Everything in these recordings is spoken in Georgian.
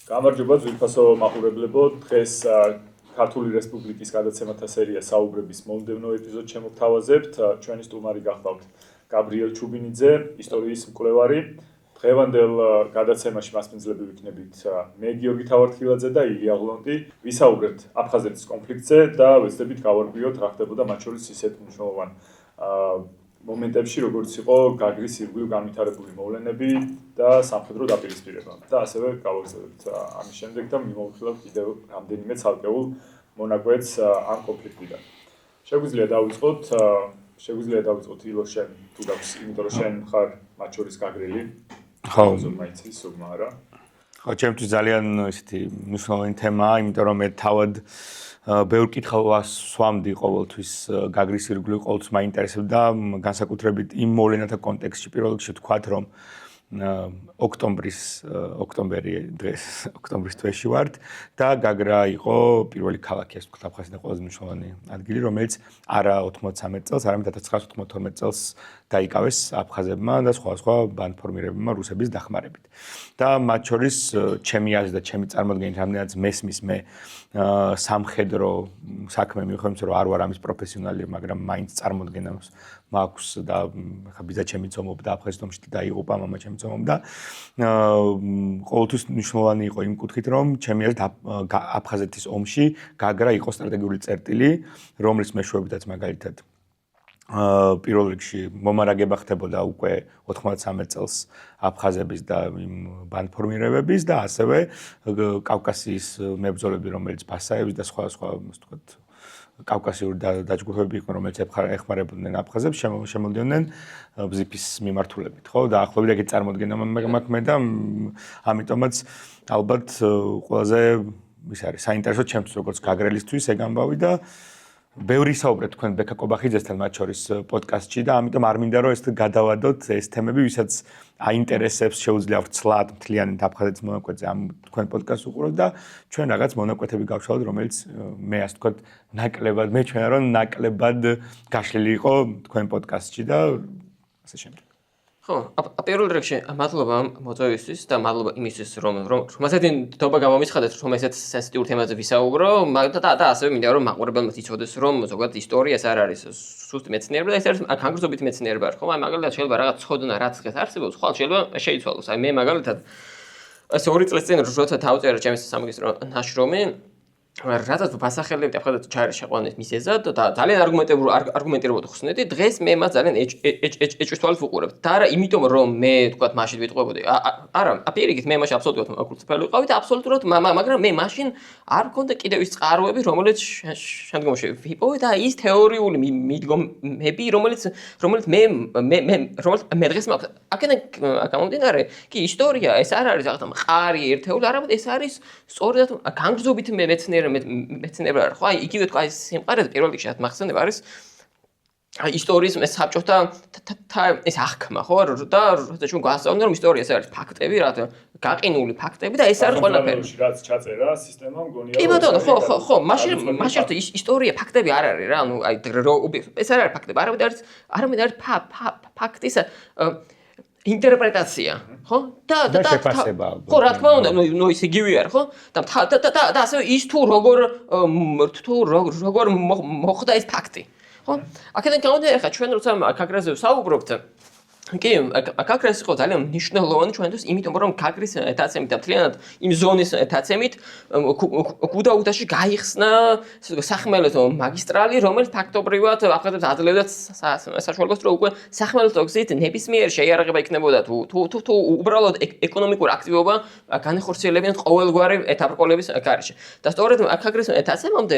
გამარჯობა ძვირფასო მაყურებლებო, დღეს ქართული რესპუბლიკის გადაცემათა სერია საუბრების მომდევნო ეპიზოდს შემოგთავაზებთ. ჩვენი სტუმარი გახლავთ გაბრიელ ჩუბინიძე, ისტორიის მკვლევარი. დღევანდელ გადაცემაში მასპინძლები ვიქნებით მე გიორგი თავართხილაძე და ილია ღლონტი. ვისაუბრებთ აფხაზეთის კონფლიქტზე და ვეცდებით გავარკვიოთ რა ხდებოდა მათ შორის ისეთ მნიშვნელოვან მომენტებში, როგორც იყო გაგრის ირგვლივ განვითარებული მოვლენები და სამხედრო დაპირისპირება. და ასევე გავაგზავნებთ ამის შემდეგ და მიმოვიხილავთ კიდევ რამდენიმე ცალკეულ მონაკვეთს ამ კონფლიქტიდან. შეგვიძლია დავიწყოთ ილო შენ თუ გაქვს, იმიტომ რომ შენ ხარ მათ შორის გაგრილი. ხო, ზოგადად სულ არა. ხო, ჩემთვის ძალიან ისეთი მნიშვნელოვანი თემაა, იმიტომ რომ მე თავად ბევრ კითხვას swamdi ყოველთვის გაგრის ირგვლივ ყოველთვის მაინტერესებდა განსაკუთრებით იმ მოვლენათა კონტექსტში პირველ რიგში ვთქვათ რომ ოქტომბრის თვეში ვართ და გაგრა იყო პირველი ქალაქი ასე ვთქვათ აფხაზეთიდან ყველაზე მნიშვნელოვანი ადგილი რომელიც არა 93 წელს არამედ 1992 წელს დაიკავეს აფხაზებმა და სხვა ბანდფორმირებებმა რუსების დახმარებით და მათ შორის ჩემი აზრით და ჩემი წარმოდგენით რამდენადაც მესმის მე სამხედრო საქმე მივხვდით რომ არ ვარ ამის პროფესიონალი მაგრამ მაინც წარმოდგენას მაქვს და ხა ბიძა ჩემი წომობდა აფხაზეთის ომში და დაიღუპა მამა ჩემი წომობდა ყოველთვის მნიშვნელოვანი იყო იმ კუთხით რომ ჩემი აზრით აფხაზეთის ომში გაგრა იყო სტრატეგიული წერტილი რომლის მეშვეობითაც მაგალითად პირველ რიგში მომარაგება ხდებოდა უკვე 93 წელს აფხაზების და იმ ბანდფორმირებების და ასევე კავკასიის მებრძოლები რომელიც ბასაევის და სხვა ვთქვათ კავკასიური დაჯგუფებები იყვნენ რომელიც ეხმარებოდნენ აფხაზებს შემოდიოდნენ ბზიფის მიმართულებით ხო და ახლობით ეგეთ წარმოდგენა მაქვს მე და ამიტომაც ალბათ ყველაზე ის არის საინტერესო ჩემთვის როგორც გაგრელისთვის ეგ ამბავი და ბევრი საუბრეთ თქვენ ბექა კობახიძესთან მათ შორის პოდკასტში და ამიტომ არ მინდა რომ ეს გადავადოთ ეს თემები ვისაც აინტერესებს შეუძლია ვცლად მთლიანად აფხაზეთის მონაკვეთზე ამ თქვენ პოდკასტს უყუროთ და ჩვენ რაღაც მონაკვეთები გავშალოთ რომელიც მე ასე ვთქვათ ნაკლებად მე ჩვენა რომ ნაკლებად გაშლილი იყო თქვენ პოდკასტში და ასე შემდეგ ხო, პირველ რიგში მადლობა მოწვევისთვის და მადლობა იმისთვის რომ მასეთი დობა გამომიცხადეთ რომ ესეთ სენსიტიურ თემაზე ვისაუბრო და ასევე მინდა რომ მაყურებელმა იცოდეს რომ ზოგადად ისტორია ეს არ არის სუსტი მეცნიერება და ეს არის განგრძობითი მეცნიერება ხო მაგალითად შეიძლება რაღაც ცოდნა რაც დღეს არსებობს ხვალ შეიძლება შეიცვალოს აი მე მაგალითად ეს 2 წლის წინ როცა თავწერა ჩემს სამაგისტრო ნაშრომი რადგან ბასახელები აფხაზეთში ჩაერეს შეყვანის მიზეზად და ძალიან არგუმენტირებოდ ხსნედი დღეს მე მას ძალიან ეჭვის თვალით ვუყურებ და არა იმიტომ რომ მე თქვათ მაშინ ვიტყვებოდი არა აპირიქით მე მაშინ აბსოლუტურად კულტურალი ვიყავი და აბსოლუტურად მაგრამ მე მაშინ არ მქონდა კიდევ ის წყაროები რომელიც შემდგომში ვიპოვე და ის თეორიული მიდგომები რომელიც მე დღეს მაქვს აქედან გამომდინარე კი ისტორია ეს არ არის რაღაც მყარი ერთეული არამედ ეს არის სწორედ განგრძობითი მეცნიერება ხო აი იგივე თქვა ეს სიმყარე პირველ რიგში მახსენდება არის ისტორიის ეს საბჭოთა ეს აღქმა ხო და როცა ჩვენ გვასწავლენ რომ ისტორია ეს არის ფაქტები რა გაყინული ფაქტები და ეს არის ყველაფერი რაც ჩაწერა სისტემა მგონია კი ბატონო ხო მაშინ ისტორია ფაქტები არ არის რა ანუ აი ეს არ არის ფაქტები არამედ არის ფაქტის ინტერპრეტაცია ხო და შეფასება ხო რა თქმა უნდა ნუ ის იგივე არის ხო და ასევე ის თუ როგორ მოხდა ეს ფაქტი ხო აქედან გამომდინარე ხა ჩვენ როცა გაგრაზე ვსაუბრობთ კი გაგრას იყო ძალიან მნიშვნელოვანი ჩვენთვის იმიტომ რომ გაგრის ეთაცემით და მთლიანად იმ ზონის ეთაცემით გუდაუთაში გაიხსნა სახმელეთო მაგისტრალი რომელიც ფაქტობრივად აფხაზებს აძლევდა საშუალებას რომ უკვე სახმელეთო გზით ნებისმიერ შეიარაღება იქნებოდა თუ უბრალოდ ეკონომიკური აქტივობა განეხორციელებდნენ ყოველგვარი ეთაბრკოლების გარეშე და სწორედ გაგრის ეთაცემამდე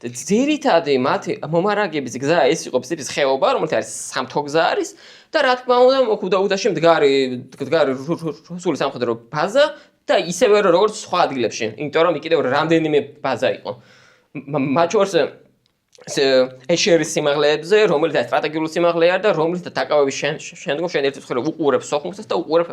ძირითადი მათი მომარაგების გზა ეს იყო ბზიფის ხეობა რომელიც არის სამთო გზა არის და რა თქმა უნდა გუდაუთაში მდგარი რუსული სამხედრო ბაზა და ისევე როგორც სხვა ადგილებში იმიტომ რომ კიდევ რამდენიმე ბაზა იყო მათ შორის ეშერის სიმაღლეებზე რომელიც სტრატეგიული სიმაღლე არის და რომელიც დაკავების შემდგომ შენ ერთის ხელ უყურებ სოხუმსაც და უყურებ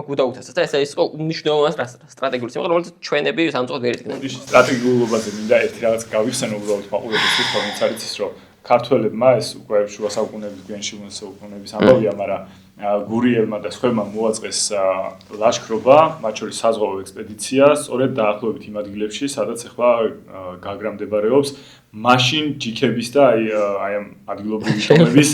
გუდაუთასაც და ეს იყო უნიშნავენ სტრატეგიული სიმაღლე რომელიც ჩვენები სამწუხაროდ ვერ იდგნენ სტრატეგიულობაზე მინდა ერთი რაღაც გავიხსენო უბრალოდ მაყურებელს თვითონ იცით რომ ქართველებმა ეს უკვე შუა საუკუნეების გვიან შუა საუკუნეების ამბავია, მაგრამ გურიელმა და სხვებმა მოაწყეს ლაშქრობა, მათ შორის საზღვაო ექსპედიცია, სწორედ დაახლოებით იმ ადგილებში, სადაც ახლა გაგრა მდებარეობს, მაშინ ჯიქების და აი ამ ადგილობრივი ტომების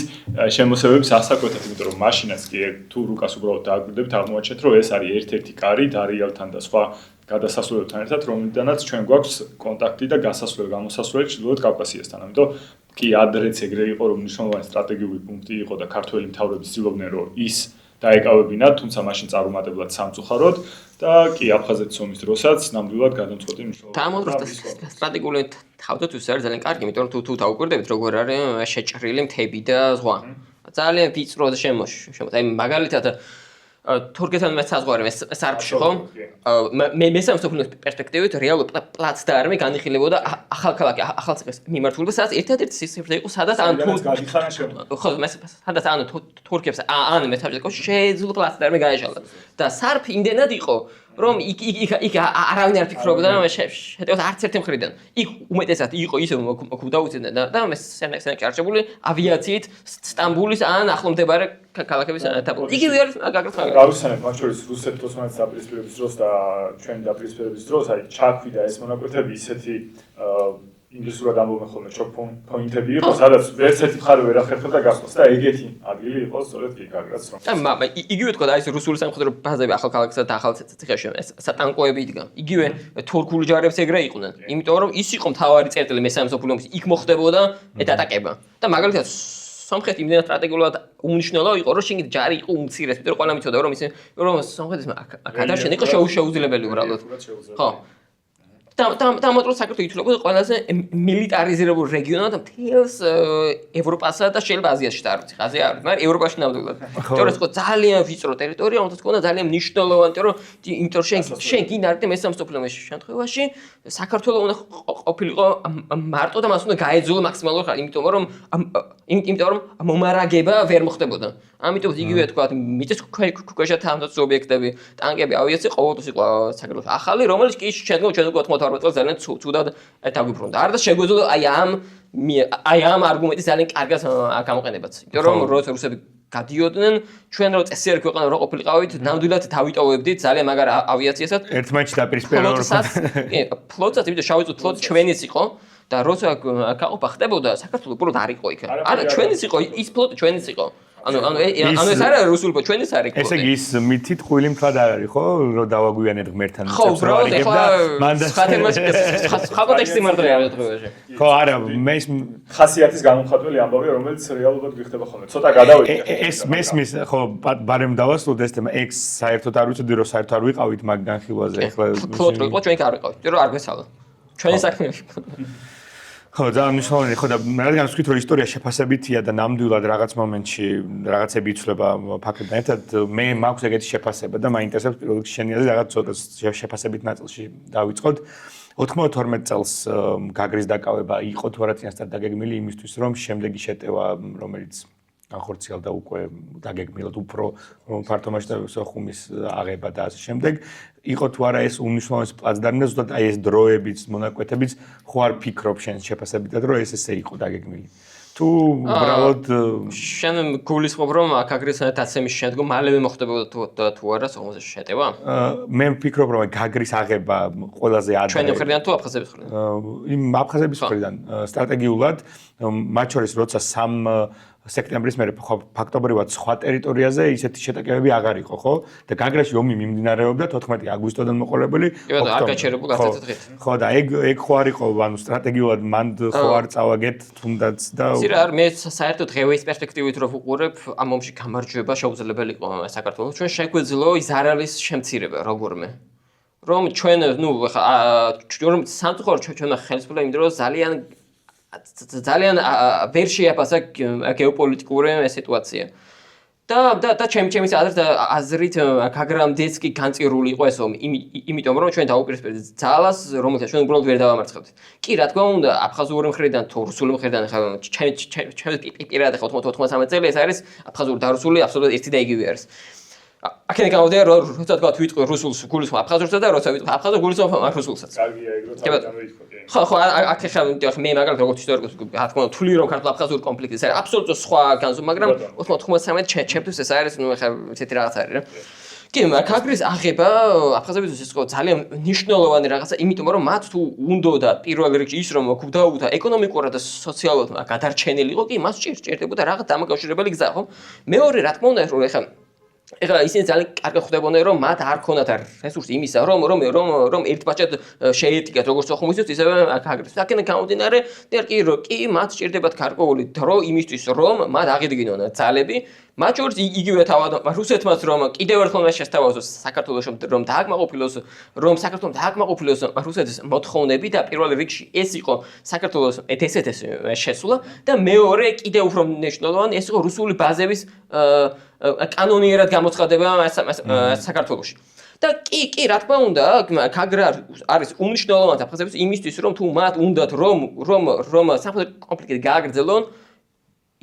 შემოსევების ასაკვეთად, იმიტომ რომ მაშინაც კი თუ რუკას უბრალოდ დააკვირდებით, აღმოაჩენთ, რომ ეს არის ერთ-ერთი კარი დარიალთან და სხვა გადასასვლელებთან ერთად, რომლიდანაც ჩვენ გვაქვს კონტაქტი და გასასვლელი-გამოსასვლელი ჩრდილოეთ კავკასიასთან. ამიტომ კი ადრეც ეგრე იყო, რომ მნიშვნელოვანი სტრატეგიული პუნქტი იყო და ქართველი მთავრები ცდილობდნენ, რომ ის დაეკავებინათ, თუმცა მაშინ წარუმატებლად სამწუხაროდ და კი აფხაზეთის ომის დროსაც ნამდვილად გადამწყვეტი მნიშვნელობა. დამოუკიდებლად სტრატეგიული თავდაცვის არის ძალიან კარგი, იმიტომ რომ თუ დაუკვირდებით, როგორ არის შეჭრილი მთები და ზღვა. ძალიან ვიწრო და აი მაგალითად თურქეთთან მე საზღვარი სარფში ხო? მე სამსოფლოს პერსპექტივით რეალურ პლაცდარმი განიხილებოდა ახალქალაქი, ახალციხის მიმართულებას, სადაც ერთადერთი სისიფრე იყო, სადაც სადაც თურქებს ან მეტაბილიკოს შეეძლო პლაცდარმი გაეშალა. და სარფი იმდენად იყო, რომ იქ არავინ არ ფიქრობდა შეტევას არც ერთი მხრიდან. იქ უმეტესად იყო ისე დაუწინდა და მე სენაკი არჩებული ავიაციით სტამბულის ან ახლომდებარე ქალაქების დაბოლოება. იგივე არის გაგრას მაგალითად. გავიხსენებ მათ შორის რუსეთ-ოსმალეთის დაპირისპირების დროს და ჩვენი დაპირისპირების დროს, აი ჩაქვიდა ეს მონაკვეთები ისეთი ინგლისურად ამბობენ ხოლმე choke point-ები იყო, სადაც ერთ-ერთი მხარე ვერ ახერხებდა გასვლას და ეგეთი ადგილი იყო სწორედ კი გაგრაც რომ. და იგივე თქვა და ეს რუსული სამხედრო ბაზები ახალქალაქსა და ახალციხეში სატანკოები იდგა. იგივე თურქული ჯარებს ეგრე იყვნენ. იმიტომ რომ ის იყო მთავარი წერტილი მესამე მსოფლიო ომის, იქ მოხდებოდა ატაკება. და მაგალითად სომხეთი იმდენად სტრატეგიულად უმნიშვნელო იყო, რომ შინგით ჯარი იყო უმცირესი, იმიტომ რომ ყველა მიცოდა რომ სომხეთის გადარჩენა იყო შეუძლებელი უბრალოდ. ხო. და მოწმოთ საქართველოს ითვლებოდა ყველაზე მილიტარიზირებულ რეგიონად მთელს ევროპასა და შეიძლება აზიაში დაარჩი. აზია არის, მაგრამ ევროპაში ნამდვილად. იმიტომ რომ ძალიან ვიწრო ტერიტორია, რომელსაც ჰქონდა ძალიან მნიშვნელოვანი, იმიტომ რომ შენ გინდა არ მესამე მსოფლიო ომის შემთხვევაში საქართველოს უნდა ყოფილიყო მარტო და მას უნდა გაეძულო მაქსიმალურად, იმიტომ რომ მომარაგება ვერ მოხდებოდა. ამიტომ იგივე თქვა მიწის ქვეშ თავდაცვის ობიექტები, ტანკები, ავიაცია ყოველთვის იყო საქართველოს ახალი, რომელიც კი შედგება 2014 წელს ძალიან ცუდად დაგვიბრუნდა. არ და შეგვეძლო აი ამ არგუმენტის ძალიან კარგად გამოყენებაც. იმიტომ რომ რუსები გადიოდნენ, ჩვენ რო წესიერი ქვეყანა რო ყოფილიყავით, ნამდვილად დავიტოვებდით ძალიან მაგარ ავიაციასაც. ერთმანეთში დაპირისპირებულ ფლოტსაც, იმიტომ შავი ფლოტი ჩვენიც იყო. და როცა გაყოფა ხდებოდა, საქართველოს უბრალოდ არ იყო იქ. არა, ჩვენიც იყო, ის ფლოტი ჩვენიც იყო. ანუ ეს არა რუსული ფლოტი, ჩვენიც არის ფლოტი. ესე იგი ის მითით ხული მთლად არ არის, ხო? რომ დავაგვიანეთ ღმერთთან ხო, უბრალოდ ეხლა სხვა კონტექსტი მარტო არ დღევაში. ხო, არა, მე ის ხასიათის გამომხატველი ამბავია, რომელიც რეალურად გიხდება ხოლმე. ცოტა გადავიდე. ეს მესმის, ხო, ბარემ დავასრულოთ ეს თემა. ეგ საერთოდ არ ვიცოდი, რომ საერთოდ არ ვიყავით მაგ განხილვაზე. ეხლა ფლოტი იყო, ჩვენ კი არ ვიყავით. იმიტომ რომ არ გვესალა. ჩვენი საქმეები. ხო, ძალიან მნიშვნელოვანი ხო და რადგან ვთქვით რომ ისტორია შეფასებითია და ნამდვილად რაღაც მომენტში რაღაცები იცვლება ფაქტებთან ერთად მე მაქვს ეგეთი შეფასება და მაინტერესებს პირველ რიგში შენი აზრი რაღაც ცოტა შეფასებით ნაწილში დავიწყოთ 92 წელს გაგრის დაკავება იყო თუ არა წინასწარ დაგეგმილი იმისთვის რომ შემდეგი შეტევა რომელიც ახორციელდა უკვე დაგეგმილად უფრო ფართომასშტაბური სოხუმის აღება და ასე შემდეგ იყო თუ არა ეს უნიშნულოვანი პლაცდარმი და ზუსტად აი ეს დროებიც მონაკვეთებიც ხო არ ფიქრობ შენ შეფასებითად რომ ეს ესე იყო დაგეგმილი თუ უბრალოდ შენ გულისხმობ რომ გაგრის დაცემის შემდგომ მალევე მოხდებოდა თუ არა სოხუმზე შეტევა მე ვფიქრობ რომ გაგრის აღება ყველაზე ადრე ჩვენი მხრიდან თუ აფხაზების მხრიდან იმ აფხაზების მხრიდან სტრატეგიულად მათ შორის როცა სექტემბრის მერე ფაქტობრივად სხვა ტერიტორიაზე ისეთი შეტაკებები აღარ იყო, ხო? და გაგრაში ომი მიმდინარეობდა 14 აგვისტოდან მოყოლებული. არ გაჩერებულ ასეთი დღით. ხო და ეგ ხო არ იყო, ანუ სტრატეგიულად მან ხო არ წავაგეთ თუნდაც და ზირა არ მე საერთოდ ღევეის პერსპექტივით რო ვუყურებ, ამ ომში გამარჯვება შეუძლებელი იყო საქართველოს. ჩვენ შეგვეძლო ისრაელის შემცირება როგორმე. რომ ჩვენ, რომ სამწუხაროდ ჩვენმა ხელისუფლებამ იმ დროს ძალიან ვერ შეაფასა გეოპოლიტიკური სიტუაცია. და ჩემი აზრით გაგრამდეც კი განწირული იყო ეს ომი, იმიტომ რომ ჩვენ დაუპირისპირდით ძალას, რომელსაც ჩვენ უბრალოდ ვერ დავამარცხებთ. კი, რა თქმა უნდა, აფხაზური მხრიდან თუ რუსული მხრიდან ხა ჩემი პირადად 93 წელი ეს არის აფხაზური და რუსული აბსოლუტურად ერთი და იგივე არის. აქედან გამოვიდა რომ როცა თქვა ვიტყვი რუსულს გულისხმობ აფხაზურსა და როცა ვიტყვი აფხაზურ გულისხმობ რუსულსაც. კარგია ეგ რომ დამეიქო კი. ხო აქ ხა მე მაგალითად როგორც ისტორიკოსი რა თქმა უნდა თვლი რომ ქართულ-აფხაზური კონფლიქტი ეს არის აბსოლუტურად სხვა განზომი მაგრამ 93 ჩემთვის ეს არის ნუ ხა ესეთი რაღაც არის რა. კი ქაგრის აღება აფხაზებისთვის ის იყო ძალიან მნიშვნელოვანი რაღაცა იმიტომ რომ მათ თუ უნდოდა პირველ რიგში ის რომ გვდაუთა ეკონომიკურად და სოციალურად გადარჩენილი იყო კი მას სჭირდებოდა რაღაც დამაკავშირებელი გზა ხო მეორე რა თქმა უნდა რომ ეხლა ისინი ძალიან კარგად ხვდებოდნენ რომ მათ არ ქონათ რესურსი იმისა რომ ერთბაჭად შეეტიკათ როგორც ოხუმისთვის ისევე ქაგრის აქედან გამომდინარე კი მათ სჭირდებათ გარკვეული დრო იმისთვის რომ მათ აღიდგინონ ძალები მათ შორის იგივე თავად რუსეთმაც რომ კიდევ ერთხელ მას შესთავაზოს საქართველოს რომ დააკმაყოფილოს რუსეთის მოთხოვნები და პირველ რიგში ეს იყო საქართველოს ეთესეთეს შესულა და მეორე კიდევ უფრო მნიშვნელოვანი ეს იყო რუსული ბაზების კანონიერად გამოცხადება საქართველოში. და კი რა თქმა უნდა ქაგრა არის უმნიშვნელოვანესი აფხაზების იმისთვის რომ თუ მათ უნდათ რომ სამხედრო კონფლიქტი გააგრძელონ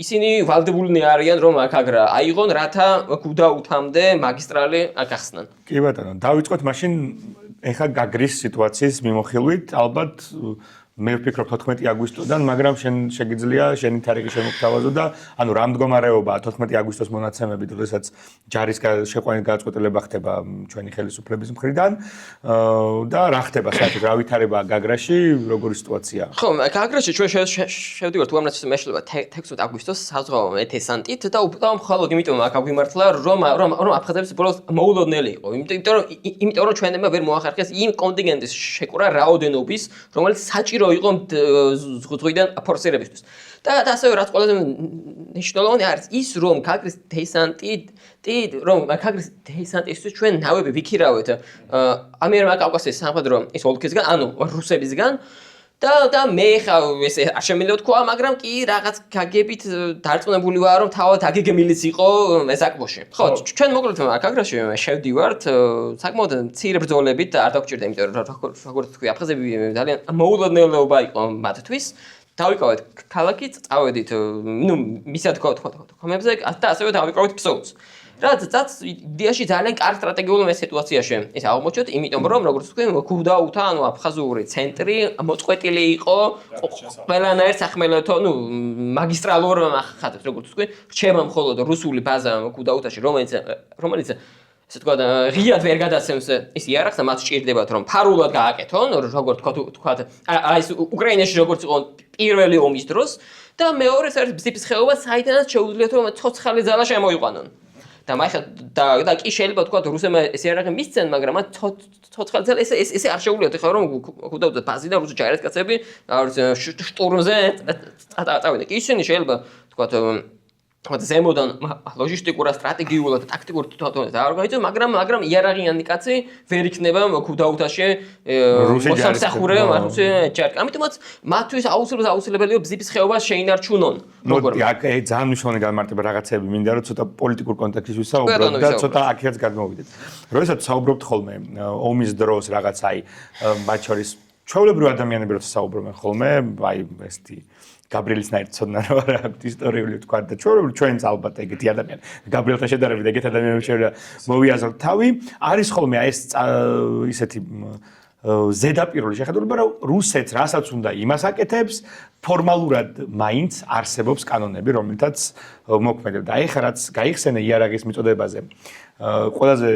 ისინი ვალდებულნი არიან რომ ქაგრა აიღონ რათა გუდაუთამდე მაგისტრალი გახსნან. კი ბატონო, დავიწყოთ მაშინ ეხა გაგრის სიტუაციის მიმოხილვით, ალბათ მე ვფიქრობ 14 აგვისტოდან, მაგრამ შეგიძლია შენი თარიღი შემოგთავაზო და ანუ რა მდგომარეობაა 14 აგვისტოს მონაცემებით, როდესაც ჯარის შეყვანის გადაწყვეტილება ხდება ჩვენი ხელისუფლების მხრიდან და რა ხდება საერთოდ, რა ვითარებაა გაგრაში, როგორი სიტუაციაა? ხო, გაგრაში ჩვენ შევდივართ უამრავ მეშლება 16 აგვისტოს საზღვაო ეთესანტით და მხოლოდ იმიტომ აქ აგვიმართლა რომ აფხაზების ბოლოს მოულოდნელი იყო. იმიტომ რომ ჩვენებმა ვერ მოახერხეს იმ კონტინგენტის შეკრა რაოდენობის, რომელიც საჭირო იყო ზღვიდან ფორსირებისთვის. და ასევე რაც ყველაზე მნიშვნელოვანი არის ის რომ ქაგრის დესანტისთვის ჩვენ ნავები ვიქირავეთ ამიერკავკასიის სამხედრო ეს ოლქისგან, ანუ რუსებისგან და მე ხა ეს არ შემიძლია თქვა, მაგრამ კი რაღაც გაგებით დარწმუნებული ვარ რომ თავად აგეგე მილიც იყო მეზაკბოში. ხო, ჩვენ მოკლედ ქაგრაში შევდივართ საკმაოდ მცირე ბრძოლებით არ დაგჭირდა, იმიტომ რომ როგორც თქვი, აფხაზები ძალიან მოულოდნელობა იყო მათთვის. დავიკავეთ ქალაქი, წავედით ნუ მისად თქვამებზე და ასევე დავიკავეთ ფსოულს. რაც იდეაში ძალიან კარგ სტრატეგიულ სიტუაციაში ეს აღმოჩნდა, იმიტომ რომ როგორც თქვი, გუდაუთა, ანუ აფხაზური ცენტრი მოწყვეტილი იყო ყველანაირ სახმელეთო, ნუ მაგისტრალურ ხაზებს, როგორც თქვი, რჩება მხოლოდ რუსული ბაზა გუდაუთაში, რომელიც ესე თქვა ღიად ვერ გადაცემს ის იარაღს და მათ სჭირდებათ რომ ფარულად გააკეთონ, როგორც თქვა აი ეს უკრაინაში როგორც იყო პირველი ომის დროს და მეორე საერთოდ ბზიფის ხეობა საიდანაც შეუძლიათ რომ ცოცხალი ძალა შემოიყვანონ. და კი შეიძლება თქვა რუსებმა ეს იარაღი მისცენ, მაგრამ მათ ცოცხალი ძალა ესე არ შეუძლიათ ხა რომ გუდაუთ ბაზი და რუსი ჯარისკაცები შტურმზე წავიდნენ. კი ისინი შეიძლება თქვა ზემოდან ლოჯისტიკურად, სტრატეგიულად, ტაქტიკურად დაორგანიზებენ, მაგრამ იარაღიანი კაცი ვერ იქნება გუდაუთაში მოსამსახურე რუსი ჯარი. ამიტომაც მათთვის აუცილებელია ბზიფის ხეობა შეინარჩუნონ. მოდი, აქ ძალიან მნიშვნელოვანი განმარტება რაღაცები მინდა რომ ცოტა პოლიტიკურ კონტექსტში ვისაუბროთ და ცოტა აქედან გადმოვიდეთ. როდესაც საუბრობთ ხოლმე ომის დროს რაღაც აი მათ შორის ჩვეულებრივ ადამიანები როცა საუბრობენ ხოლმე, აი ესეთი გაბრიელისნაირ ცოდნა რა აქვს ისტორიული თქვა და ჩვენც ალბათ ეგეთი ადამიანი გაბრიელთან შედარებით ეგეთ ადამიანებს შეიძლება მოვიაზროთ თავი არის ხოლმე ეს ისეთი ზედაპირული შეხედულება რომ რუსეთს რასაც უნდა იმას აკეთებს ფორმალურად მაინც არსებობს კანონები რომელთაც მოქმედებდა აი ხა რაც გაიხსენე იარაღის მიწოდებაზე ყველაზე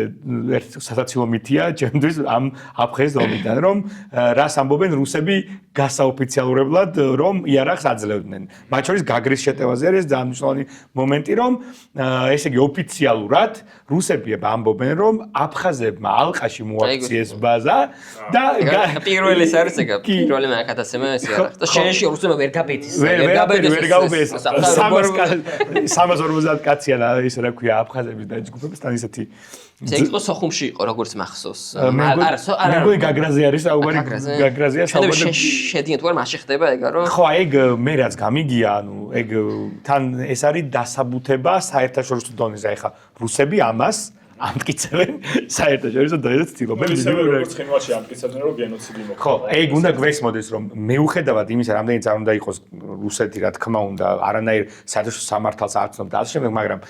ერთ სასაცილო მითია ჩემთვის ამ აფხაზ ომიდან რომ რას ამბობენ რუსები გასაოფიციალურებლად რომ იარაღს აძლევდნენ მათ შორის გაგრის შეტევაზე არის ძალიან მნიშვნელოვანი მომენტი რომ ესე იგი ოფიციალურად რუსები ამბობენ რომ აფხაზებმა ალყაში მოაქციეს ბაზა და პირველი ეს არის ეგ პირველი მაკათასემა ეს იარაღს და შეეში რუსებმა ვერ გაბედის ვერ გაუბეს 350 კაციან ის რა ქვია აფხაზების დაჯგუფებასთან ისეთი ეს იყო სოხუმში იყო როგორც მახსოვს არა მეგონი გაგრაზე არის საუბარი გაგრაზეა საუბარი შედიან თუ არ მასში ხდება ეგ რომ ხო ეგ მე რაც გამიგია ანუ ეგ თან ეს არის დასაბუთება საერთაშორისო დონეზე ეხა რუსები ამას ამტკიცებენ საერთაშორისო დონეზე ცდილობენ ისევე როგორც ხინვალში ამტკიცებდნენ რომ გენოციდი მოხდა. ხო, ეგ უნდა გვესმოდეს რომ მეუხედავად იმისა, რამდენიც არ უნდა იყოს რუსეთი, რა თქმა უნდა, არანაირ საერთაშორისო სამართალს არ ცნობს და ასე შემდეგ, მაგრამ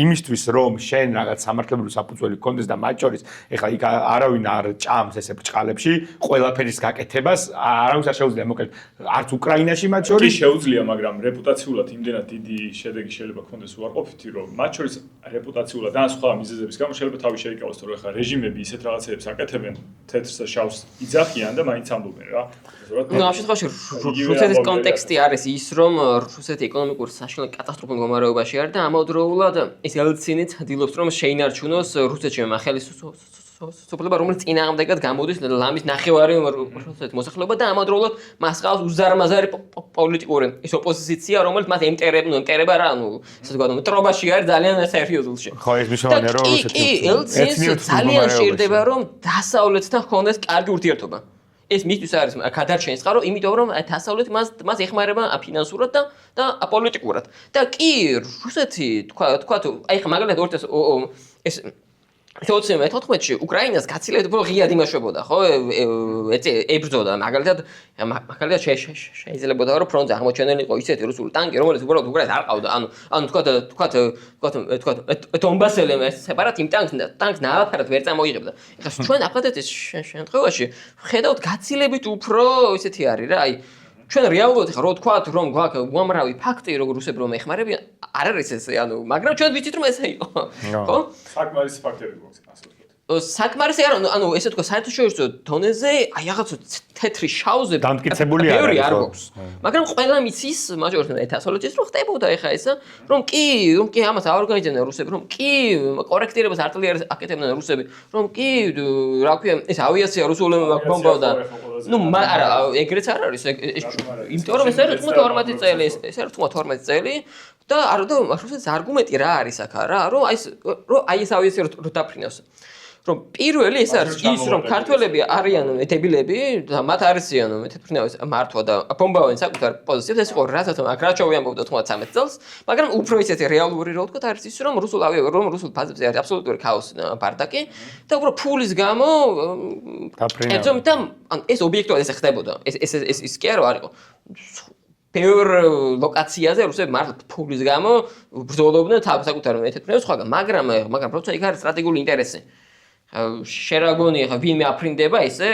იმისთვის რომ შენ რაღაც სამართლებრივი საფუძველი გქონდეს და მათ შორის ეხლა იქ არავინ არ ჭამს ესე ბრჭყალებში, ყველაფერის გაკეთებას არავის არ შეუძლია მოკლედ არც უკრაინაში მათ კი შორის შეუძლია, მაგრამ რეპუტაციულად იმდენად დიდი შედეგი შეიძლება გქონდეს უარყოფითი, რომ მათ შორის რეპუტაციულად და სხვა მიზეზების გამო შეიძლება თავი შეიკავოს, რომ ეხლა რეჟიმები ისეთ რაღაცებს აკეთებენ, თეთრს და შავს იძახიან და მაინც ამბობენ რა. ნუ ამ შემთხვევაში რუსეთის კონტექსტი არის ის, რომ რუსეთი ეკონომიკური საშინელ კატასტროფულ მდგომარეობაში არის და ამავდროულად ეს ელცინიც δηλობს, რომ შეინარჩუნოს რუსეთში ხელისუფლება, რომელიც წინააღმდეგად გამოდის ლამის ნახევარი რუსეთის მოსახლეობა და ამავდროულად მას ყავს უზარმაზარი პოლიტიკური ეს ოპოზიცია, რომელიც მას ემტერება რა, ანუ ესე ვთქვათ, მტრობაში არის ძალიან სერიოზულში. ხო, ეს მნიშვნელოვანია, რომ რუსეთი ელცინს ძალიან შეირდება, რომ დასავლეთთან ჰქონდეს კარგი ურთიერთობა. ეს მისთვის არის გადარჩენის წყარო, იმიტომ რომ დასავლეთი მას ეხმარება ფინანსურად და პოლიტიკურად. და კი რუსეთი თქვა აი ხა მაგალითად 2014-ში უკრაინას გაცილებით უფრო ღიად იმაშვებოდა, ხო? ებრძოდა მაგალითად შეიძლებოდა რომ ფრონტზე აღმოჩენილიყო ისეთი რუსული ტანკი, რომელიც უბრალოდ უკრაინას არ ყავდა. ანუ თქვა დონბასელი სეპარატ იმ ტანკს ნააფარად ვერ წამოიღებდა. ეხლა ჩვენ აფხაზეთის შემთხვევაში ვხედავთ გაცილებით უფრო ისეთი არის რა, აი ჩვენ რეალურად ხა რო თქვათ რომ გვაქვს უამრავი ფაქტი როგორ რუსები რომ ეხმარებიან არ არის ესე ანუ მაგრამ ჩვენ ვიცით რომ ესე იყო ხო საკმარისი ფაქტები გვაქვს ასე ვთქვათ საკმარისი არა ანუ ესე თქვა საერთაშორისო დონეზე აი რაღაცა თეთრი შავზე დამტკიცებული არ გვაქვს მაგრამ ყველა მიცის მაჟორს დასავლეთის რომ ხდებოდა ეხა ესა რომ კი ამას აორგანიზებდნენ რუსები რომ კი კორექტირებას არტილერიას აკეთებდნენ რუსები რომ კი რა ქვია ეს ავიაცია რუსული ბომბავდა ну არა ეგრეც არ არის იმიტომ რომ ეს არის 12 წელი ეს არის 12 წელი და არ და რუსეთის არგუმენტი რა არის აქ რა რომ აი ეს ავიაცია რო დაფრინავს რომ პირველი ეს არის ის რომ ქართველები არიან დებილები და მათ არისიან მეთფრინავს მართვა და ბომბავენ საკუთარ პოზიციებს ეს იყო რასაც აკრაჩოვი ამბობდა 13 წელს მაგრამ უფრო ისეთი რეალური რო ვთქვა არის ის რომ რუსულ ფაზებზე არის აბსოლუტური ქაოსი და ბარდაკი და უფრო ფულის გამო დაფრინავს და ეს ობიექტივად ეს ხდებოდა ეს კი არა არისო ბევრ ლოკაციაზე რუსები მართლა ფულის გამო ბრძოლობდნენ საკუთარ მეთფრინავს სხვაგან მაგრამ როცა იქ არის სტრატეგიული ინტერესი შერაგონი ხა ვინმე აფრინდება ესე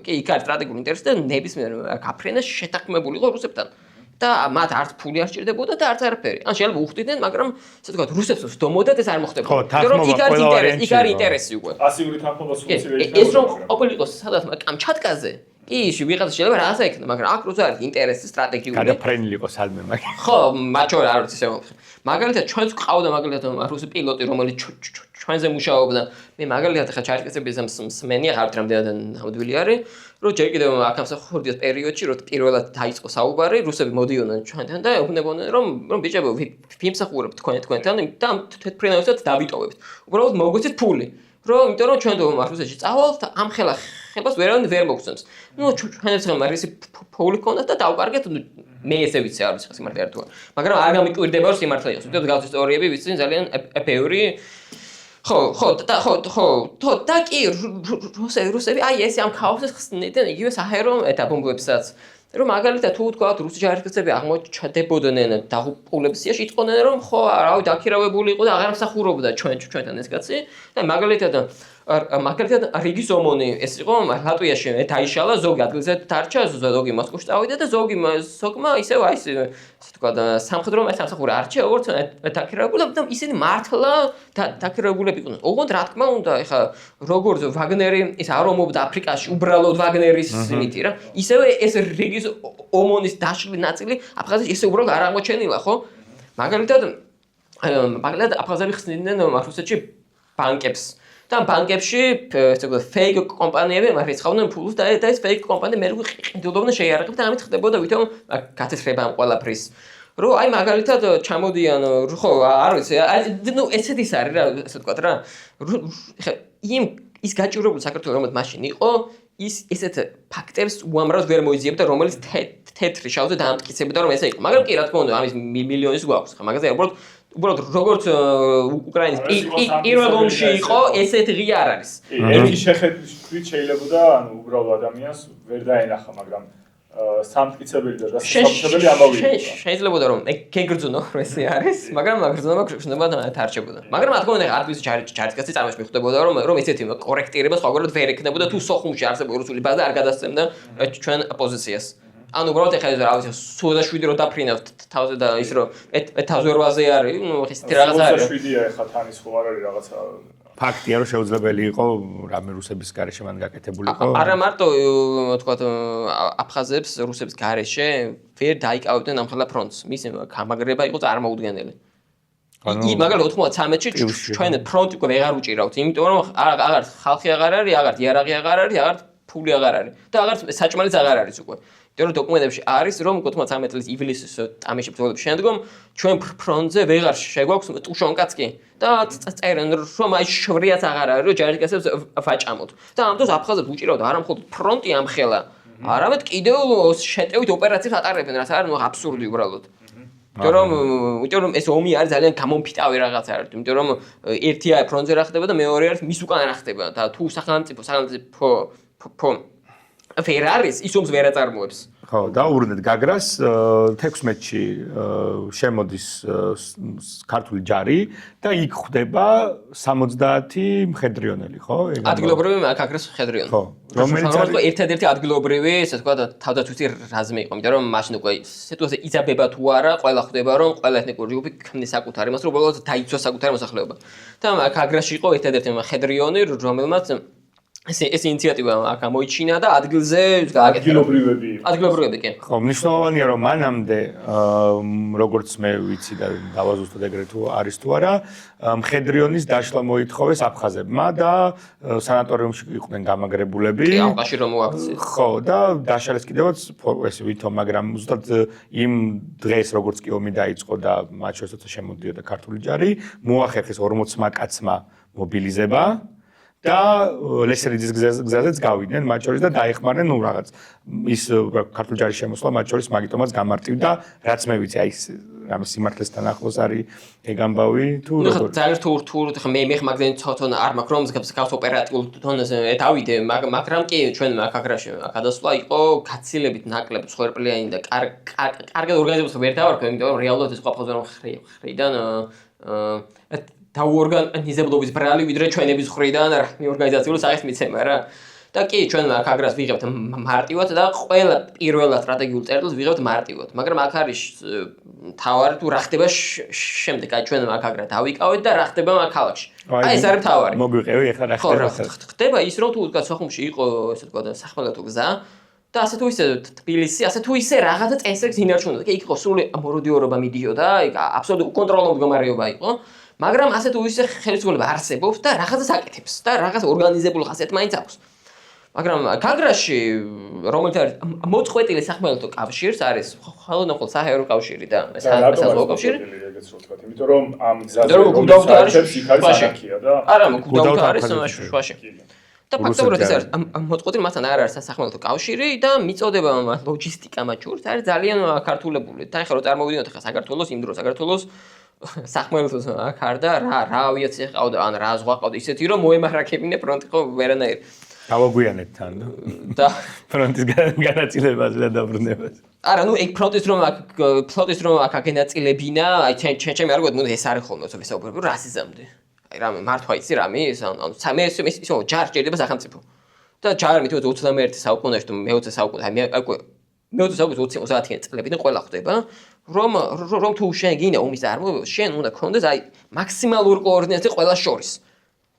კი იქ არის სტრატეგიული ინტერესი და ნებისმიერ გაფრენა შეთანხმებული იყო რუსებთან და მათ არც ფული არ სჭირდებოდა და არც არაფერი ან შეიძლება უხდიდნენ მაგრამ ასე ვთქვათ რუსებს ვსდომოდათ ეს არ მოხდებოდა რომ იქ არის ინტერესი უკვე პასიური თანხმობა სულ ცივი ეს რომ ყოფილიყო სადაც კამჩატკაზე კი ვიღაცა შეიძლება რაღაცა იქნება მაგრამ აქ როცა არის ინტერესი სტრატეგიული გადაფრენილი იყო სადმე მაგრამ ხო მათ შორის არ ვიცი ესე მაგალითად ჩვენს ყავდა მაგალითად რუსი პილოტი რომელიც ჩვენზე მუშაობდა მე მაგალითად ხა ჩარკესების მსმენია ხართ რამდენად ნამდვილი არის რომ ჯერ კიდევ აქ ამსახურდიას პერიოდში რომ პირველად დაიწყო საუბარი რუსები მოდიოდნენ ჩვენთან და ეუბნებოდნენ რომ ბიჭებო ვიმსახურებთ თქვენთან და თეთრფრენაოსაც დავიტოვებთ უბრალოდ მოგვიცეთ ფული რომ იმიტომ რომ ჩვენ რუსეთში წავალთ ამ ხელას ვერავინ ვერ მოგცემს ნუ ჩვენებს ხმარისი ფული ქონდათ და დავკარგეთ მე ესე ვიცი არ ვიცი სიმართლე არ თუ არა მაგრამ არ გამიკვირდება რომ სიმართლე იყოს იმიტომ გავს ისტორიები ვიცი ძალიან ბევრი ხო და კი რუსები აი ესე ამ ქაოსს ხსნიდნენ იგივე საჰაერო ეტაბომბებსაც რომ მაგალითად თუ თქვა რუსი ჯარისკაცები აღმოჩნდებოდნენ დაღუპულების სიაში იტყოდნენ რომ ხო რავი დაქირავებული იყო და აღარ მსახურობდა ჩვენთან ეს კაცი და მაგალითად რიგის ომონი ეს იყო ლატვიაში დაიშალა ზოგი ადგილზე დარჩა ზოგი მოსკოვში წავიდა და ზოგმა ისევ აი ესე თქვა სამხედრო სამსახური არჩია როგორც დაქირავებული და ისინი მართლა დაქირავებულები იყვნენ ოღონდ რა თქმა უნდა ეხა როგორც ვაგნერი ის არ ომობდა აფრიკაში უბრალოდ ვაგნერის იმითი რა ისევ ეს რიგის ომონის დაშლილი ნაწილი აფხაზეთში ისე უბრალოდ არ აღმოჩენილა ხო მაგალითად აფხაზები ხსნიდნენ რუსეთში ბანკებს და ბანკებში ესე ვთქვათ ფეიქ კომპანიები მარიცხავდნენ ფულს და ეს ფეიქ კომპანიები მე ყიდულობდნენ შეიარაღებით და ამით ხდებოდა ვითომ გათეთრება ამ ყველაფრის რომ აი მაგალითად ჩამოდიან ხო არ ვიცი ნუ ესეთ ის არის რა ესე ვთქვათ რა ის გაჭირებული საქართველოს რომელიც მაშინ იყო ის ესეთ ფაქტორს უამრად ვერ მოიძიებდა რომელიც თეთრი შავზე დაამტკიცებდა რომ ესე იყო მაგრამ კი რა თქმა უნდა ამის მილიონის გვაქვს ხა მაგაზე უბრალოდ უბრალოდ როგორც უკრაინის პირველ ომში იყო, ესეთი ღია არ არის. ერთი შეხედვით შეიძლება ანუ უბრალოდ ადამიანს ვერ დაენახა, მაგრამ სამტკიცებელი და დასამტკიცებელი ამბავი. შეიძლება რომ გეგრძნო ესე არის, მაგრამ გრძნობა გრძნობა დარჩებოდა. მაგრამ რა თქმა უნდა, არც ჯარისკაცი წარმოშ მიხვდებოდა რომ ესეთი კორექტირება სხვაგვარად ვერ ექნებოდა თუ სოხუმში არსებულ რუსული ბაზა არ გადასცემდა ჩვენ პოზიციას. ანუ უბრალოდ ეხლა რა ვიცი, სულაშვიდი რო დაფრინავთ თავზე და ის რომ 1800-ზე არის, ნუ ესეთი რაღაცა არის. 7-ია ეხლა თანის ხო არ არის რაღაცა. ფაქტია რომ შეუძლებელი იყო რამე რუსების გარეშე მან გაკეთებულიყო. არა მარტო თქვათ აფხაზებს რუსების გარეშე ვერ დაიკავებდნენ ამხელა ფრონტს. მის გამაგრება იყო წარმოუდგენელი. მაგალითად 93-ში ჩვენ ფრონტი უკვე ვეღარ უჭირავთ, იმიტომ რომ აღარ ხალხი აღარ არის, აღარ იარაღი აღარ არის, აღარ ფული აღარ არის და აღარ საჭმელიც აღარ არის უკვე. იმიტომ რომ დოკუმენტებში არის რომ 93 წლის ივლისის ტამეში ბრძოლების შემდგომ ჩვენ ფრონტზე ვეღარ შეგვაქვს ტუშონკაც კი და წერენ რომ აი შვრიაც აღარ არის რომ ჯარისკაცებს ვაჭამოთ. და ამ დროს აფხაზებს უჭირავთ არა მხოლოდ ფრონტი ამხელა, არამედ კიდევ შეტევით ოპერაციებს ატარებენ, რაც არის აბსურდი უბრალოდ. იმიტომ რომ ეს ომი არის ძალიან გამომფიტავი რაღაცა არის, იმიტომ რომ ერთია ფრონტზე რა ხდება და მეორე არის მის უკან რა ხდება და თუ სახელმწიფო ვერ არის, ის ომს ვერ აწარმოებს. ხო, დაუბრუნდეთ გაგრას 16-ში შემოდის ქართული ჯარი და იქ ხდება 70 მხედრიონელი, ხო? ადგილობრივი გაგრას მხედრიონი. ხო, რომელიც არის ერთადერთი ადგილობრივი, ესე თქვა თავდაცვითი რაზმი იყო, იმიტომ რომ მაშინ უკვე სიტუაცია იზაბება თუ არა, ყველა ხვდება რომ ყველა ეთნიკური ჯგუფი ქმნის საკუთარ იმას, რომ უბრალოდ დაიცვა საკუთარი მოსახლეობა. და გაგრაში იყო ერთადერთი მხედრიონი, რომელმაც ეს ინიციატივა გამოიჩინა და ადგილზე გააკეთა. ადგილობრივები კი. ხო, მნიშვნელოვანია რომ მანამდე როგორც მე ვიცი და დავაზუსტოთ ეგრეთ თუ არის თუ არა, მხედრიონის დაშლა მოითხოვეს აფხაზებმა და სანატორიუმში იყვნენ გამაგრებულები. კი, ამ კაში რომ მოაქციეს. ხო, და დაშალეს კიდევაც ეს ვითომ, მაგრამ ზუსტად იმ დღეს როგორც კი ომი დაიწყო და მათ შორისაც შემოდიოდა ქართული ჯარი, მოახერხეს 40 კაცმა მობილიზება. და ლესერიძის გზაზეც გავიდნენ მათ შორის და დაეხმარნენ ნუ რაღაც ის ქართული ჯარის შემოსვლა მათ შორის მაგიტომაც გამარტივდა რაც მე ვიცი აი ეს რამე სიმართლესთან ახლოს არის ეგ ამბავი თუ როგორ ძალიან თუ ხა მე მაგდენ ცოტონ არ მაქვს რომ გავს ოპერატიულ დონეზე დავიდე მაგრამ კი ჩვენ აქ გადასვლა იყო გაცილებით ნაკლებ მსხვერპლიანი და კარგად ორგანიზებას ვერ დავარქვა იმიტომ რომ რეალურად ეს ყოფილზე რომ ხრიდან დაუორგანიზებლობის ბრალი ვიდრე ჩვენების ხრიდან ორგანიზაციული სახის მიცემა რა და კი ჩვენ აქ ვიღებთ მარტივად და ყველა პირველად სტრატეგიულ წერილს ვიღებთ მარტივად მაგრამ აქ არის თავარი თუ რა ხდება შემდეგ აი ჩვენ აქ დავიკავეთ და რა ხდება მაგ ქალაქში აი ეს არის თავარი მოგვიყევი ახლა რა ხდება ხდება ის რომ თუ სოხუმში იყო ესე თქვა სახმელეთო გზა და ასე თუ ისე თბილისი ასე თუ ისე რაღაცა წესრიგს ინარჩუნებდა კი იქ იყო სრული მოროდიორობა მიდიოდა იქ აბსოლუტური უკონტროლო მდგომარეობა იყო მაგრამ ასე თუ ისე ხელისუფლება არსებობს და რაღაცას აკეთებს და რაღაც ორგანიზებული ხასიათი მაინც აქვს. მაგრამ გაგრაში რომელიც არის მოწყვეტილი სახმელეთო კავშირს არის ხოლმე საერთო კავშირი და საზღვაო კავშირი. ეგეც რო თქვა, იმიტომ რომ ამ გზაზე გუდაუთა არის ანარქია და არა, გუდაუთა არის შუაში. და ფაქტობრივად ეს არის მოწყვეტილი მასთან არ არის სახმელეთო კავშირი და მიწოდება ლოჯისტიკა მათ შორის არის ძალიან ქართულებული. და ახლა რო წარმოვიდგინოთ ახლა საქართველოს იმ დროს საქართველოს სახმელეთოს აქ არ და რა ავიაცია ყავდა ან რა ზღვა ყავდა ისეთი რომ მოემარაგებინე ფრონტი ხო ვერანაირ დავაგვიანეთ თან და ფრონტის განაწილებაზე და დაბრუნებაზე არა ნუ ეგ ფრონტის რომ აქ განაწილებინა აი ჩემი არ გვეუბნები ეს არის ხოლმე ვისაუბრებ რასიზმამდე აი რამე მართვა იცი რამე ეს ანუ მე ისო ჯარი ჭირდება სახელმწიფო და ჯარი მით 21 საუკუნეში თუ მე-20 საუკუნე აი მე-20 საუკუნის 30-იან წლებიდან ყველა ხდება რომ თუ შენ გინდა ომის წარმოება შენ უნდა გქონდეს აი მაქსიმალური კოორდინაცია ყველა შორის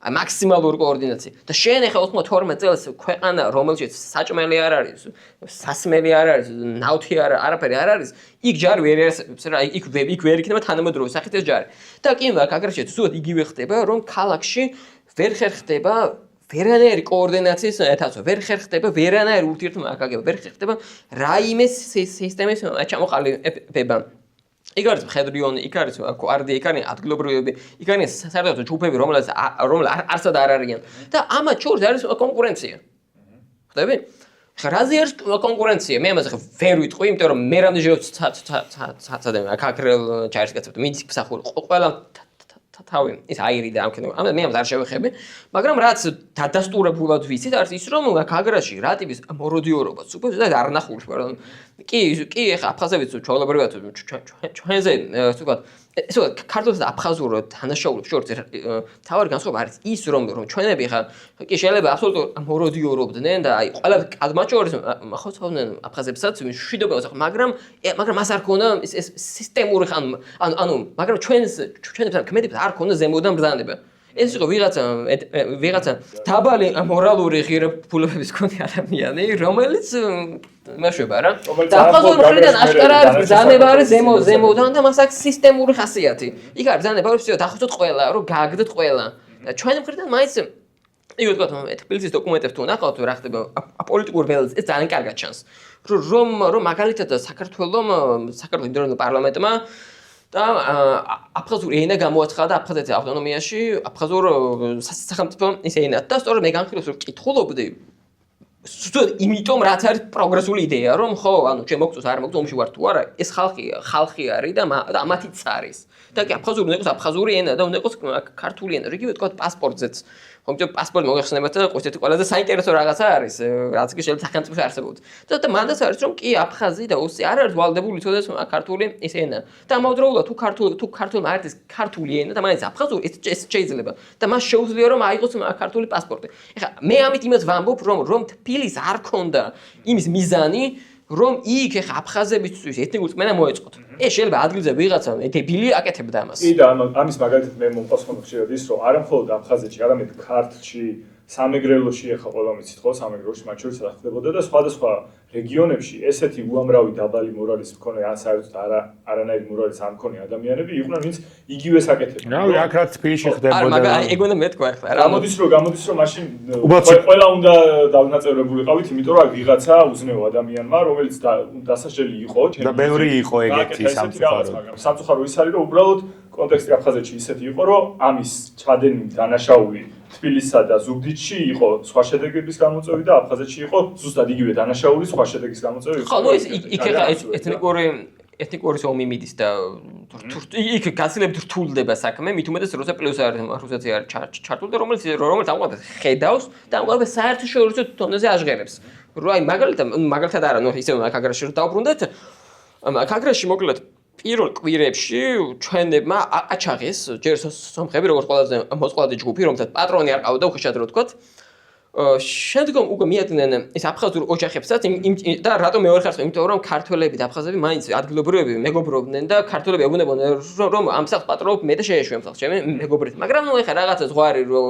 აი მაქსიმალური კოორდინაცია და შენ ახლა 92 წელს ქვეყანა რომელშიც საჭმელი არ არის სასმელი არ არის ნავთი არაფერი არ არის იქ ჯარი ვერ არის რა იქ ვერ იქნება თანამედროვე სახით ეს ჯარი და კი გაგრაში ზუსტად იგივე ხდება რომ ქალაქში ვერ ხერხდება ვერანაირი კოორდინაციის ეთასო ვერ ხერხდება ვერანაირი ურთიერთმაგაგება ვერ ხერხდება რაიმე სისტემის ჩამოყალიბება იქ არის მხედრიონი იქ არის კვარდი იქ არის ადგილობრივები იქ არის საერთოდ ჯგუფები რომელიც არცად არ არიან და ამათ შორის არის კონკურენცია ხდები რაზე არის კონკურენცია? მე ამაზე ვერ ვიტყვი, იმიტომ რომ მე რამდენჯერ ცაცადე აქაკრელ ჩაერსკაცებთ მინდის მსახური ყველა თავი ის აირი და ამქნე მე ამას არ შევეხები, მაგრამ რაც დადასტურებულად ვიცით არის ის რომ გაგრაში რა ტიპის მოროდიორობა სუპერ და არ ნახულს, პარდონ. კი ეხა აფხაზებიც ჩვეულებრივად ჩვენზე ასე ვთქვათ ესე ქართულსა და აფხაზურ თანაშაულებს შორის თავარი განსხვავება არის ის რომ ჩვენები ხა კი შეიძლება აბსოლუტურად მოროდიორობდნენ და აი ყველა კადმაც შორის ხოცავდნენ აფხაზებსაც შვიდობებას მაგრამ მას არ ქონდა ეს სისტემური ანუ მაგრამ ჩვენს ქმედებს არ ქონდა ზემოდან ბრძანება ეს იყო ვიღაცა დაბალი მორალური ღირებულებების მქონე ადამიანი რომელიც მეშვება რა და აფხაზურ მხრიდან აშკარა არის ბრძანება არის ზემოდან და მას აქვს სისტემური ხასიათი იქ არის ბრძანება არის დახოცოთ ყველა რომ გააგდოთ ყველა და ჩვენი მხრიდან მაინც იგივე თქვა თბილისის დოკუმენტებს თუ ნახავთ რა ხდება პოლიტიკურ ველზე ეს ძალიან კარგად ჩანს რომ მაგალითად საქართველოს იმდროინდელ პარლამენტმა და აფხაზური ენა გამოაცხადა აფხაზეთის ავტონომიაში აფხაზურ სახელმწიფო ის ენა და სწორედ მე განხილავს რომ კითხულობდი იმიტომ რაც არის პროგრესული იდეა რომ ხო ანუ ჩვენ მოგწოს არ მოგწოს ომში ვარ თუ არა ეს ხალხი არის და ამათიც არის და კი აფხაზური უნდა იყოს აფხაზური ენა და უნდა იყოს ქართული ენა იგივე თქვა პასპორტზეც ხომ პასპორტი მოგეხსენებათ და ყოსეთი ყველაზე საინტერესო რაღაცა არის რაც კი შეიძლება სახელმწიფოში არსებობს და მანდაც არის რომ კი აფხაზი და ოსი არ არის ვალდებული იცოდეს ქართული ეს ენა და ამავდროულად თუ ქართულმა არის ქართული ენა და მაინც აფხაზური ეს შეიძლება და მას შეუძლია რომ აიღოს ქართული პასპორტი ეხლა მე ამით იმას ვამბობ რომ თბილისს არ ქონდა იმის მიზანი რომ იქ ეხა აფხაზებისთვის ეთნიკური წმენა მოეწყოთ. ეს შეიძლება ადგილზე ვიღაცა დებილი აკეთებდა ამას. კი და ამის მაგალითად მე მომყავს ხშირად ის რომ არა მხოლოდ აფხაზეთში, არამედ ქართლში, სამეგრელოში ეხა ყველა მიცით ხო სამეგრელოში მათ შორის რა ხდებოდა და სხვადასხვა რეგიონებში ესეთი უამრავი დაბალი მორალის მქონე ან საერთოდ არანაირი მორალის არ მქონე ადამიანები იყვნენ ვინც იგივეს აკეთებდნენ. რავი აქ რაც თბილისში ხდებოდა. ეგ უნდა მეთქვა ახლა რა. გამოდის რომ მაშინ ყველა უნდა დაუნაწევრებულიყავით, იმიტომ რომ ვიღაცა უზნეო ადამიანმა, რომელიც დასაშველი იყო, და ბევრი იყო ეგეთი სამწუხარო. მაგრამ სამწუხარო ის არის რომ უბრალოდ კონტექსტი აფხაზეთში ისეთი იყო, რომ ამის ჩადენილი დანაშაული თბილისსა და ზუგდიდში იყო სხვა შედეგების გამოწვევი და აფხაზეთში იყო ზუსტად იგივე დანაშაული სხვა შედეგის გამოწვევი. ხო, ნუ იქ ეხა ეთნიკური ომი მიდის და იქ გაცილებით რთულდება საქმე, მით უმეტეს როცა პლუს არის რუსეთი არის ჩართული და რომელიც ამგვარად ხედავს და ამგვარად საერთაშორისო დონეზე აჟღერებს. რომ აი მაგალითად არა, ნუ ისე აქაგრაში რომ დავბრუნდეთ, აქაგრაში მოკლედ პირველ კვირებში ჩვენებმა აჩაღეს ჯერ სომხები როგორც ყველაზე მოწყვლადი ჯგუფი, რომელსაც პატრონი არ ყავდა უხეშად რო ვთქვათ. შემდგომ უკვე მიადგნენ ეს აფხაზურ ოჯახებსაც და რატომ მეორე ხარს იმიტომ რომ ქართველები და აფხაზები მაინც ადგილობრივები მეგობრობდნენ და ქართველები ეგონებოდნენ რომ ამ სახლს პატრონობ მე და შეეშვი ამ სახლს ჩემი მეგობრით მაგრამ ნუ ეხა რაღაცა ზღვარი რო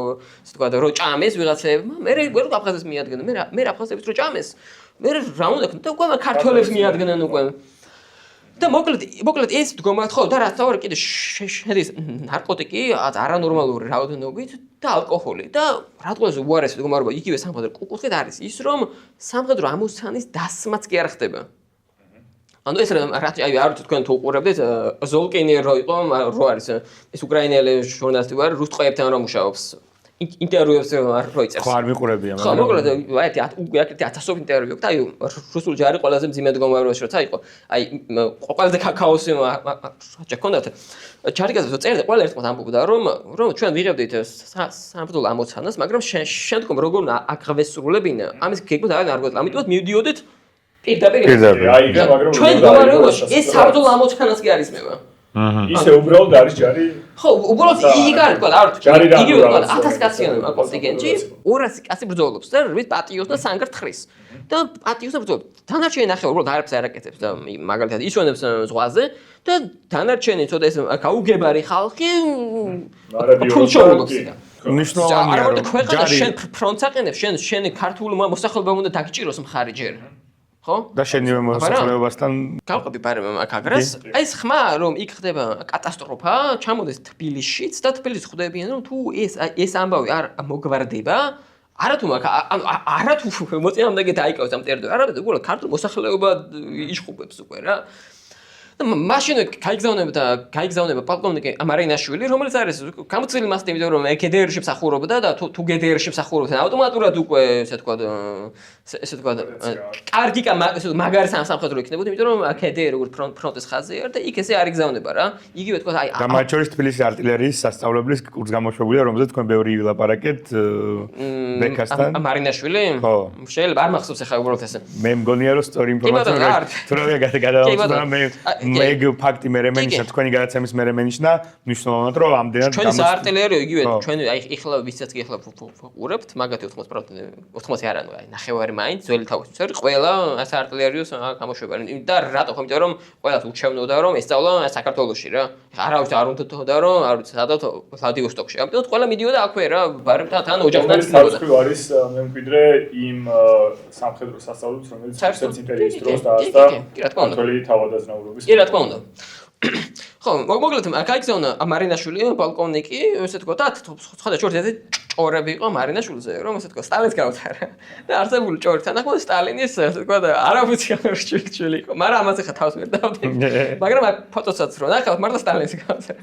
ასე თქვა რო ჭამეს ვიღაცებმა მე ვერ აფხაზებს მიადგენენ მე აფხაზებს რო ჭამეს მე რა უნდა ქნა და უკვე ქართველებს მიადგენენ უკვე და მოკლედ ეს მდგომარეობა ხო და რა თავი კიდე შედის ნარკოტიკი არანორმალური რაოდენობით და ალკოჰოლი და რა ყველაზე უარესი მდგომარეობა იგივე სამხედრო კუთხით არის ის რომ სამხედრო ამოცანის დასმაც კი არ ხდება. ანუ ეს რა აი არ ვიცი თქვენ თუ უყურებდით ზოლკინი რო იყო რო არის ეს უკრაინელი ჟურნალისტი ვარ რუსტყოებთან რომ მუშაობს ინტერვიუებს რო იწერს. ხო არ მიყურებია მაგრამ. ხო მოკლედ აი 1000 ინტერვიუ და აი რუსული ჯარი ყველაზე მძიმე მდგომარეობაში როცა იყო. აი ყველაზე ქაოსი ჩქონდათ. ჩარიგაზე წერდა ყველა ერთმანეთს ამბობდა რომ ჩვენ ვიღებდით სამხედრო ამოცანას, მაგრამ შემდგომ როგორ აღვესრულებინა ამის გეგმით არ არგოთ. ამიტომაც მივდიოდით პირდაპირ. აი მაგრამ ჩვენ მდგომარეობაში ეს სამხედრო ამოცანას კი არისმევა. ისე უბრალოდ არის ჯარი ხო უბრალოდ იქ არის თქვა არ ვთქვი იგივე თქვა 1000 კაციანი კონტინგენტი 200 კაცი ბრძოლობს და რვით პატიოს და სანგრ თხრის და პატიოს და ბრძოლობს დანარჩენი ნახე უბრალოდ არაფერს არ აკეთებს და მაგალითად ისვენებს ზღვაზე და დანარჩენი ცოტა ეს გაუგებარი ხალხი ფულშოულობს და ნიშნავენია რომ ჯარი შენ ფრონტს აყენებს შენი ქართული მოსახლეობა უნდა დაგჭიროს მხარი ჯერ ხო? და შენივე მოსახლეობასთან გავყები პარემ აქაგრას. აი ეს ხმა რომ იქ ხდება კატასტროფა, ჩამოდეს თბილისშიც და თბილისს ხვდებიან რომ თუ ეს ამბავი არ მოგვარდება, არათუ ანუ არათუ მოწინააღმდეგე დაიკავოს ამ ტერიტორიას, არამედ უბრალოდ ქართულ მოსახლეობა იშხუბებს უკვე რა. და მაშინ გაიგზავნება პოლკოვნიკი მარინაშვილი, რომელიც არის გამოცდილი მასტი, იმიტომ რომ KDR-ში მსახურობდა და თუ GDR-ში მსახურობდა, ავტომატურად უკვე ესე თქვა კარგი მაგარი სამხედრო იქნებოდა, იმიტომ რომ KDR როგორ ფრონტის ხაზია და იქ ესე არ იგზავნება რა. იგივე თქვა აი და მათ შორის თბილისის არტილერიის სასწავლებლის კურსს გამოშვებულია, რომელზეც თქვენ ბევრი ვილაპარაკეთ ბექასთან. მარინაშვილი? ხო. შეიძლება არ მახსოვს ახლა უბრალოდ ესე. მე მგონია რომ სწორი ინფორმაცია თუ რა გადავაწყდა მე ეგ ფაქტი მე მენიშნა თქვენი გადაცემის მე მენიშნა მნიშვნელოვნად რომ ამდენად ჩვენი საარტილერიო იგივე ჩვენი აი ეხლა ვისაც კი ეხლა უყურებთ მაგათი 80% არ ანუ აი ნახევარი მაინც ძველი თავის წერი ყველა საარტილერიოს გამოშვება და რატო ხო იმიტომ რომ ყველას უჩვენოდა რომ ესწავლა საქართველოში რა არავის არ უნდა რომ არ ვიცი სადაც ვლადივოსტოკში ამიტომ ყველა მიდიოდა აქვე რა ბარებთან თან ოჯახთან ცნობოდა არის მემკვიდრე იმ სამხედრო სასწავლებლებს რომელიც რუსეთის იმპერიის დროს დაასწა ქართველი თავადაზნაურობის კი რა თქმა უნდა ხო მოკლედ გაიგზავნა მარინაშვილი პოლკოვნიკი ესე თქვა და სხვა ჩორთზე ჭორები იყო მარინაშვილზე რომ ესე თქვა სტალინს გავთარა და არსებული ჭორი თანახმად სტალინის ესე თქვა და არაფერი ჭილი იყო მაგრამ ამაზე ხა თავს ვერ დავდი მაგრამ აქ ფოტოსაც რო ნახავთ მართლა სტალინს გავთარა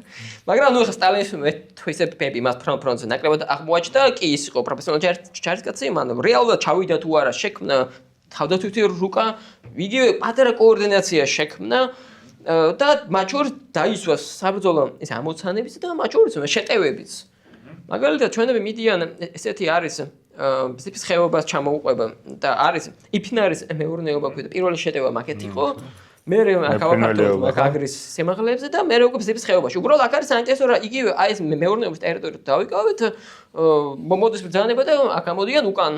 მაგრამ ნუ ხა სტალინის თუ ისე პეპი მას ფრონტზე ნაკლებად აღმოაჩნდა კი ის იყო პროფესიონალი ჯარისკაცი მან რეალურად ჩავიდა თუ არა შექმნა თავდაცვითი რუკა იგივე პატარა კოორდინაცია შექმნა და მათ შორის დაისვა საბრძოლო ეს ამოცანებიც და მათ შორის შეტევებიც. მაგალითად ჩვენები მიდიან ესეთი არის ბზიფის ხეობას ჩამოუყვება და არის იფინარის მეურნეობა ქვია პირველი შეტევა მაგეთ იყო მე გავაკეთე აგრის სიმაღლეებზე და მე უკვე ბზიფის ხეობაში. უბრალოდ აქ არის საინტერესო რა იგივე აი ეს მეურნეობის ტერიტორიით დავიკავეთ მოდის ბრძანება და აქ ამოდიან უკან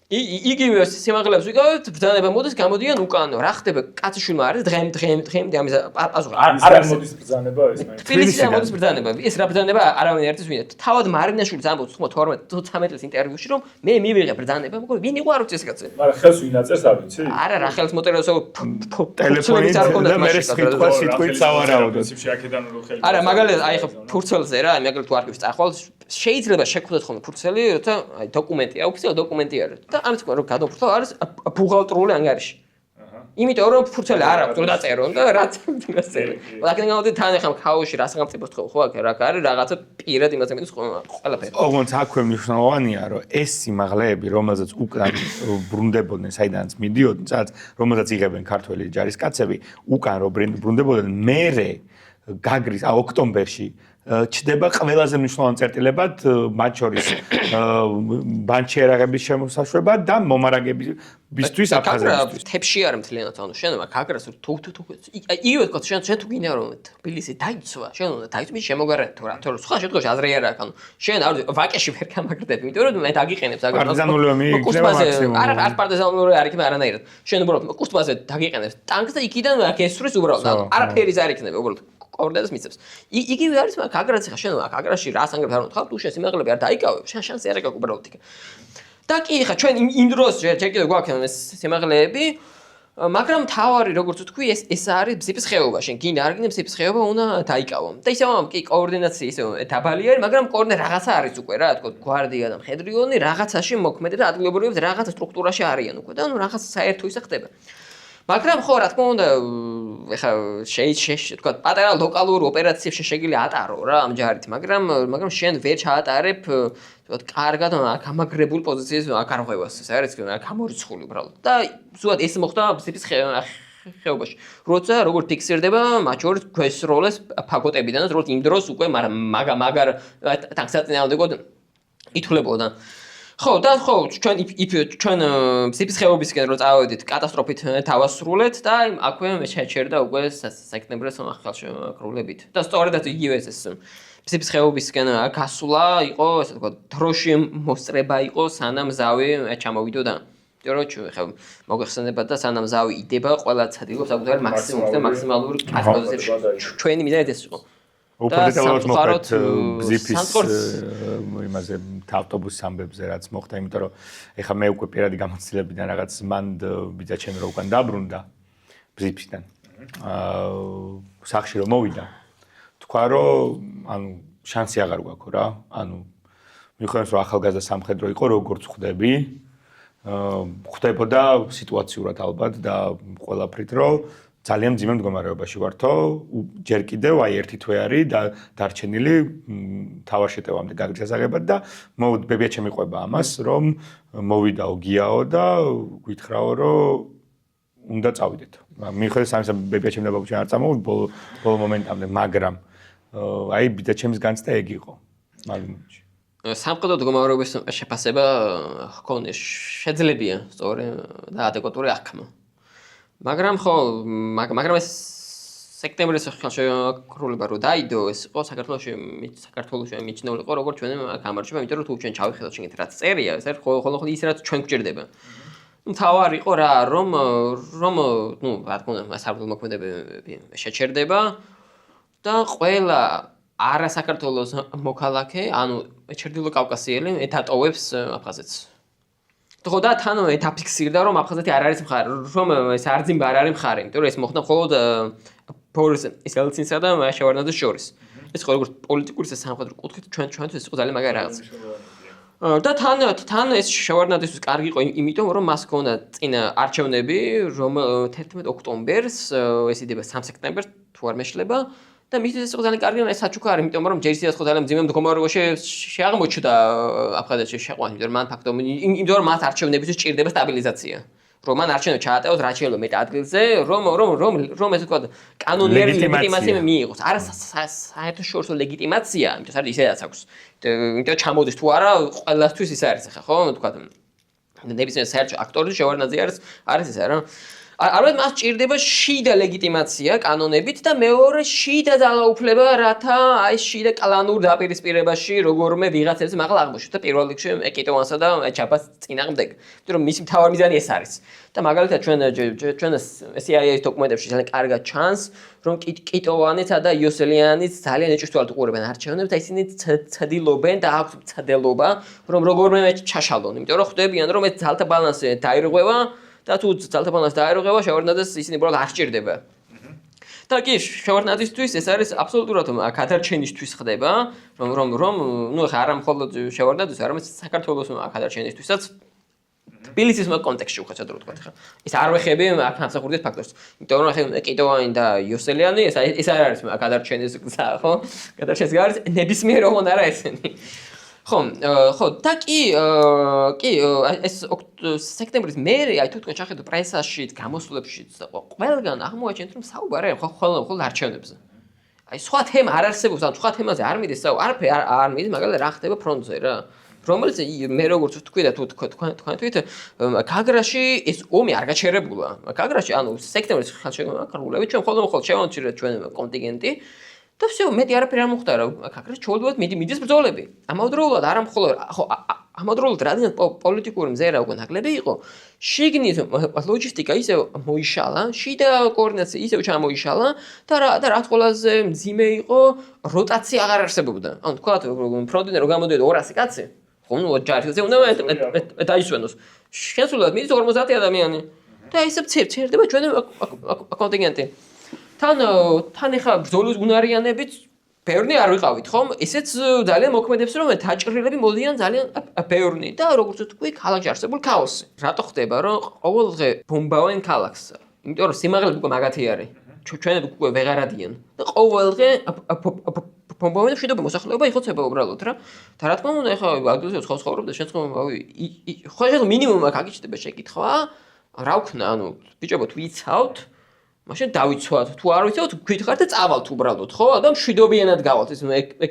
იგივე სიმაღლეებს ვიკავებთ, ბრძანება მოდის, გამოდიან უკანო. რა ხდება? კაციშვილმა არის დღემდე ამის არ მოდის ბრძანება ეს მე. თბილისიდან მოდის ბრძანება. ეს რა ბრძანება არავინ ერთის ვინდა. თავად მარინაშვილს ამბობს თქო 12 წლის ინტერვიუში რომ მე მივიღე ბრძანება, მოკლედ ვინ იყო არ ვიცი ეს კაცი. მაგრამ ხელს ვინ აწევს არ ვიცი? არა, რა ხელს მოტერებს ტელეფონით და მე სიტყვით სავარაუდო. პრინციპში აქედან რო ხელი. არა, მაგალითად აი ხო ფურცელზე რა, მაგალითად თუ არქივს წახვალ, შეიძლება შეგვხვდეთ ხოლმე ფურცელი, როცა აი დოკუმენტია, ოფიციალური დოკუმენტი არის. და ამით თქვა რომ გადაფრთხილ არის ბუღალტრული ანგარიში. იმიტომ რომ ფურცელი არ აქვს რომ დაწერო და რაც დაწერე. ლაკენ გავდი თან ახლა ხაოში რა სახელმწიფოს თქო ხო აქ რა არის რაღაცა პირად იმას ამის ყველაფერი. ოღონდ აქვე მნიშვნელოვანია რომ ეს სიმაღლეები რომელზეც უკან ბრუნდებოდნენ საიდანაც მიდიოდნენ სადაც რომელზეც იღებენ ქართველი ჯარისკაცები უკან რო ბრუნდებოდნენ მერე გაგრის ოქტომბერში ჩდება ყველაზე მნიშვნელოვანი წერტილებად მათ შორის ბანჩერაღების შემოსაშვება და მომარაგებისთვის აფხაზებისთვის. თებში არ მთლიანად ანუ შენ გაგრას თუ იგივე თქო შენ თუ გინდა რომ თბილისი დაიცვა შენ უნდა დაიცვი შემოგარენ თუ რა თორე სხვა შემთხვევაში აზრი არ აქვს ანუ შენ არ ვაკეში ვერ გამაგრდები იმიტომ რომ მე დაგიყენებს აგერ პარტიზანული ომი იქნება მაქსიმუმ არ პარტიზანული არ იქნება არანაირად შენ უბრალოდ კუსტბაზე დაგიყენებს ტანკს და იქიდან გესვრის უბრალოდ ანუ არაფერი არ იქნება უბრალოდ კოორდინატას მიცემს. იგივე არის მაგ აგრაცი ხა შენ აგრაში რას ანგრევს არ უნდა თუ შენ სიმაღლეები არ დაიკავებ შენ შანსი არ აქვს უბრალოდ იქ. და კი ხა ჩვენ იმ დროს ჯერ კიდევ გვაქვს ეს სიმაღლეები მაგრამ თავარი როგორც ვთქვი ეს არის ბზიფის ხეობა შენ გინდა არ გინდა ბზიფის ხეობა უნდა დაიკავო. და ისევ კი კოორდინაცია ისევ დაბალი არის მაგრამ კოორდინა რაღაცა არის უკვე რა თქო გვარდია და მხედრიონი რაღაცაში მოქმედებს და ადგილობრივებს რაღაცა სტრუქტურაში არიან უკვე და ნუ რაღაც საერთო ისა ხდება. მაგრამ ხო რა თქმა უნდა ეხა თქვა პატარა ლოკალურ ოპერაციებში შეგიძლია ატარო რა ამ ჯარით მაგრამ შენ ვერ ჩაატარებ თქვა კარგად გამაგრებულ პოზიციას აქ არ ღვევას ეს არის გამორიცხული უბრალოდ და ზუსტად ეს მოხდა ბზიფის ხეობაში როცა როგორ ფიქსირდება მათ შორის გვესროლეს ფაგოტებიდან როგორც იმ დროს უკვე მაგარ ტანკსაწინააღმდეგოდ ითვლებოდა ხო და ხო ჩვენ ბზიფის ხეობისკენ რო წავედით კატასტროფით თავასრულეთ და აქვე შეჩერდა უკვე სექტემბრის ახალშემოქმედებით და სწორედაც იგივე ეს ბზიფის ხეობისკენ გასვლა იყო ესე თქვა დროში მოსწრება იყო სანამ ზავი ჩამოვიდოდა იმიტომ რომ ხა მოგეხსენებათ და სანამ ზავი იდება ყველა ცდილობს საკუთარ მაქსიმუმს და მაქსიმალურ პოზიციებში ჩვენი მიზანით ეს იყო უფრო დეტალურად მოხდეთ ბზიფის იმაზე ავტობუს ამბებზე რაც მოხდა იმიტომ რომ ეხა მე უკვე პირადი გამოცდილებიდან რაღაც მან ბიძაჩემი რო უკან დაბრუნდა ბზიფისთან სახში რომ მოვიდა თქვა რომ ანუ შანსი აღარ გვაქვს რა ანუ მიუხედავად რომ ახალგაზრდა სამხედრო იყო როგორც ხვდები ხვდებოდა სიტუაციურად ალბათ და ყველაფრით რომ ძალიან მძიმე მდგომარეობაში ვართო, ჯერ კიდევ აი ერთი თვე არის დარჩენილი თავარ შეტევამდე გაგრის გასაღებად და ბებია ჩემი ყვება ამას, რომ მოვიდაო გიაო და გითხრაო, რომ უნდა წავიდეთ. მიხედავთ სამისა ბებია ჩემი და ბაბუჩი არ წამოვიდნენ ბოლო მომენტამდე, მაგრამ აი ბიძა ჩემის განცდა ეგ იყო მაგნუმში. სამხედრო მდგომარეობის შეფასება ჰქონდა შეძლებია სწორი და ადეკვატური აღქმა. მაგრამ ხო, მაგრამ ეს სექტემბრის ხელშეკრულება რო დაიდო, ეს იყო საქართველოში მიჩნეული იყო როგორც ჩვენი გამარჯვება, იმიტომ რომ თუ ჩვენ ჩავიხედოთ შეგეთ რაც წერია, ეს არის ხოლმე ის რაც ჩვენ გვჭირდება. მთავარი იყო რა, რომ რა თქმა უნდა, საფრთხე მოქმედებები შეჩერდება და ყველა არა საქართველოს მოქალაქე, ანუ ჩრდილო კავკასიელი ეთატოვებს აფხაზეთს. ხო და თან ეთაფიქსირდა რომ აფხაზეთი არ არის მხარი, რომ ეს არძიმბა არ არის მხარი, იმიტომ რომ ეს მოხდა მხოლოდ ბორის ელცინსა და შევარდნაძის შორის. ეს ხო როგორც პოლიტიკური სამხედრო კუთხით ჩვენთვის იყო ძალიან მაგარი რაღაც. და თან ეს შევარდნაძისთვის კარგი იყო იმიტომ რომ მას ჰქონდა წინა არჩევნები, რომ 11 ოქტომბერს ეს იდება 3 სექტემბერს თუ არ მეშლება. და მისთვის ეს იყო ძალიან კარგი ეს საჩუქარი, იმიტომ რომ ჯერ ისედაც ხო ძალიან მძიმე მდგომარეობაში შეაღმოჩნდა აფხაზეთში შეყვანი, იმიტომ რომ მან ფაქტობრივად იმიტომ რომ მას არჩევნებისთვის ჭირდება სტაბილიზაცია. რომ მან არჩევნები ჩაატაროს რაც შეიძლება მეტ ადგილზე, რომ ესე ვთქვათ, კანონიერი ლეგიტიმაცია მიიღოს. არა საერთაშორისო ლეგიტიმაცია, იმიტომ რომ ისედაც აქვს. იმიტომ ჩამოდის თუ არა, ყველასთვის ის არის ახლა, ხო, ვთქვათ. ნებისმიერ საერთო აქტორის შევარდნაძე არის ეს რა. არამედ მას ჭირდება შიდა ლეგიტიმაცია კანონებით და მეორე შიდა ძალაუფლება, რათა აი შიდა კლანურ დაპირისპირებაში როგორმე ვიღაცებს მაღლა აღმოჩნდა პირველ რიგში ეკიტოვანსა და ჩაბას წინააღმდეგ. იმიტომ რომ მისი მთავარი მიზანი ეს არის. და მაგალითად ჩვენ CIA-ის დოკუმენტებში ძალიან კარგად ჩანს, რომ კიტოვანიცა და იოსელიანიც ძალიან ეჭვშვალად უყურებენ არჩევნებს და ისინი ცდილობენ და აქვს მცდელობა, რომ როგორმე ჩაშალონ. იმიტომ რომ ხვდებიან, რომ ეს ძალთა ბალანსი დაირღვევა და თუ ძალთა ბალანსი დაერღვევა, შევარდნაძეს ისინი უბრალოდ არ სჭირდება. და კი, შევარდნაძისთვის ეს არის აბსოლუტურად გადარჩენისთვის ხდება, რომ ხა არა მხოლოდ შევარდნაძის, არამედ საქართველოს გადარჩენისთვისაც თბილისის კონტექსტში უხეცად რო ვთქვა ხა. ის არ ვეხები აქ ამსახურდით ფაქტორს. იმიტომ რომ ხა კიტოვანი და იოსელიანი ეს არ არის გადარჩენის გზა, ხო? გადარჩენის გზა არის ნებისმიერ ოღონდ არა ესენი. ხო და კი ეს სექტემბრის მერე აი თუ თქვენ ჩახედოთ პრესაში, გამოსვლებში ყველგან აღმოაჩენთ რომ საუბარი არის ხოლმე არჩევნებზე. აი სხვა თემა არ არსებობს, ან სხვა თემაზე არ მიდის არაფერი არ მიდის, მაგალითად რა ხდება ფრონტზე რა. რომელიც მე როგორც ვთქვი და თუ თქვენთვით გაგრაში ეს ომი არ გაჩერებულა. გაგრაში ანუ სექტემბრის ხელშეკრულებით ჩვენ ხოლმე შევამჩნიეთ ჩვენ კონტინგენტი და всё, მეტი არაფერი არ მოხდა რა. გაგრას ჩაუდოთ მიდის ბრძოლები. ამავდროულად არა მხოლოდ ამავდროულად რადგან პოლიტიკური მზერა უკვე ნაკლები იყო, შიგნით ლოჯისტიკა ისევ მოიშალა, შიდა კოორდინაცია ისევ ჩამოიშალა და რაც ყველაზე მძიმე იყო, როტაცია აღარ არსებობდა. ანუ თქვათ ფრონტიდან რო გამოდიოდა 200 კაცი, ხო, ჯარისზე უნდა დაისვენოს. შესულად მიდის 50 ადამიანი. და ისევ ცერდება ჩვენი კონტინგენტი. თან ეხა ბრძოლის უნარიანებით ბევრი არ ვიყავით, ხომ? ისეც ძალიან მოქმედებს, რომ დაჭრილები მოდიან ძალიან ბევრი და როგორც ვთქვი, ქალაქში არსებულ ქაოსი. რატო ხდება, რომ ყოველდღე ბომბავენ ქალაქს? იმიტომ რომ სიმაღლე უკვე მაგათი არის. ჩვენები უკვე ვეღარადიან. და ყოველდღე ბომბავენ და შედობა მოსახლეობა იხოცება უბრალოდ რა. და რა თქმა უნდა, ეხა ადგილზე ცხოვრობდა, შენ ხო მინიმუმ აქ აგიჩნდება შეკითხვა, რა ვქნა, ანუ ბიჭებო თუ იცავთ მაშინ დავიცვათ, თუ არ ვიცავთ, გითხართ და წავალთ უბრალოდ, ხო? და მშვიდობიანად გავალთ, ეს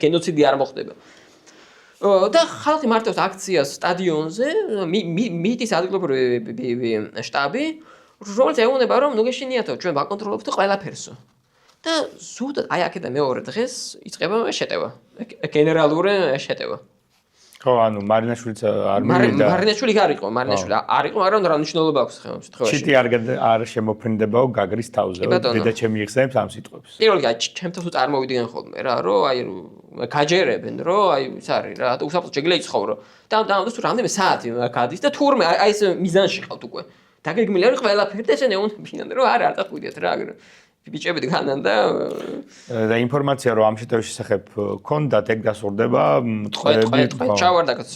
გენოციდი არ მოხდება. და ხალხი მართავს აქციას სტადიონზე, მიდის ადგილობრივი შტაბი, რომელიც ეუბნება, რომ ნუ გეშინიათო, ჩვენ ვაკონტროლებთ ყველაფერს. და ზუსტად აი აქედან მეორე დღეს იწყება შეტევა, გენერალური შეტევა. ხო, ანუ მარინაშვილიც არ მივიდა. მარინაშვილი არ იყო, მაგრამ რა მნიშვნელობა აქვს ხე ამ შემთხვევაში. ჩიტი არ შემოფრინდებაო გაგრის თავზე, დედა ჩემი იხსენებს ამ სიტყვებს. პირველ რიგში ჩემთვის წარმოვიდგენ ხოლმე რა, რომ აი გაჯერებენ, რომ აი ის არის რა, უსაფრთხო შეგიძლია იცხოვრო. და თუ რამდენიმე საათი გადის და თურმე აი ეს მიზანში ყავთ უკვე. დაგეგმილი არის ყველაფერი და ესენი ეუბნებიან, რომ არ წახვიდეთ რა, ბიჭები დგანან და ინფორმაცია რომ ამ შეტევის შესახებ ქონდათ ეგ დასურდება ტყვეები ჩავარდა კაც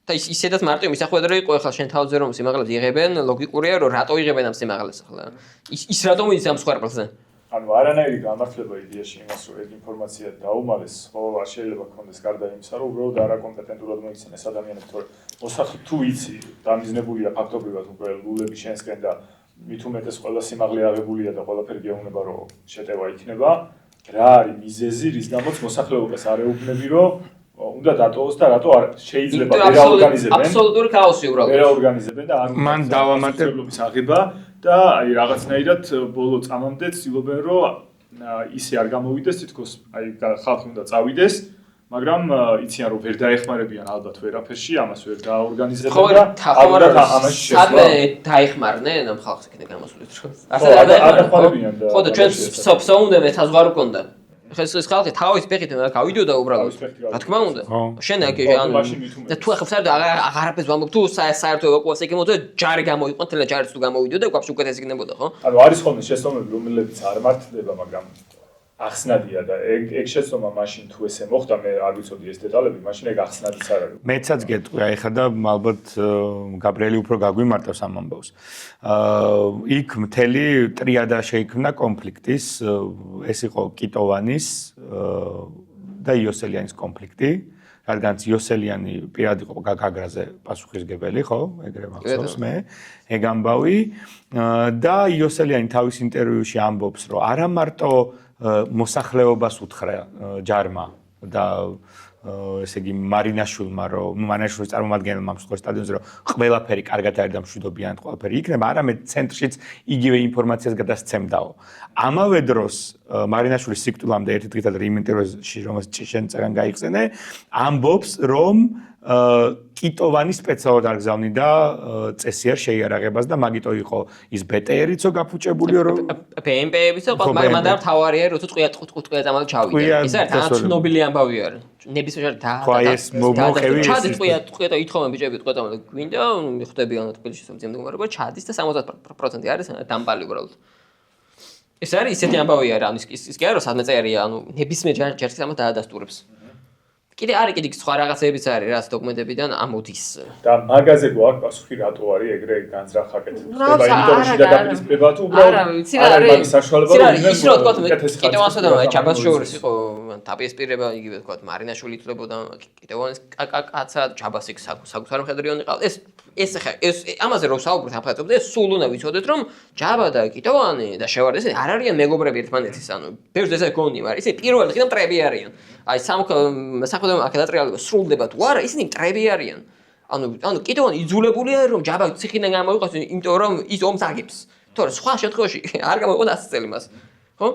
და ისედაც მარტო მისახვედრე იყო ახლა შენ თავზე რომ სიმაღლეს იღებენ, ლოგიკურია რომ რატო იღებენ ამ სიმაღლეს ახლა. ის რატომ ის ამ სხვარპელზე? ანუ არანაირი გამართლება იდეაში იმას რომ ეს ინფორმაცია დაუმალეს, ხო, არ შეიძლება გქონდეს გარდა იმისა, რომ უბრალოდ არაკომპეტენტურად მოიქცენეს ადამიანებს, თორე მოსახლე თუ იცი, დამიზნებულია ფაქტობრივად უკვე ლულები შენსკენ და მით უმეტეს ყველა სიმაღლე აღებულია და ყველაფერი გეუბნება რომ შეტევა იქნება, რა არის მიზეზი, რის გამოც მოსახლეობას არ ეუბნები რომ უნდა დატოვოს და რატო არ შეიძლება ვერაორგანიზებენ. აბსოლუტური ქაოსი უბრალოდ. ვერაორგანიზებენ და არ მან დავამატებლობის აღება და აი რაღაცნაირად ბოლო წამამდე ცდილობენ რომ ისე არ გამოვიდეს თითქოს აი ხალხი უნდა წავიდეს, მაგრამ იციან რომ ვერ დაეხმარებიან ალბათ ვერაფერში, ამას ვერ დააორგანიზებენ და ალბათ ამაში შესვლა დაეხმარნენ ამ ხალხს იქნება გამოსულით რომ. ასე არ დაეხმარებიან და ხო და ჩვენ სოფსოუნდები საზღვარო კონდა. ეს ხალხი თავის ფეხით გავიდოდა უბრალოდ. რა თქმა უნდა. შენ ანუ და თუ ახლა საერთოდ აღარაფერს ვამბობ თუ საერთო ევაკუაცია იქნებოდა ჯარი გამოიყო, თელა ჯარიც თუ გამოვიდოდა, გვაფშე უკეთესი იქნებოდა, ხო? ანუ არის ხოლმე შეცდომები, რომელებიც არ მართლდება, მაგრამ ახსნადია და ეგ შეცდომა მაშინ თუ ესე მოხდა, მე არ ვიცოდი ეს დეტალები, მაშინ ეგ ახსნადიც არ არის. მეცაც გეტყვი, აი ხა და ალბათ გაბრიელი უფრო გაგვიმარტავს ამ ამბავს. იქ მთელი ტრიადა შეიქმნა კონფლიქტის, ეს იყო კიტოვანის და იოსელიანის კონფლიქტი, რადგანაც იოსელიანი პირად იყო გაგრაზე პასუხისგებელი, ხო? ეგრე მახსოვს მე, ეგ ამბავი და იოსელიანი თავის ინტერვიუში ამბობს, რომ არა მარტო მოსახლეობას უთხრა ჯარმა და ესე იგი მარინაშვილმა რომ მარინაშვილის წარმომადგენელმა მსხვერპლ სტადიონზე რომ ყველაფერი კარგად არის და მშვიდობიანად ყველაფერი იქნება, არამედ ცენტრშიც იგივე ინფორმაციას გადასცემდაო. ამავე დროს მარინაშვილის სიკვდილამდე ერთი დღით ადრე იმ ინტერვიუში რომელიც შენ წეგან გაიხსენე, ამბობს რომ კიტოვანი სპეციალურად არ გზავნიდა წესიერ შეიარაღებას და მაგიტო იყო ის ბეტერიცო გაფუჭებულიო რომ BMP-ებიც იყო, მაგრამ და თავარია რომ თუ ტყუიტყუიტ ამალ ჩავიდა. ეს არის ცნობილი ამბავი არის. ნებისმიერ და ჩადის ტყუიტ და ითხოვენ ბიჭები ტყუიტ ამალ გვინდა, მიხვდებიან თბილისში სამძიმ მდგომარეობა ჩადის და 70% არის დამპალი უბრალოდ. ეს არის ისეთი ამბავი არის, ანუ ის კი არა რომ სადმე წერია, ანუ ნებისმიერ ჯერში ამას დაადასტურებს. კიდე არის კიდე სხვა რაღაცებიც არის რაც დოკუმენტებიდან ამოდის. და მაგაზე გვაქვს პასუხი რატო არის ეგრე განზრახაკეთ. ხდება იმიტომ რომ შედაპირისპირება თუ უბრალოდ არ არის მაგის საშუალება რომ ის რო თქვა კიტოვანსა და ჩაბას შორის იყო დაპირისპირება იგივე თქვა მარინაშვილი ითვლებოდა კიტოვანის კაცად ჩაბას იქ საკუთარი მხედრიონი ყავდა. ეს ხა ეს ამაზე რო საუბრობთ ახლა ეს სულ უნდა ვიცოდეთ რომ ჯაბა და კიტოვანი და შევარდა ესე არ არიან მეგობრები ერთმანეთის ანუ ბევრს ესე გონი მაგრამ ესე პირველი ხიდან მტრები არიან აი სამხედრო აკადემიალობა სრულდება თუ არა ისინი მტრები არიან ანუ კიტოვანი იძულებულია რომ ჯაბა ციხიდან გამოიყოს იმიტომ რომ ის ომს აგებს თორე სხვა შემთხვევაში არ გამოიყო 100 წელი მას ხო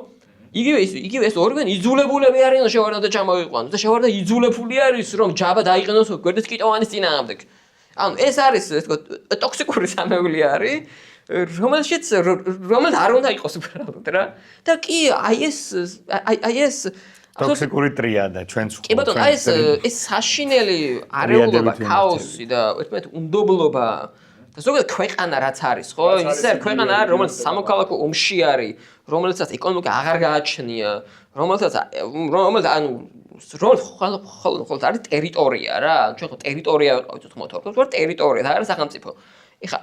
იგივე ეს ორივე იძულებულები არიან შევარდა და ჩამოიყვანოს და შევარდა იძულებული არის რომ ჯაბა დაიყენოს გვერდით კიტოვანის წინააღმდეგ ანუ ეს არის ეს თქო ტოქსიკური სამეული არის რომელშიც რომელიც არ უნდა იყოს უბრალოდ რა და კი აი ეს ტოქსიკური ტრიადა ჩვენს კი ბატონო აი ეს საშინელი არეულობა ქაოსი და ერთმანეთ უნდობლობა და ზოგადად ქვეყანა რაც არის ხო ის არის ქვეყანა რომელიც სამოქალაქო ომში არის რომელსაც ეკონომიკა აღარ გააჩნია რომელსაც ანუ ხოლმე არის ტერიტორია რა ჩვენ ხო ტერიტორია ვიყავით თქო მოთხოვს ვარ ტერიტორია და არის სახელმწიფო ეხა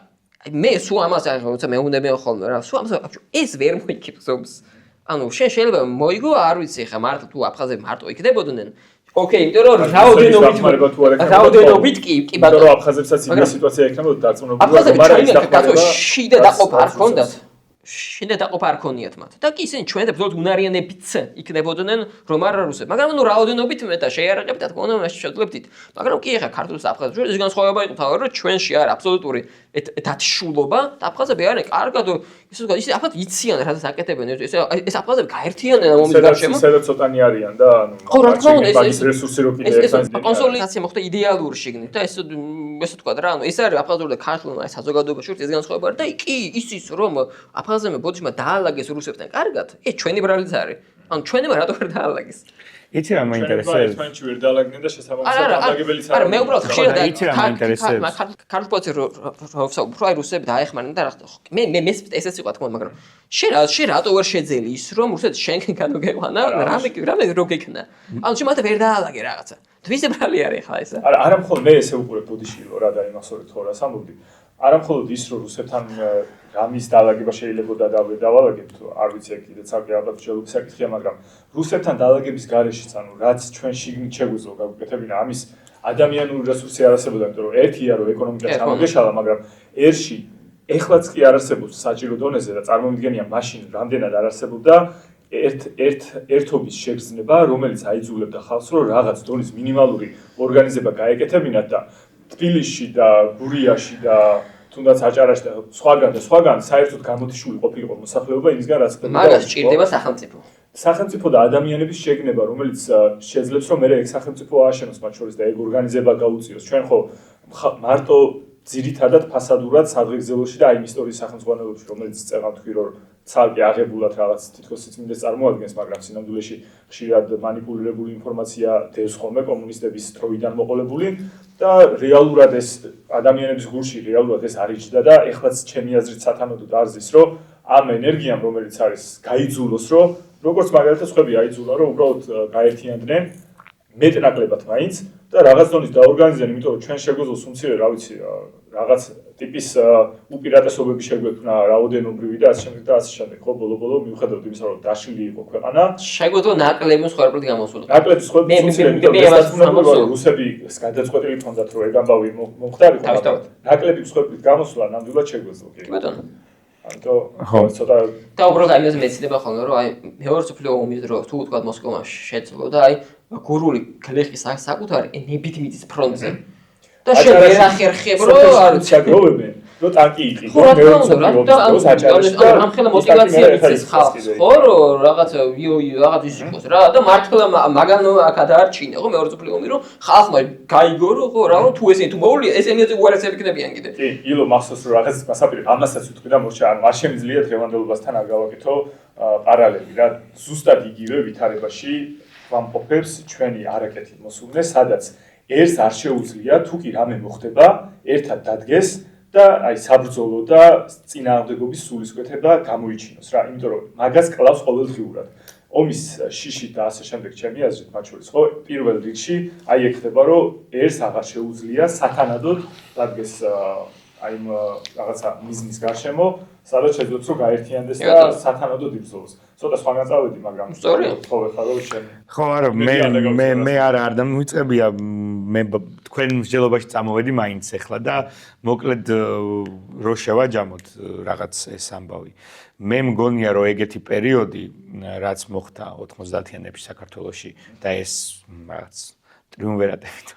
მე სულ ამას როცა მეუბნებიან ხოლმე რა სულ ამას ეს ვერ მოიქცობს ანუ შენ შეიძლება მოიგო არ ვიცი ეხა მარტო თუ აფხაზები მარტო იქნებოდნენ ოკეი იმიტომ რომ რაოდენობით კი ბატონო რომ აფხაზებსაც იგივე სიტუაცია ექნებოდა დარწმუნებული მაგრამ კაცო შიდა დაყოფა არ ქონდათ შიდა დაყოფა არ ქონიათ მათ და კი ისინი ჩვენ და ბოლოს უნარიანებიც იქნებოდნენ რომ არა რუსები მაგრამ ნუ რაოდენობით მე და შეიარაღებით და თქო უნდა მაშინ შევძლებდით მაგრამ კი ეხა ქართულს აფხაზებს შორის ის განსხვავება იყო თავი რომ ჩვენში არის აბსოლუტური დათშულობა და აფხაზები არიან კარგად ისე აფხაზ იციან რაზეც აკეთებენ ეს აფხაზები გაერთიანენ ამ ომის გარშემო ისედაც ცოტანი არიან და ანუ ხო რა თქმა უნდა ეს რესურსი რო კიდე ეს კონსოლიდაცია მოხდა იდეალური შიგნით და ესე თქვა რა ანუ ეს არის აფხაზური და ქართული აი საზოგადოება შორის ეს განსხვავება და კი ის რომ აფხაზები ბოდიშმა დაალაგეს რუსებთან კარგად ეს ჩვენი ბრალიც არის ანუ ჩვენებმა რატო ვერ დაალაგეს იცი რა მაინტერესებს? ჩვენში ვერ დაალაგნენ და შესაბამისად დამაგებელიც არა, მე უბრალოდ ხშირად იცი რა მაინტერესებს? ქართულ პოეზე რო აი რუსები დაეხმარნენ და რა მე ესეც იყო თქმა, მაგრამ შენ რატო ვერ შეძელი ის რომ რუსეთს შენკენ განოგეყვანა, რამე რო გექნა. ანუ შემოთა ვერ დაალაგე რაღაცა. თვისე ბრალი არის ხა ესა. არა მხოლოდ მე ესე უყურებ ბოდიში რა და იმასორი თორა სამბობდი. არა მხოლოდ ის რომ რუსებთან რამის დაალაგება შეიძლება დავალაგებთ, არ ვიცი აქ კიდე ცალკე ალბათ შეიძლება საკითხია, მაგრამ რუსებთან დაალაგების გარეშეც, ანუ რაც ჩვენ შიგნით შეგვიძლია გავუკეთებინა, ამის ადამიანური რესურსი არ არსებობდა, იმიტომ რომ ერთია რომ ეკონომიკა ჩამოგეშალა, მაგრამ ერში ეხლაც კი არ არსებობს საჭირო დონეზე და წარმომიდგენია მაშინ რამდენად არ არსებობდა ერთობის შეგრძნება, რომელიც აიძულებდა ხალხს რომ რაღაც დონის მინიმალური ორგანიზება გაეკეთებინათ და თბილისში და გურიაში და თუნდაც აჭარაში და სხვაგან საერთოდ გამოთიშული ყოფილიყო მოსახლეობა იმისგან რაც ხდება. მაგას სჭირდება სახელმწიფო. სახელმწიფო და ადამიანების შეგნება, რომელიც შეძლებს რომ მე ეგ სახელმწიფო ააშენოს მათ შორის და ეგ ორგანიზება გაუწიოს. ჩვენ ხო მარტო ძირითადად ფასადურად სადღეგრძელოში და აი ისტორიის სახელმძღვანელოში, რომელიც წერან თქვი რომ ცალკე აღებულად რაღაც თითქოს სიწმინდეს წარმოადგენს, მაგრამ სინამდვილეში ხშირად მანიპულირებული ინფორმაცია დევს ხოლმე კომუნისტების დროიდან მოყოლებული და რეალურად ეს ადამიანების გულში რეალურად ეს არიჭდა და ეხლაც ჩემი აზრით სათანადოდ არზის რომ ამ ენერგიამ რომელიც არის გაიძულოს რომ როგორც მაგალითად ხები აიძულა რომ უბრალოდ გაერთიანდნენ მეტნაკლებად მაინც და რაღაც დონის დაორგანიზდნენ, იმიტომ რომ ჩვენ შეგვეძლოს უმცირე რა ვიცი რაღაც ტიპის უპირატესობები შეგვექმნა რაოდენობრივი და ასე შემდეგ და ასე შემდეგ. ხო ბოლო მიუხედავად იმისა რომ დაშლილი იყო ქვეყანა, შეგვეძლო ნაკლები მსხვერპლად გამოსულა. ნაკლები მსხვერპლად რომ რუსები გადაწყვეტილი ჰქონდათ რომ ეგ ამბავი მომხდარიყო, მაგრამ ნაკლები მსხვერპლად გამოსულა ნამდვილად შეგვეძლო კი. ბატონო. ხო, ცოტა და უბრალოდ აი მე მეცდება ხოლმე რომ აი მეორე მსოფლიო ომის დრო თუ თქვა მოსკოვმა შეძლო და აი გურული გლეხის საკუთარი ნებით მიწის ფრონტზე და შენ ვერ ახერხებ რომ არ ჩაგროვებენ რომ ტანკი იყიდო ხო რა თქმა უნდა და ამხელა мотиваცია მიწის ხალხს ხო რომ რაღაც რაღაც ის იყოს რა და მართლა მაგან აქ დაარჩინე ხო მეორე მსოფლიო ომი რომ ხალხმა გაიგო რომ ხო რა თუ ესენი თუ მოვლია ესენიაზე უარესები იქნებიან კიდე კი ილო მახსოვს რომ რაღაც მასაპირე ამასაც ვიტყვი და მოშა არ შემიძლია დღევანდელობასთან არ გავაკეთო პარალელი რა ზუსტად იგივე ვითარებაში ვამყოფებს ჩვენი არაკეთი მოსულნე სადაც ერთს არ შეუძლია თუ კი რამე მოხდება ერთად დადგეს და აი საბრძოლო და წინააღმდეგობის სულისკვეთება გამოიჩინოს რა იმიტომ რომ მაგას კლავს ყოველდღიურად ომის შიში და ასე შემდეგ ჩემი აზრით მათ შორის ხო პირველ რიგში აი ეგ ხდება რომ ერთს აღარ შეუძლია სათანადოდ დადგეს აი რაღაცა მიზნის გარშემო სადაც შეძლებს რომ გაერთიანდეს და სათანადოდ იბრძოლოს. ცოტა სხვაგან წავედი, მაგრამ ხო ხარ რომ შენ ხო არა მე არ დამივიწყებია მე თქვენ მსჯელობაში წამოვედი მაინც ახლა და მოკლედ რო შევაჯამოთ რაღაც ეს ამბავი. მე მგონია რომ ეგეთი პერიოდი რაც მოხდა 90-იანებში საქართველოში და ეს რაღაც ტრიუმვირატებით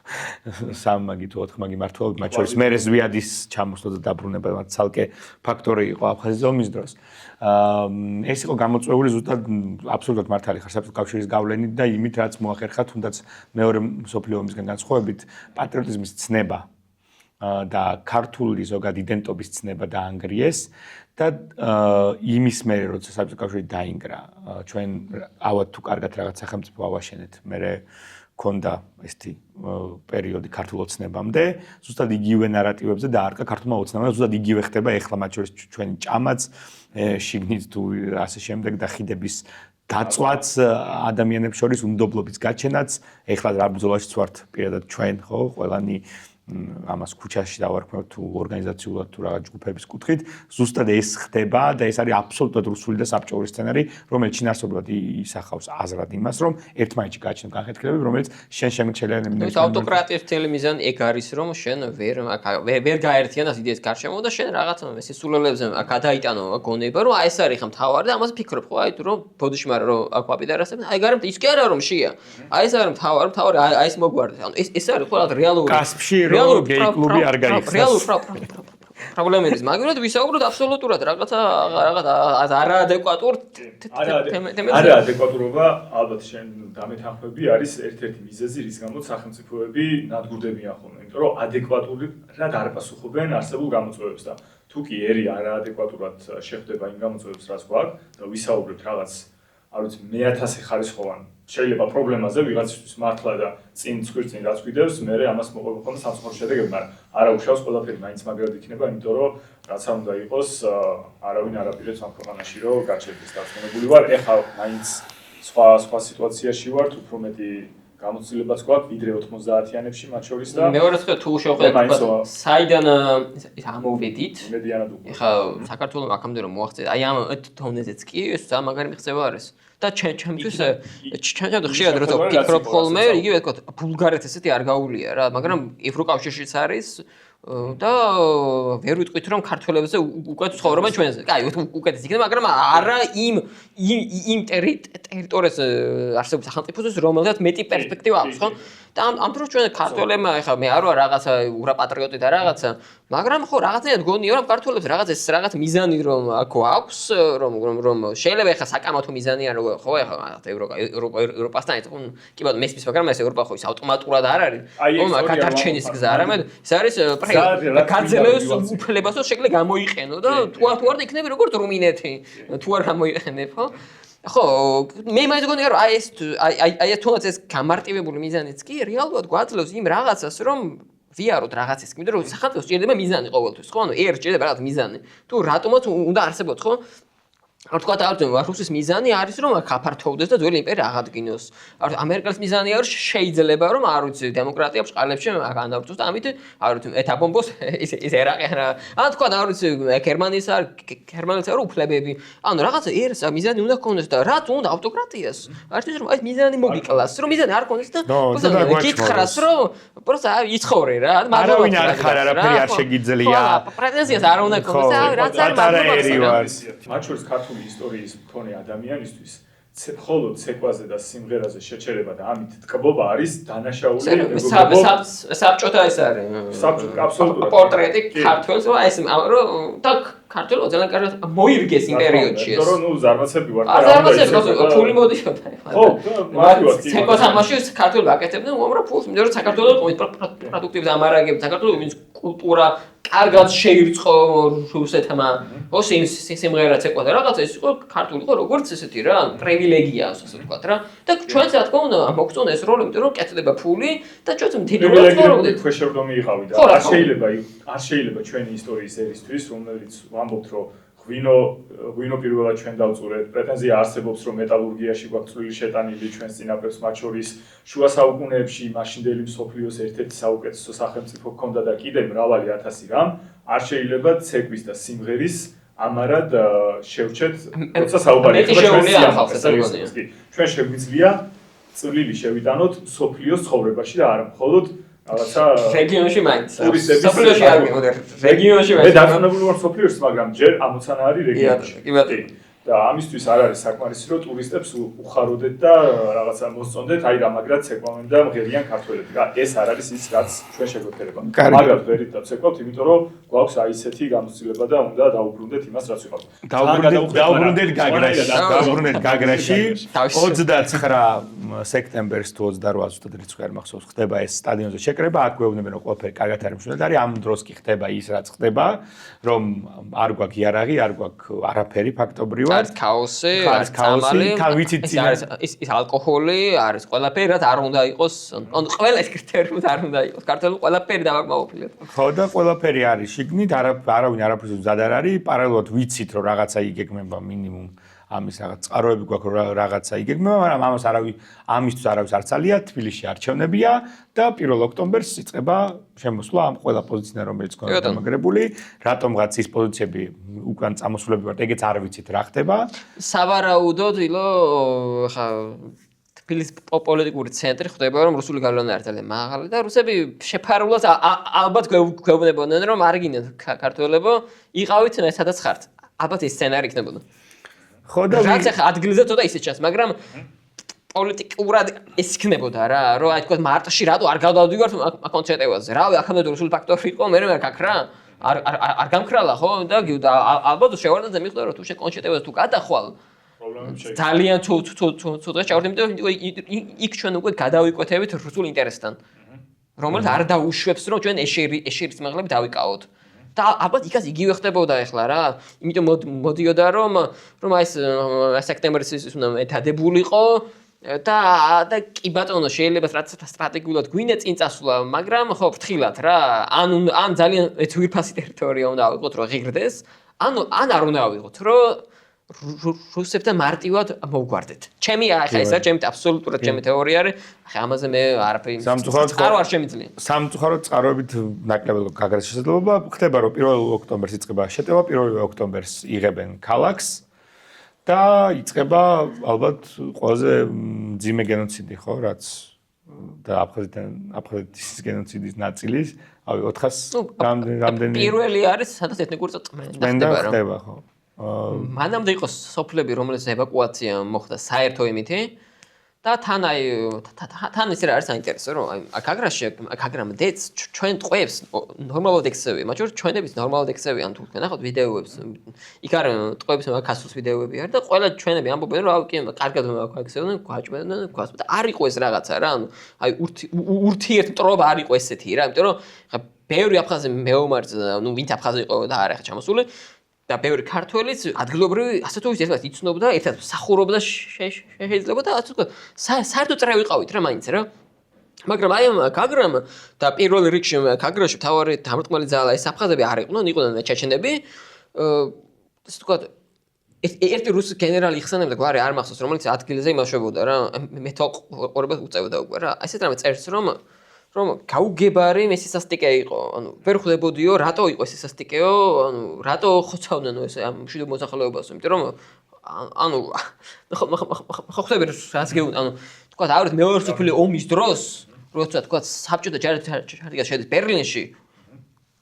სამმაგი თუ ოთხმაგი მართლობით მათ შორის მე ზვიადის ჩამოსვლა და დაბრუნება მათ ცალკე ფაქტორი იყო აფხაზეთის ომის დროს. ეს იყო გამოწვეული ზუსტად აბსოლუტურად მართალი ხარ საბჭოთა კავშირის გავლენით და იმით რაც მოახერხა თუნდაც მეორე მსოფლიო ომისგან განსხვავებით პატრიოტიზმის ცნება და ქართული ზოგად იდენტობის ცნება დაანგრიეს და იმის მერე როცა საბჭოთა კავშირი დაინგრა ჩვენ ავად თუ კარგად რაღაც სახელმწიფო ავაშენეთ მერე ქონდა ესეთი პერიოდი ქართულ ოცნებამდე, ზუსტად იგივე ნარატივებზე დაარყა ქართულმა ოცნებამ და ზუსტად იგივე ხდება ეხლა მათ შორის ჩვენი ჭამაც, შიგნით თუ ასე შემდეგ და ხიდების დაწვაც ადამიანებს შორის უნდობლობის გაჩენაც, ეხლა რა ბრძოლაშიც ვართ პირადად ჩვენ, ხო, ყველანი ამას ქუჩაში დავარქმევთ თუ ორგანიზაციულად თუ რაღაც ჯგუფების კუთხით, ზუსტად ეს ხდება და ეს არის აბსოლუტურად რუსული და საბჭოური სცენარი, რომელიც შინაარსობრივად ისახავს აზრად იმას, რომ ერთმანეთში გაჩნდა განხეთქილებები, რომელიც შენ შემიძლია ნებისმიერ ავტოკრატიის მთელი მიზანი ეგ არის, რომ შენ ვერ გაერთიანას იდეის გარშემო და შენ რაღაცა სისულელებზე გადაიტანო გონება, რომ აი ეს არის ხა მთავარი და ამაზე ფიქრობ ხო, აი თუ რომ ბოდიში მაგრამ რომ აქ ვაპიდარასებ, აი გარემთ ის კი არა რომ შია. აი ეს არის მთავარი აი ეს მოგვარდეთ. ანუ ეს არის ხო რაღაც რეალური კასპში რომ გეი კლუბი არ გაიხსნა. რეალური პრობლემების მაგრამ ვისაუბროთ აბსოლუტურად რაღაცა არაადეკვატურ არაადეკვატურობა ალბათ შენ დამეთანხმები არის ერთ-ერთი მიზეზი რის გამოც სახელმწიფოები ნადგურდებიან ხოლმე იმიტომ რომ ადეკვატურად არ პასუხობენ არსებულ გამოწვევებს და თუ კი ერი არაადეკვატურად შეხვდება იმ გამოწვევებს რაც გვაქვს და ვისაუბრებთ რაღაც არ ვიცი, 1000 ხარისხოვან შეიძლება პრობლემაზე ვიღაცისთვის მართლა და წინ წინ რაც გვიდევს, მე ამას მოყვება ხოლმე სამწუხარო შედეგები, მაგრამ არა უშავს ყველაფერი, მაინც მაგრად იქნება, იმიტომ რომ რაც არ უნდა იყოს, არავინ არ აპირებს ამ ქვეყანაში რომ გაჩერდეს დარწმუნებული ვარ, ეხლა მაინც სხვა სიტუაციაში ვართ, უფრო მეტი გამოცდილებაც გვაქვს ვიდრე 90-იანებში მათ შორის და მეორე ხე თუ შევხედოთ საიდან ამოვედით მედიანად უკვე ეხლა საქართველოს აქამდე რომ მოაღწია აი ამ დონეზეც კი ეს მაგარი მიღწევა არის და ჩემთვის ჩემთვის ხშირად როცა ვფიქრობ ხოლმე იგივე თქო ბულგარეთ ესეთი არ გაუვლია რა მაგრამ ევროკავშირშიც არის და ვერ ვიტყვით რომ ქართველებზე უკეთ ცხოვრობენ ჩვენზე. კაი, უკეთეს იქნება, მაგრამ არა იმ ტერიტორიას არსებობს სახელმწიფოზე, რომელზეც მეტი პერსპექტივა აქვს, ხო? და ამ დროს ჩვენ ქართველებმა ეხლა მე არ ვარ რაღაცა ურაპატრიოტი და რაღაცა, მაგრამ ხო რაღაცნაირად გონია რომ ქართველებს რაღაც მიზანი რომ აქვს, რომ შეიძლება ეხლა საკამათო მიზანი არ ხო ეხლა ევროპასთან ერთად კი ბატონო მესმის მაგრამ ეს ევროპა ხო ის ავტომატურად არ არის. ხო, გადარჩენის გზა, არამედ ეს არის გაძლევს უფლებას რომ შეგვიძლია გამოიყენო და თუ არ იქნები როგორც რუმინეთი, თუ არ გამოიყენებ, ხო? ხო, მე მაინც გონია რომ აი ეს თუნდაც ეს გამარტივებული მიზანიც კი რეალურად გვაძლევს იმ რაღაცას რომ ვიაროთ რაღაცის, იმიტომ რომ სახელმწიფოს სჭირდება მიზანი ყოველთვის, ხო? ანუ სჭირდება რაღაც მიზანი. თუ რატომაც უნდა არსებოთ, ხო? თქვა რუსეთის მიზანი არის რომ გაფართოვდეს და ძველი იმპერია აღადგინოს. ამერიკას მიზანი არის შეიძლება რომ არ ვიცი დემოკრატია ბჭყალებში განავრცოს და ამით არ ვიცი ეთაბომბოს ის ერაყი რა. ან თქვა არ ვიცი გერმანიის არ უფლებები. ანუ რაღაცა ეს მიზანი უნდა ქონდეს და რაც უნდა ავტოკრატიას. არც რომ ეს მიზანი მოგიკლას, რომ მიზანი არ ქონდეს და გითხრას რომ პროსტა იცხოვრე რა. არავინ არ ხარ არაფერი არ შეგიძლია. პრეტენზიას არ უნდა ქონდეს, რაც არის მაგალითად. მათ შორის ქართული ისტორიის მქონე ადამიანისთვის მხოლოდ ცეკვაზე და სიმღერაზე შეჩერება და ამით ტკბობა არის დანაშაული საბჭოთა ეს არის აბსოლუტურად პორტრეტი ქართველს ეს რომ და ქართველო ძალიან კარგად მოირგეს იმ პერიოდში ეს რომ ნუ ზარმაცები ვარ და ზარმაცები ფული მოდიოდა ხო ცეკვას ამაში ქართველი აკეთებდნენ უამრავ ფულს იმიტომ რომ საქართველოს პროდუქტივს ამარაგებს საქართველოს ვინც კულტურა კარგად შეირწყო რუსეთმა ხო სიმღერა ცეკვა და რაღაცა ეს იყო ქართული იყო როგორც ესეთი რა პრივილეგია ასე ვთქვათ რა და ჩვენც რა თქმა უნდა მოგწონდა ეს როლი იმიტომ რომ კეთდება ფული და ჩვენც მთლიანად ცხოვრობდით ქვეშევრდომი იყავი და არ შეიძლება ჩვენი ისტორიის ერისთვის რომელიც ვამბობთ რომ ღვინო პირველად ჩვენ დავწურეთ პრეტენზია არსებობს რომ მეტალურგიაში გვაქვს წვლილი შეტანილი ჩვენს წინაპრებს მათ შორის შუა საუკუნეებში მაშინდელი მსოფლიოს ერთ-ერთი საუკეთესო სახელმწიფო ჰქონდა და კიდევ მრავალი ათასი რამ არ შეიძლება ცეკვის და სიმღერის ამარად შევჩეთ როცა საუბარი ჩვენ შეგვიძლია წვლილი შევიტანოთ მსოფლიოს ცხოვრებაში და არა მხოლოდ რაღაცა რეგიონში მაინც სოფლიოში არ მივხვდეთ რეგიონში მე დარწმუნებული ვარ სოფლიოში მაგრამ ჯერ ამოცანა არის რეგიონში კი ბატონო და ამისთვის არ არის საკმარისი რომ ტურისტებს უხაროდეთ და რაღაცა მოსწონდეთ აი რა მაგრად ცეკვავენ და მღერიან ქართველები რა ეს არ არის ის რაც ჩვენ შეგვეფერება მაგრამ ვერით დაცეკვავთ იმიტომ რომ გვაქვს აი ესეთი გამოცდილება და უნდა დაუბრუნდეთ იმას რაც ვიყავთ დაუბრუნდეთ გაგრაში 29 სექტემბერს თუ 28 ზუსტად რიცხვი არ მახსოვს ხდება ეს სტადიონზე შეკრება აქ გვეუბნებიან რომ ყველაფერი კარგად არის მშვენივრად არის ამ დროს კი ხდება ის რაც ხდება რომ არ გვაქვს იარაღი არ გვაქვს არაფერი ფაქტობრივად არის ქაოსი, არის წამალი, ის ალკოჰოლი, არის ყველაფერი, რაც არ უნდა იყოს, ანუ ყველა ეს კრიტერიუმი არ უნდა იყოს. ქართულ ყველაფერი დავაკმაყოფილეთ. ხო და ყველაფერი არის შიგნით, არავინ არაფერს მზად არ არის, პარალელურად ვიცით რომ რაღაცა იგეგმება მინიმუმ ამის რაღაც წყაროები გვაქვს რომ რაღაცა იგეგმება, მაგრამ ამას ამისთვის არავის არ ძალია, თბილისში არჩევნებია და 1 ოქტომბერს იწყება შემოსვლა ამ ყველა პოზიციიდან რომელიც გქონდა დამაგრებული, რატომღაც ის პოზიციები უკან წამოსვლები ვართ, ეგეც არ ვიცით რა ხდება. სავარაუდოდ ილო ხა თბილისის პოლიტიკური ცენტრი ხდება რომ რუსული გავლენა არის ძალიან მაღალი და რუსები შეფარულად ალბათ გვეუბნებოდნენ რომ არ გინდათ ქართველებო იყავით სადაც ხართ. ალბათ ეს სცენარი იქნებოდა. ხო და რაც ახლა ადგილზე ცოტა ისე ჩანს, მაგრამ პოლიტიკურად ეს იქნებოდა რა, რომ აი თქვა მარტში რატო არ გავდივართ კონცერტებზე. რავი, აქამდე რუსული ფაქტორი იყო, მე აქ რა არ გამქრალა ხო და ალბათ შევარდნაძე მიხვდა რომ თუ შე კონცერტებზე თუ გადახვალ ძალიან თუ დღეს ჩავარდ, იმიტომ რომ იქ ჩვენ უკვე გადავიკვეთებით რუსულ ინტერესთან. რომელიც არ დაუშვებს რომ ჩვენ ეშერის მაღლები დავიკავოთ. და ალბათ იქაც იგივე ხდებოდა ახლა რა. იმიტომ მოდიოდა რომ ეს სექტემბრის ის უნდა ეთადებულიყო და კი ბატონო შეიძლება სტრატეგიულად გვინდა წინ წასვლა, მაგრამ ხო ფრთხილად რა. ან ძალიან ძვირფასი ტერიტორია უნდა ავიღოთ რომ ღირდეს, ან არ უნდა ავიღოთ რომ რუსებთან მარტივად მოვგვარდეთ. ჩემი ახლა ეს არის ჩემი აბსოლუტურად ჩემი თეორია არის. ახლა ამაზე მე არაფერი წყარო არ შემიძლია. სამწუხაროდ წყაროებით ნაკლებად გაგრეს შესაძლებლობა ხდება რომ 1 ოქტომბერს იწყება შეტევა, 1 ოქტომბერს იღებენ ქალაქს და იწყება ალბათ ყველაზე მძიმე გენოციდი ხო, რაც და აფხაზეთის გენოციდის ნაწილის, 400 რამდენი პირველი არის სადაც ეთნიკური წმენდა ხდება ხო. მანამდე იყო სოფლები, რომელსაც ევაკუაცია მოხდა საერთო იმითი და თან ისე რა არის საინტერესო, რომ აქ აგრამდეც ჩვენ ტყვეებს ნორმალურად ექცევია, მაგრამ ჩვენების ნორმალურად ექცევია, ან თუ ნახოთ ვიდეოებს, იქ არის ტყვეების მაგასუს ვიდეოები არის და ყველა ჩვენები ამბობენ, რომ კი, კარგად ექცევდნენ, გვაჭმევდნენ, გვასწავდნენ და არ იყო ეს რაღაცა რა, ანუ აი ურთიერთმტრობა არ იყო ესეთი რა, იმიტომ რომ ხა ბევრი აფხაზი მეომარს, ნუ ვინც აფხაზი იყო და არ ახლა ჩამოსული და ბევრი ქართველიც ადგილობრივი ასე თუ ისე ერთად იცნობდა, ერთად მსახურობდა შეიძლება და ასე თქვა საერთო წრე ვიყავით რა მაინც რა. მაგრამ აი გაგრამ და პირველ რიგში გაგრაში თავარი დამრტყმელი ძალა ეს აფხაზები არ იყვნენ, იყვნენ ჩეჩენები. ასე თქვა ერთი რუსი გენერალი იხსენებდა გვარი არ მახსოვს რომელიც ადგილზე იმაშვებოდა რა, მეთვალყურებას უწევდა უკვე რა. ესეთ რამე წერს რომ გაუგებარი მესისასტიკე იყო, ანუ ვერ ხვდებოდიო, რატო იყო ეს სასტიკეო, ანუ რატო ხოცავდნენ ეს ამ მშვიდობ მოსახლეობას, იმიტომ რომ ანუ ხო ხვდები რაც გეუბნ, ანუ თქვა ავით მეორე მსოფლიო ომის დროს, როცა თქვა საბჭოთა ჯარისკაცი შედის ბერლინში,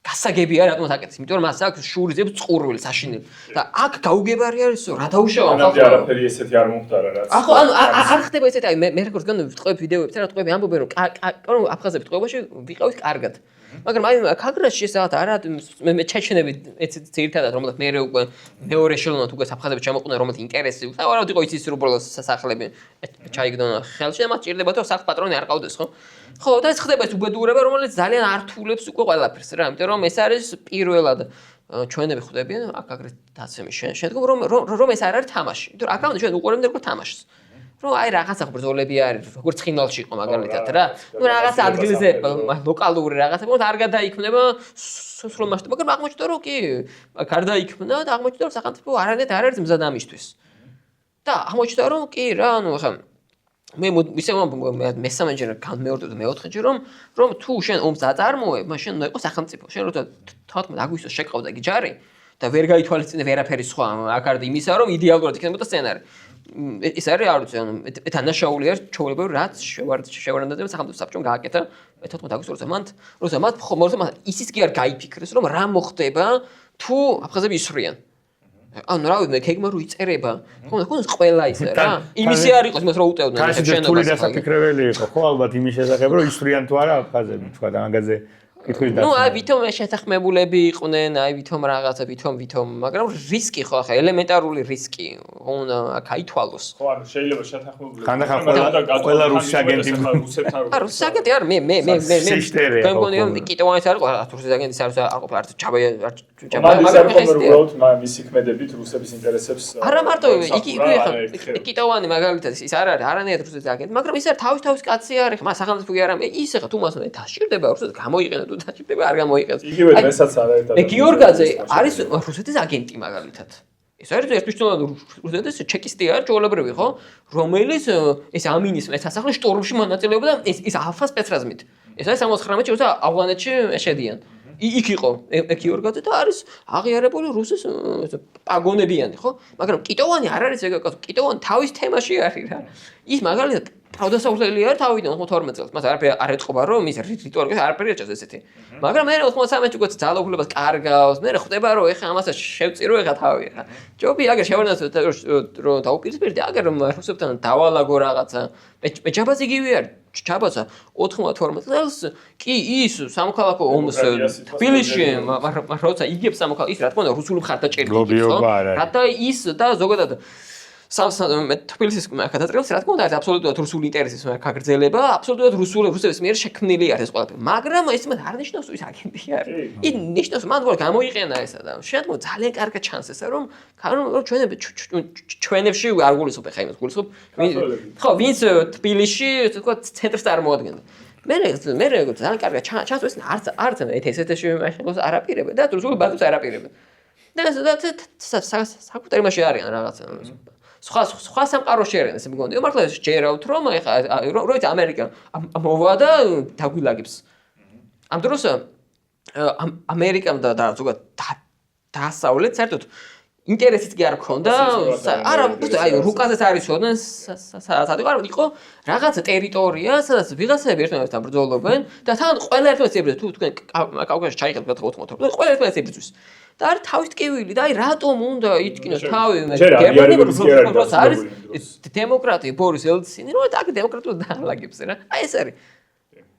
გასაგები არ რატომ აკეთებს, იმიტომ რომ მას აქვს შურიზებს წყურვილი საშინელი და აქ გაუგებარი არისო, რა დაუშავა ხალხს. ანუ არაფერი ესეთი არ მომხდარა რაც. ახო ანუ არ ხდება ესეთი, აი მე როგორც გან ვიტყვებ ვიდეოებს რა ვიტყვები ამბობენ რომ აფხაზები ტყვეობაში ვიყავით კარგად. მაგრამ აი ქაგრაში ეს რაღაც არა მე ჩეჩენები ძირითადად რომელსაც მე უკვე მეორე ეშელონად უკვე აფხაზები ჩამოყვნენ რომელთა ინტერესი უთავაროდ იყო იცის რომ უბრალოდ სასახლები ჩაიგდონ ხელში და მათ ჭირდებოდა სახს პატრონი არ ყავდეს ხო? ხო და ეს ხდება ეს უბედურება რომელიც ძალიან ართულებს უკვე ყველაფერს რა იმიტომ რომ ეს არის პირველად ჩვენები ხვდებიან აქ აგრეთ დაცემის შემდგომ რომ ეს არ არის თამაში იმიტომ რომ აქამდე ჩვენ უყურებთ უკვე თამაშს რომ აი რაღაცა ბრძოლები არის როგორც ცხინვალში იყო მაგალითად რა ნუ რაღაცა ადგილზე ლოკალური რაღაცა მოხდა არ გადაიქმნება სრულ მასშტაბში მაგრამ აღმოჩნდა რომ კი გარდაიქმნა და აღმოჩნდა რომ სახელმწიფო არანაირად არ არის მზად ამისთვის და აღმოჩნდა რომ კი რა ნუ ახლა მე ისე მესამეჯერ განმეორდებ და მეოთხეჯერ რომ თუ შენ ომს აწარმოებ მაშინ უნდა იყოს სახელმწიფო შენ როცა 14 აგვისტოს შეკავდა კი ჯარი და ვერ გაითვალისწინე ვერაფერი სხვა აქ არის იმისა რომ იდეალურად იქნებოდა სცენარი ეს არის არ ვიცი ანუ თანაშაული არის ჩვეულებრივ რაც შევარდნაძემ სახელმწიფო საბჭომ გააკეთა 14 აგვისტოს როცა მათ ისიც კი არ გაიფიქრეს რომ რა მოხდება თუ აფხაზები ისვრიან ანუ რა ვიცი გეგმა რო იწერება ხომ ყველა ისე რა იმისი არ იყოს იმას რო უტევდნენ ეს შენობა თული დასაფიქრებელი იყო ხო ალბათ იმის შესახებ რომ ისვრიან თუ არა აფხაზები თქვა და მაგაზე კითხვის ნუ აი ვითომ შეთანხმებულები იყვნენ აი ვითომ რაღაცა ვითომ მაგრამ რისკი ხო ახლა ელემენტარული რისკი უნდა აქ აითვალოს ხო ანუ შეიძლება შეთანხმებულები ხანდახან ყველა რუსი აგენტი არ რუსი აგენტი არ მე გამგონია კიტოვანის არ ყო რუსი აგენტის არ ყოფილა არც ჩაბა მაგრამ უბრალოდ მისი ქმედებით რუსების ინტერესებს არა მარტო იგი ხა კიტოვანი მაგალითად ის არ არის არანაირად რუსეთის აგენტი მაგრამ ის არის თავის კაცი არის ხა სახელმწიფო კი არა მე ის ხა თუ მას თაშირდება რუსეთს გამოიყენა თუ თაშირდება არ გამოიყენს იგივე მესაც არა ერთად მე გიორგაძე არის რუსეთის აგენტი მაგალითად ეს არის ერთგვარად რუსეთის ჩეკისტი არის ჩვეულებრივი ხო რომელიც ეს ამინის სასახლის შტორმში მონაწილეობდა ეს ალფა სპეცრაზმით ეს არის 79-ში როცა ავღანეთში შედიან იქ იყო გიორგაძე და არის აღიარებული რუსის პაგონებიანი ხო მაგრამ კიტოვანი არ არის ეგ კიტოვანი თავის თემაში არის რა ის მაგალითად თავდასავლელი არის თავიდან 92 წელს მას არაფერი არ ეთყობა რომ ის რიტორიკას არაფერი ეჭავს ესეთი მაგრამ მე 93-ში უკვე ძალაუფლებას კარგავს მე ხვდება რომ ეხა ამასაც შევწირო ეხა თავი ეხა ჯობი აგერ შევარდნაძე რომ დაუპირისპირდი აგერ რუსებთან დავალაგო რაღაცა მე ჯაბაც იგივე არის ჩაბაცა 92 წელს კი ის სამოქალაქო ომს თბილისში როცა იგებს სამოქალაქო ის რა თქმა უნდა რუსული მხარდაჭერილი იყო რა და ის და ზოგადად თბილისის გადაწყებას რა თქმა უნდა არის აბსოლუტურად რუსული ინტერესის გაგრძელება, აბსოლუტურად რუსების მიერ შექმნილი არის ეს ყველაფერი. მაგრამ ეს იმას არ ნიშნავს, ის აგენტი არის. ის ნიშნავს, მან ვარ გამოიყენა ესა და შემდგომ ძალიან კარგად ჩანს ესა, რომ ჩვენებში არ გულისხმობ ხა იმას გულისხმობ. ხო, ვინც თბილისში თქვა ცენტრს წარმოადგენდა. მე ძალიან კარგად ჩანს ეს არც ესეთში მაშინ არაპირებდა და რუსული ბაზებს არაპირებდა. და საკუთარ იმაში არიან რაღაცა. სხვა სამყაროში არიან ესე მგონია. მართლა შეერავთ რომ ეხა როიც ამერიკა მოვა და დაგვილაგებს. ამ დროს ამერიკამ და ზოგადად დასავლეთ საერთოდ ინტერესიც კი არ ქონდა. არა, აი რუკაზეც არის შოდან სადღაც იყო რაღაცა ტერიტორია, სადაც ვიღაცები ერთმანეთთან ბრძოლობენ და თან ყველა ერთმანეთს ებრძვის. თუ თქვენ კავკასიაში ჩაიხეთ 4-4, ყველა ერთმანეთს ებრძვის. და არის თავის ტკივილი და აი რატომ უნდა იტკინოს თავი გერმანიას არის დემოკრატია ბორის ელცინი რომ აქ დემოკრატიას დაალაგებს რა აი ეს არის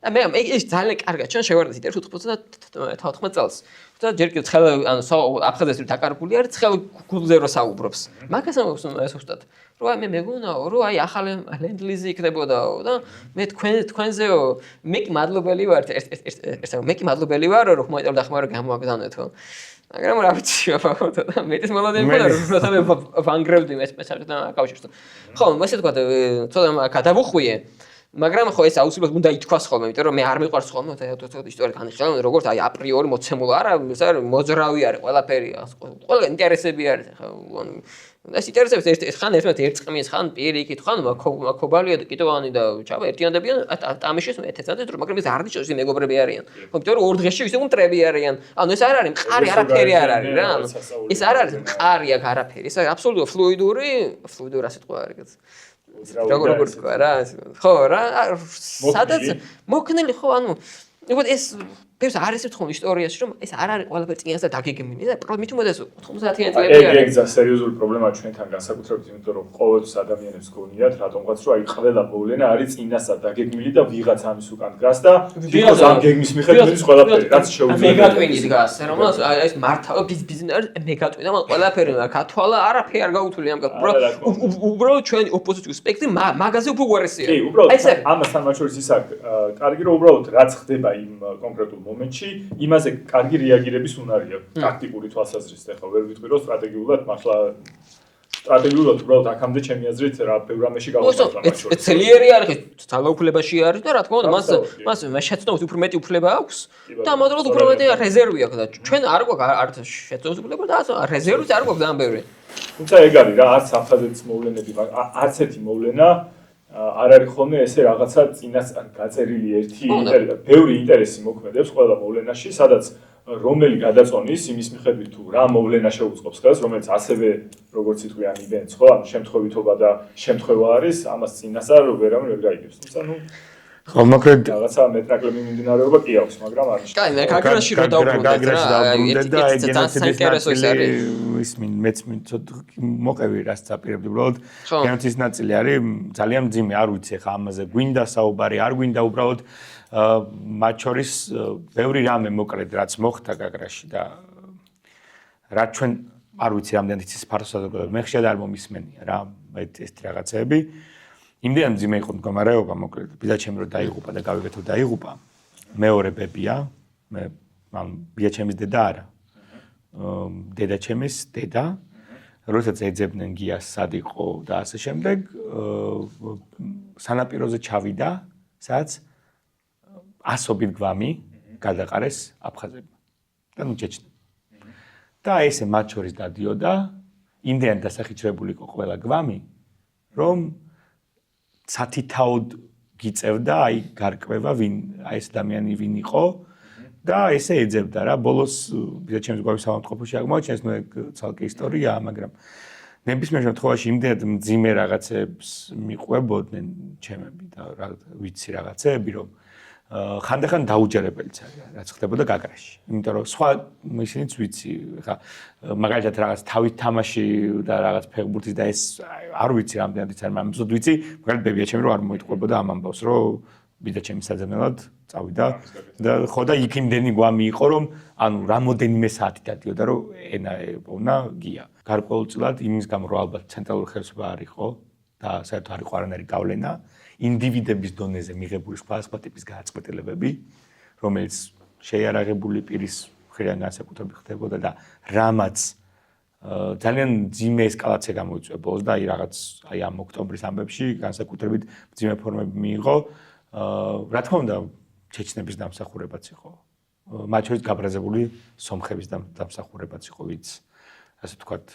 და მე ეს ძალიან კარგად ჩვენ შევარდეთ ინტერვიუს 94 წელს და ჯერ კიდევ ცხელ ანუ აფხაზეთში დაკარგული არის ცხელ გულზე რო საუბრობს მაგას ეს უბრალოდ რომ აი მე მეგონაო რომ აი ახალი ლენდლიზი იქნებოდაო და მე თქვენზეო მე კი მადლობელი ვარ მე კი მადლობელი ვარ რომ ხმაიტარ დახმარო გამოაგზავნეთო მაგრამ რა ვიცი და მეტის მოლოდინი მოდა რომ ვანგრევდი მე საერთოდ კავშირს ხო ესე თქვა ცოტა გადავუხვიე მაგრამ ხო ეს აუცილებლად უნდა ითქვას ხოლმე იმიტომ რომ მე არ მიყვარს ხოლმე და ისტორია განიხილავენ როგორც აი აპრიორი მოცემულა არა ეს არის მოძრავი არის ყველაფერი ყველა ინტერესები არის ხა ეს ინტერესებს ხან ერთმანეთს ერწყმის ხან პირიქით ხან მაქობალია და კიტოვანი და ჩაბა ერთიანდებიან ტამიშის ეთეცადეთ რომ მაგრამ ეს არ ნიშნავს ის მეგობრები არიან ხო იმიტომ რომ ორ დღეში ისე უნტრები არიან ანუ ეს არ არის მყარი არაფერი არ არის რა ანუ ეს არ არის მყარი აქ არაფერი ეს არის აბსოლუტურად ფლუიდური რა სიტყვა არის როგორ თქვა რა ხო რა სადაც მოქნილი ხო ანუ ეს ეს არის თქო ისტორიაში რომ ეს არ არის ყველაფერი წინასა დაგეგმილი და მით უმეტეს 90-იანი წლები არის. ეგ სერიოზული პრობლემაა ჩვენთან განსაკუთრებით იმიტომ რომ ყოველთვის ადამიანებს გონიათ რატომღაც რომ აი ყველა მოვლენა არის წინასა დაგეგმილი და ვიღაც ამის უკან დგას და ვიღაც ამ გეგმის მიხედვით ის ყველაფერი რაც შეუძლია მეგატვინი დგას რომ ეს მართავ ბიზნეს მეგატვინი და ყველაფერი ქათვალა არაფერი არ გაუთვლი ამგან უბრალოდ ჩვენი ოპოზიციური სპექტრი მაგაზე უფრო უარესია. კი უბრალოდ ამასთან მათ შორის ის არის კარგი რომ უბრალოდ რაც ხდება იმ კონკრეტულ მომენტში იმაზე კარგი რეაგირების უნარი აქვს ტაქტიკური თვალსაზრისით ახლა ვერ ვიტყვი რომ სტრატეგიულად მართლა სტრატეგიულად უბრალოდ აქამდე ჩემი აზრით რა ბევრ რამეში გავაკეთე ეს ძლიერი არის ძალაუფლებაში არის და რა თქმა უნდა მას შეცდომით უფრო მეტი უფლება აქვს და ამავდროულად უფრო მეტი რეზერვი აქვს და ჩვენ არ გვაქვს არც შეცდომის უფლება და რეზერვიც არ გვაქვს ძალიან ბევრი თუმცა ეგ არის რა არც აფხაზეთის მოვლენები არც ერთი მოვლენა არ არის ხოლმე ესე რაღაცა წინას გაწერილი ერთი ბევრი ინტერესი მოქმედებს ყველა მოვლენაში, სადაც რომელი გადაწონის იმის მიხედვით თუ რა მოვლენა შეუწყობს ხელს, რომელიც ასევე როგორც იტყვი ან ივენტს ხო, ანუ შემთხვევითობა და შემთხვევა არის, ამას წინასწარ ვერავინ ვერ გაიგებს. თუმცა ნუ ხო მოკლედ რაღაცა მეტნაკლები მიმდინარეობა კი აქვს, მაგრამ არის. კაი, მე გაგრაში რო დავბრუნდეთ რა, ეს საინტერესო ის არის. ის მეც ცოტა მოყევი რაც აპირებდი უბრალოდ გენოცის ნაწილი არის ძალიან მძიმე არ ვიცი ხა ამაზე გვინდა საუბარი არ გვინდა უბრალოდ მათ შორის ბევრი რამე მოკლედ რაც მოხდა გაგრაში და რაც ჩვენ არ ვიცი რამდენი იცის ფარსაზოგადად მე ხშირად არ მომისმენია რა ეს რაღაცები იმდენ მძიმე იყო მდგომარეობა მოკლედ ბიძაჩემი რო დაიღუპა და გავიგეთო დაიღუპა მეორე ბებია მე ანუ ბიძაჩემის დედა არა დედაჩემის დედა, როდესაც ეძებდნენ გიას სად იყო და ასე შემდეგ, სანაპიროზე ჩავიდა, სადაც ასობით გვამი გადაყარეს აფხაზებმა. და ნუ ჩეჩნებმა. და ესე მათ შორის დადიოდა, იმდენ დასახიჩრებული იყო ყველა გვამი, რომ სათითაოდ გიწევდა აი გარკვევა ვინ აი ეს ადამიანი ვინ იყო და ესე ეძებდა რა ბოლოს ბიძაჩემის გვარის სამომწყობოში აღმოაჩინეს ნუ ცალკე ისტორიაა მაგრამ ნებისმიერ შემთხვევაში იმდენად მძიმე რაღაცებს მიყვებოდნენ ჩემები და რა ვიცი რაღაცები რომ ხანდახან დაუჯერებელიც არის რაც ხდებოდა გაგრაში იმიტომ რომ სხვა ისინიც ვიცი ხა მაგალითად რაღაც თავით თამაში და რაღაც ფეხბურთის და ეს არ ვიცი რამდენად იცი მაგრამ ზოდ ვიცი მაგალითად ბებიაჩემი რომ არ მოიტყვებოდა ამ ამბავს რომ ბიძაჩემის საძებნელად წავიდა და ხო და იქ იმდენი გვამი იყო რომ ანუ რამოდენიმე საათი დადიოდა რომ ენა ეპოვნა გია გარკვეულწილად იმის გამო რომ ალბათ ცენტრალური ხელისუფლება არ იყო და საერთოდ არ იყო არანაირი გავლენა ინდივიდების დონეზე მიღებული სხვადასხვა ტიპის გადაწყვეტილებები, რომელიც შეიარაღებული პირის მხრიდან განსაკუთრებით ხდებოდა და რამაც ძალიან ძიმე ესკალაცია გამოიწვია ბოლოს და აი ამ ოქტომბრის ამბებში განსაკუთრებით ძიმე ფორმები მიიღო. Რა თქმა უნდა, ჩეჩნების დამსახურებაც იყო. მათ შორის გაბრაზებული სომხების დამსახურებაც იყო, ვინც ასე ვთქვათ,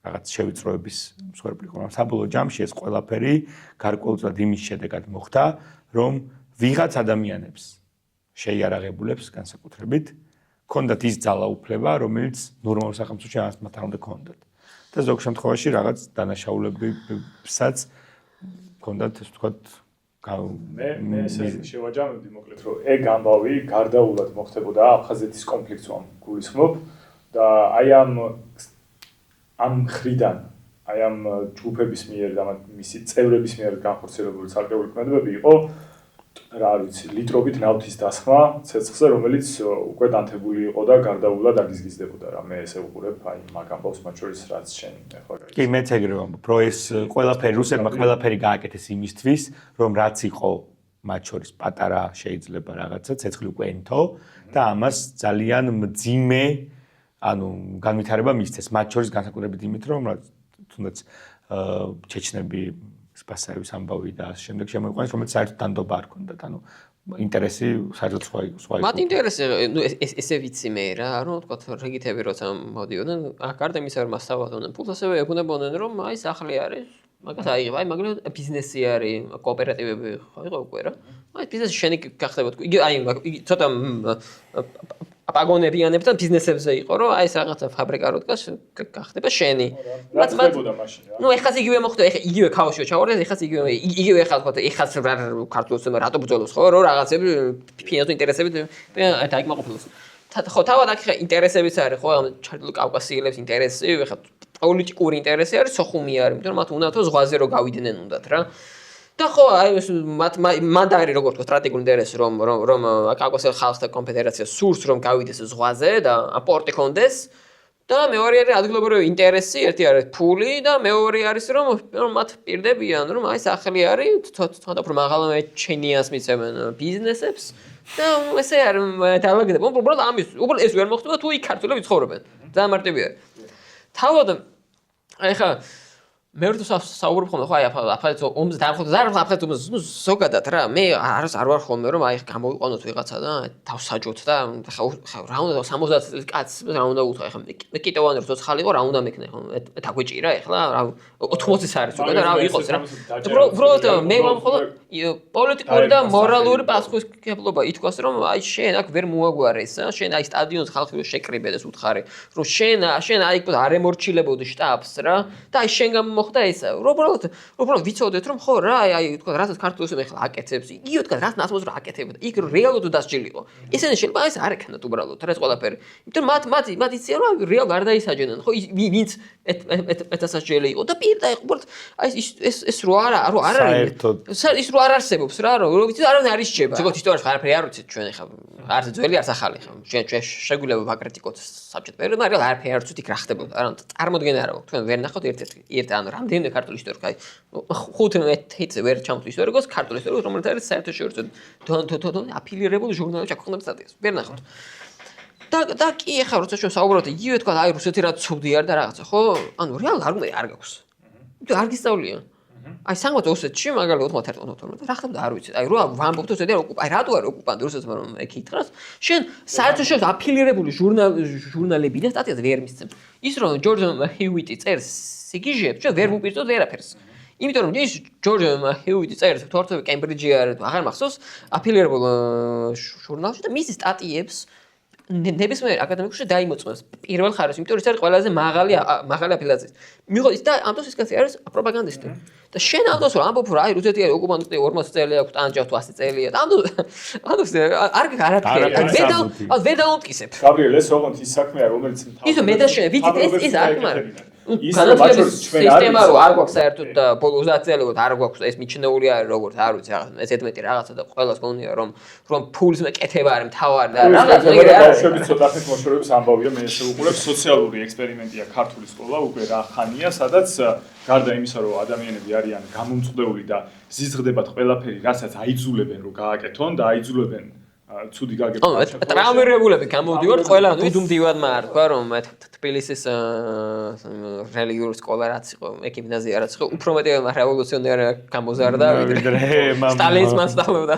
რაღაც შევიწროების მსხვერპლი იყო. საბოლოო ჯამში ეს ყველაფერი გარკვეულწილად იმის შედეგად მოხდა, რომ ვიღაც ადამიანებს შეიარაღებულებს განსაკუთრებით ქონდათ ის ძალაუფლება, რომელიც ნორმალურ სახელმწიფოში მათ არ უნდა ქონდათ. და ზოგ შემთხვევაში რაღაც დანაშაულებებსაც ქონდათ, ასე ვთქვათ, მე ესე შევაჯამებდი მოკლედ, რომ ეგ ამბავი გარდაულად მოხდებოდა აფხაზეთის კონფლიქტს გულისხმობ და აი ამ მხრიდან, აი ამ ჯგუფების მიერ და მისი წევრების მიერ განხორციელებული ცალკეული ქმედებები იყო რა ვიცი, litrობით ნავთის დასხმა ცეცხლზე, რომელიც უკვე დანთებული იყო და გარდაულად აგიზგიზდებოდა რა. მე ესე ვუყურებ, აი მაგ ამბავს მათ შორის რაც შენ ახლა გაიგე. კი, მეც ეგრე ვამბობ, რომ ეს ყველაფერი რუსებმა ყველაფერი გააკეთეს იმისთვის, რომ რაც იყო მათ შორის პატარა შეიძლება რაღაცა ცეცხლი უკვე ენთო და ამას ძალიან მძიმე განვითარება მისცეს. მათ შორის განსაკუთრებით იმით, რომ თუნდაც ჩეჩნები სპასაევის ამბავი და ასე შემდეგ შემოიყვანეს, რომელიც საერთოდ დანდობა არ ქონდათ. ინტერესი საერთოდ სხვა იყო. მათ ინტერესი, ესე ვიცი მე რა, რომ თქვათ რეგიტები როცა მოდიოდნენ, გარდა იმისა, რომ მასწავლდნენ ფულს, ასევე ეუბნებოდნენ, რომ აი სახლი არის, მაგას აიღებ, აი მაგალითად ბიზნესი არის, კოოპერატივები ხო იყო უკვე რა. აი ბიზნესი შენი გახდებოდ. იგი აი ცოტა პაგონებიანებთან ბიზნესებზე იყო, რომ აი ეს რაღაცა ფაბრიკა რო დგას, გახდება შენი. რაც ხდებოდა მაშინ რა. ნუ ეხაც იგივე მოხდა, იგივე ქაოსიო ჩავარდეს, ეხაც იგივე ეხლა თქვა, ეხაც ქართულს რატო ბრძოლობს ხო, რომ რაღაცები ფინანსური ინტერესებით დაიკმაყოფილოს. ხო, თავად აქ ინტერესებიც არის, ხო, ჩრდილო კავკასიელებს ინტერესი, ეხლა პოლიტიკური ინტერესი არის, სოხუმი არის, იმიტომ რომ მათ უნდათ ზღვაზე რო გავიდნენ უნდათ რა. და ხო, აი ეს მანდ არის როგორ თქო სტრატეგიული ინტერესი, რომ კავკასიელ ხალხთა კონფედერაცია სურს რომ გავიდეს ზღვაზე და პორტი კონდეს და მეორე არის ადგილობრივი ინტერესი, ერთი არის ფული და მეორე არის რომ მათ პირდებიან, რომ აი სახლი არის, თქო რომ მაღალ ჩენიას მიცემენ ბიზნესებს და ესე არის დაალაგდება. უბრალოდ ამის, უბრალოდ ეს ვერ მოხდება თუ იქ ქართველები ცხოვრობენ. ძალიან მარტივია. თავად ეხა მე ვარ საუბრობ ხოლმე ხო აი აფხაზეთის ომზე დაახოთა აფხაზეთის ომზე ზოგადად რა მე არ ვარ ხოლმე რომ აი გამოვიყვანოთ ვიღაცა და თავს საჯოთ და ხა რა უნდა 70 წლის კაცს რა უნდა უთქვა ეხლა მე კიტოვანი რო ცოცხალი იყო რა უნდა მექნე ხო დაგვეჭირა ეხლა რა 80-ის არის უკვე და რა იყოს რა უბრალოდ მე ვამხოლოდ პოლიტიკური და მორალური პასუხისმგებლობა ითქვას რომ აი შენ აქ ვერ მოაგვარეს შენ აი სტადიონს ხალხი რო შეკრიბედეს უთხარი რომ შენ აი არ ემორჩილებოდი შტაბს რა და აი შენ მოხდა ესა. უბრალოდ ვიცოდეთ რომ ხო რა აი თქვა რასაც ქართულს ეხლა აკეთებს. იგივე თქვა რაც ნაცმოს რა აკეთებდა. იქ რეალურად დასჯილიყო. ესენი შეიძლება ეს არ ეკნათ უბრალოდ რა ეს ყველაფერი. იმიტომ მათ იციან რომ რეალ გარდაისაჯენენ ხო ვინც ეთასაჯელი იყო და პირდა უბრალოდ აი ეს რო არ არის. ის რო არ არსებობს რა რო ვიცი არავინ არ ისჩება. ზოგადად ისტორიაში არაფერი არ ვიცით ჩვენ ეხლა არც ძველი არც ახალი ხა. ჩვენ შეგვიძლია ვაკრიტიკოთ საბჭოთა პერიოდში, მაგრამ არაფერი არ ვიცით იქ რა ხდებოდა. არა წარმოდგენა არ აქვს. თქვენ ვერ ნახოთ ერთ ანუ რამდენი ქართული ისტორიკი აი 15 ვერ ჩამოთვლი ისტორიკოს ქართული ისტორიკოს რომელიც არის საერთაშორისო აფილირებული ჟურნალებში აქვეყნებს სტატიას ვერ ნახოთ და კი ახლა როცა ჩვენ საუბრობთ იგივე თქვა აი რუსეთი რა ცუდი არ და რაღაცა ხო ანუ რეალ არგუმენტი არ გაქვს არ გისწავლია აი 60-ში მაგალითად 91-92 რა ხდებოდა არ ვიცი აი რო ვამბობთ რუსეთი აი რატო არის ოკუპანტი რუსეთმა რომ ეკითხრას შენ საერთაშორისო აფილირებული ჟურნალები და სტატიას ვერ მისცემ ის რომ ჯორჯ ჰიუიტი წერს სიგიჟებს ჩვენ ვერ მოპირწოთ ვერაფერს. იმიტომ რომ ის ჯორჯ ჰიუიტი წერს თორთოვი კემბრიჯი არის აღარ მახსოვს აფილირებულ ჟურნალში და მისი სტატიებს ნებისმიერ აკადემიკურში დაიმოწმებს პირველ ხარისხს, იმიტომ რომ ის არის ყველაზე მაღალი აფილიაციის. მიიღოს და ამ დროს ის კაცი არის პროპაგანდისტი. და შენ ამ დროს რომ ამბობ რომ აი რუსეთი არის ოკუპანტი 40 წელი აქვს ტანჯავთ 100 წელია და ამ დროს არ ვერ დაუმტკისებ. გაბრიელ ეს ოღონდ ის საქმეა რომელიც ისო მე და შენ ვიცით ეს არ თმარ. განათლების სისტემა რო არ გვაქვს საერთოდ ბოლო 30 წელიწად არ გვაქვს ეს მიჩნეული არის როგორც არ ვიცი რაღაც ეს ეთმეტი რაღაცა და ყველას გონია რომ ფულს მეკეთება არის მთავარი და რაღაც ეგრე არის ბავშვები ცოტა ხნის მოშორების ამბავია მე ესე უყურებ სოციალური ექსპერიმენტია ქართული სკოლა უკვე რა ხანია სადაც გარდა იმისა რომ ადამიანები არიან გამომწყდეული და ზიზღდებათ ყველაფერი რასაც აიძულებენ რომ გააკეთონ და აიძულებენ ცუდი გაგება. ტრაუმირებულები გამოდივართ ყველა ნუდუმდივად მართვა რომ თბილისის რელიგიური სკოლა რაც იყო გიმნაზია რაც იყო უფრო მეტი რევოლუციონერი გამოზარდა ვიდრე სტალინს მასწავლობდა.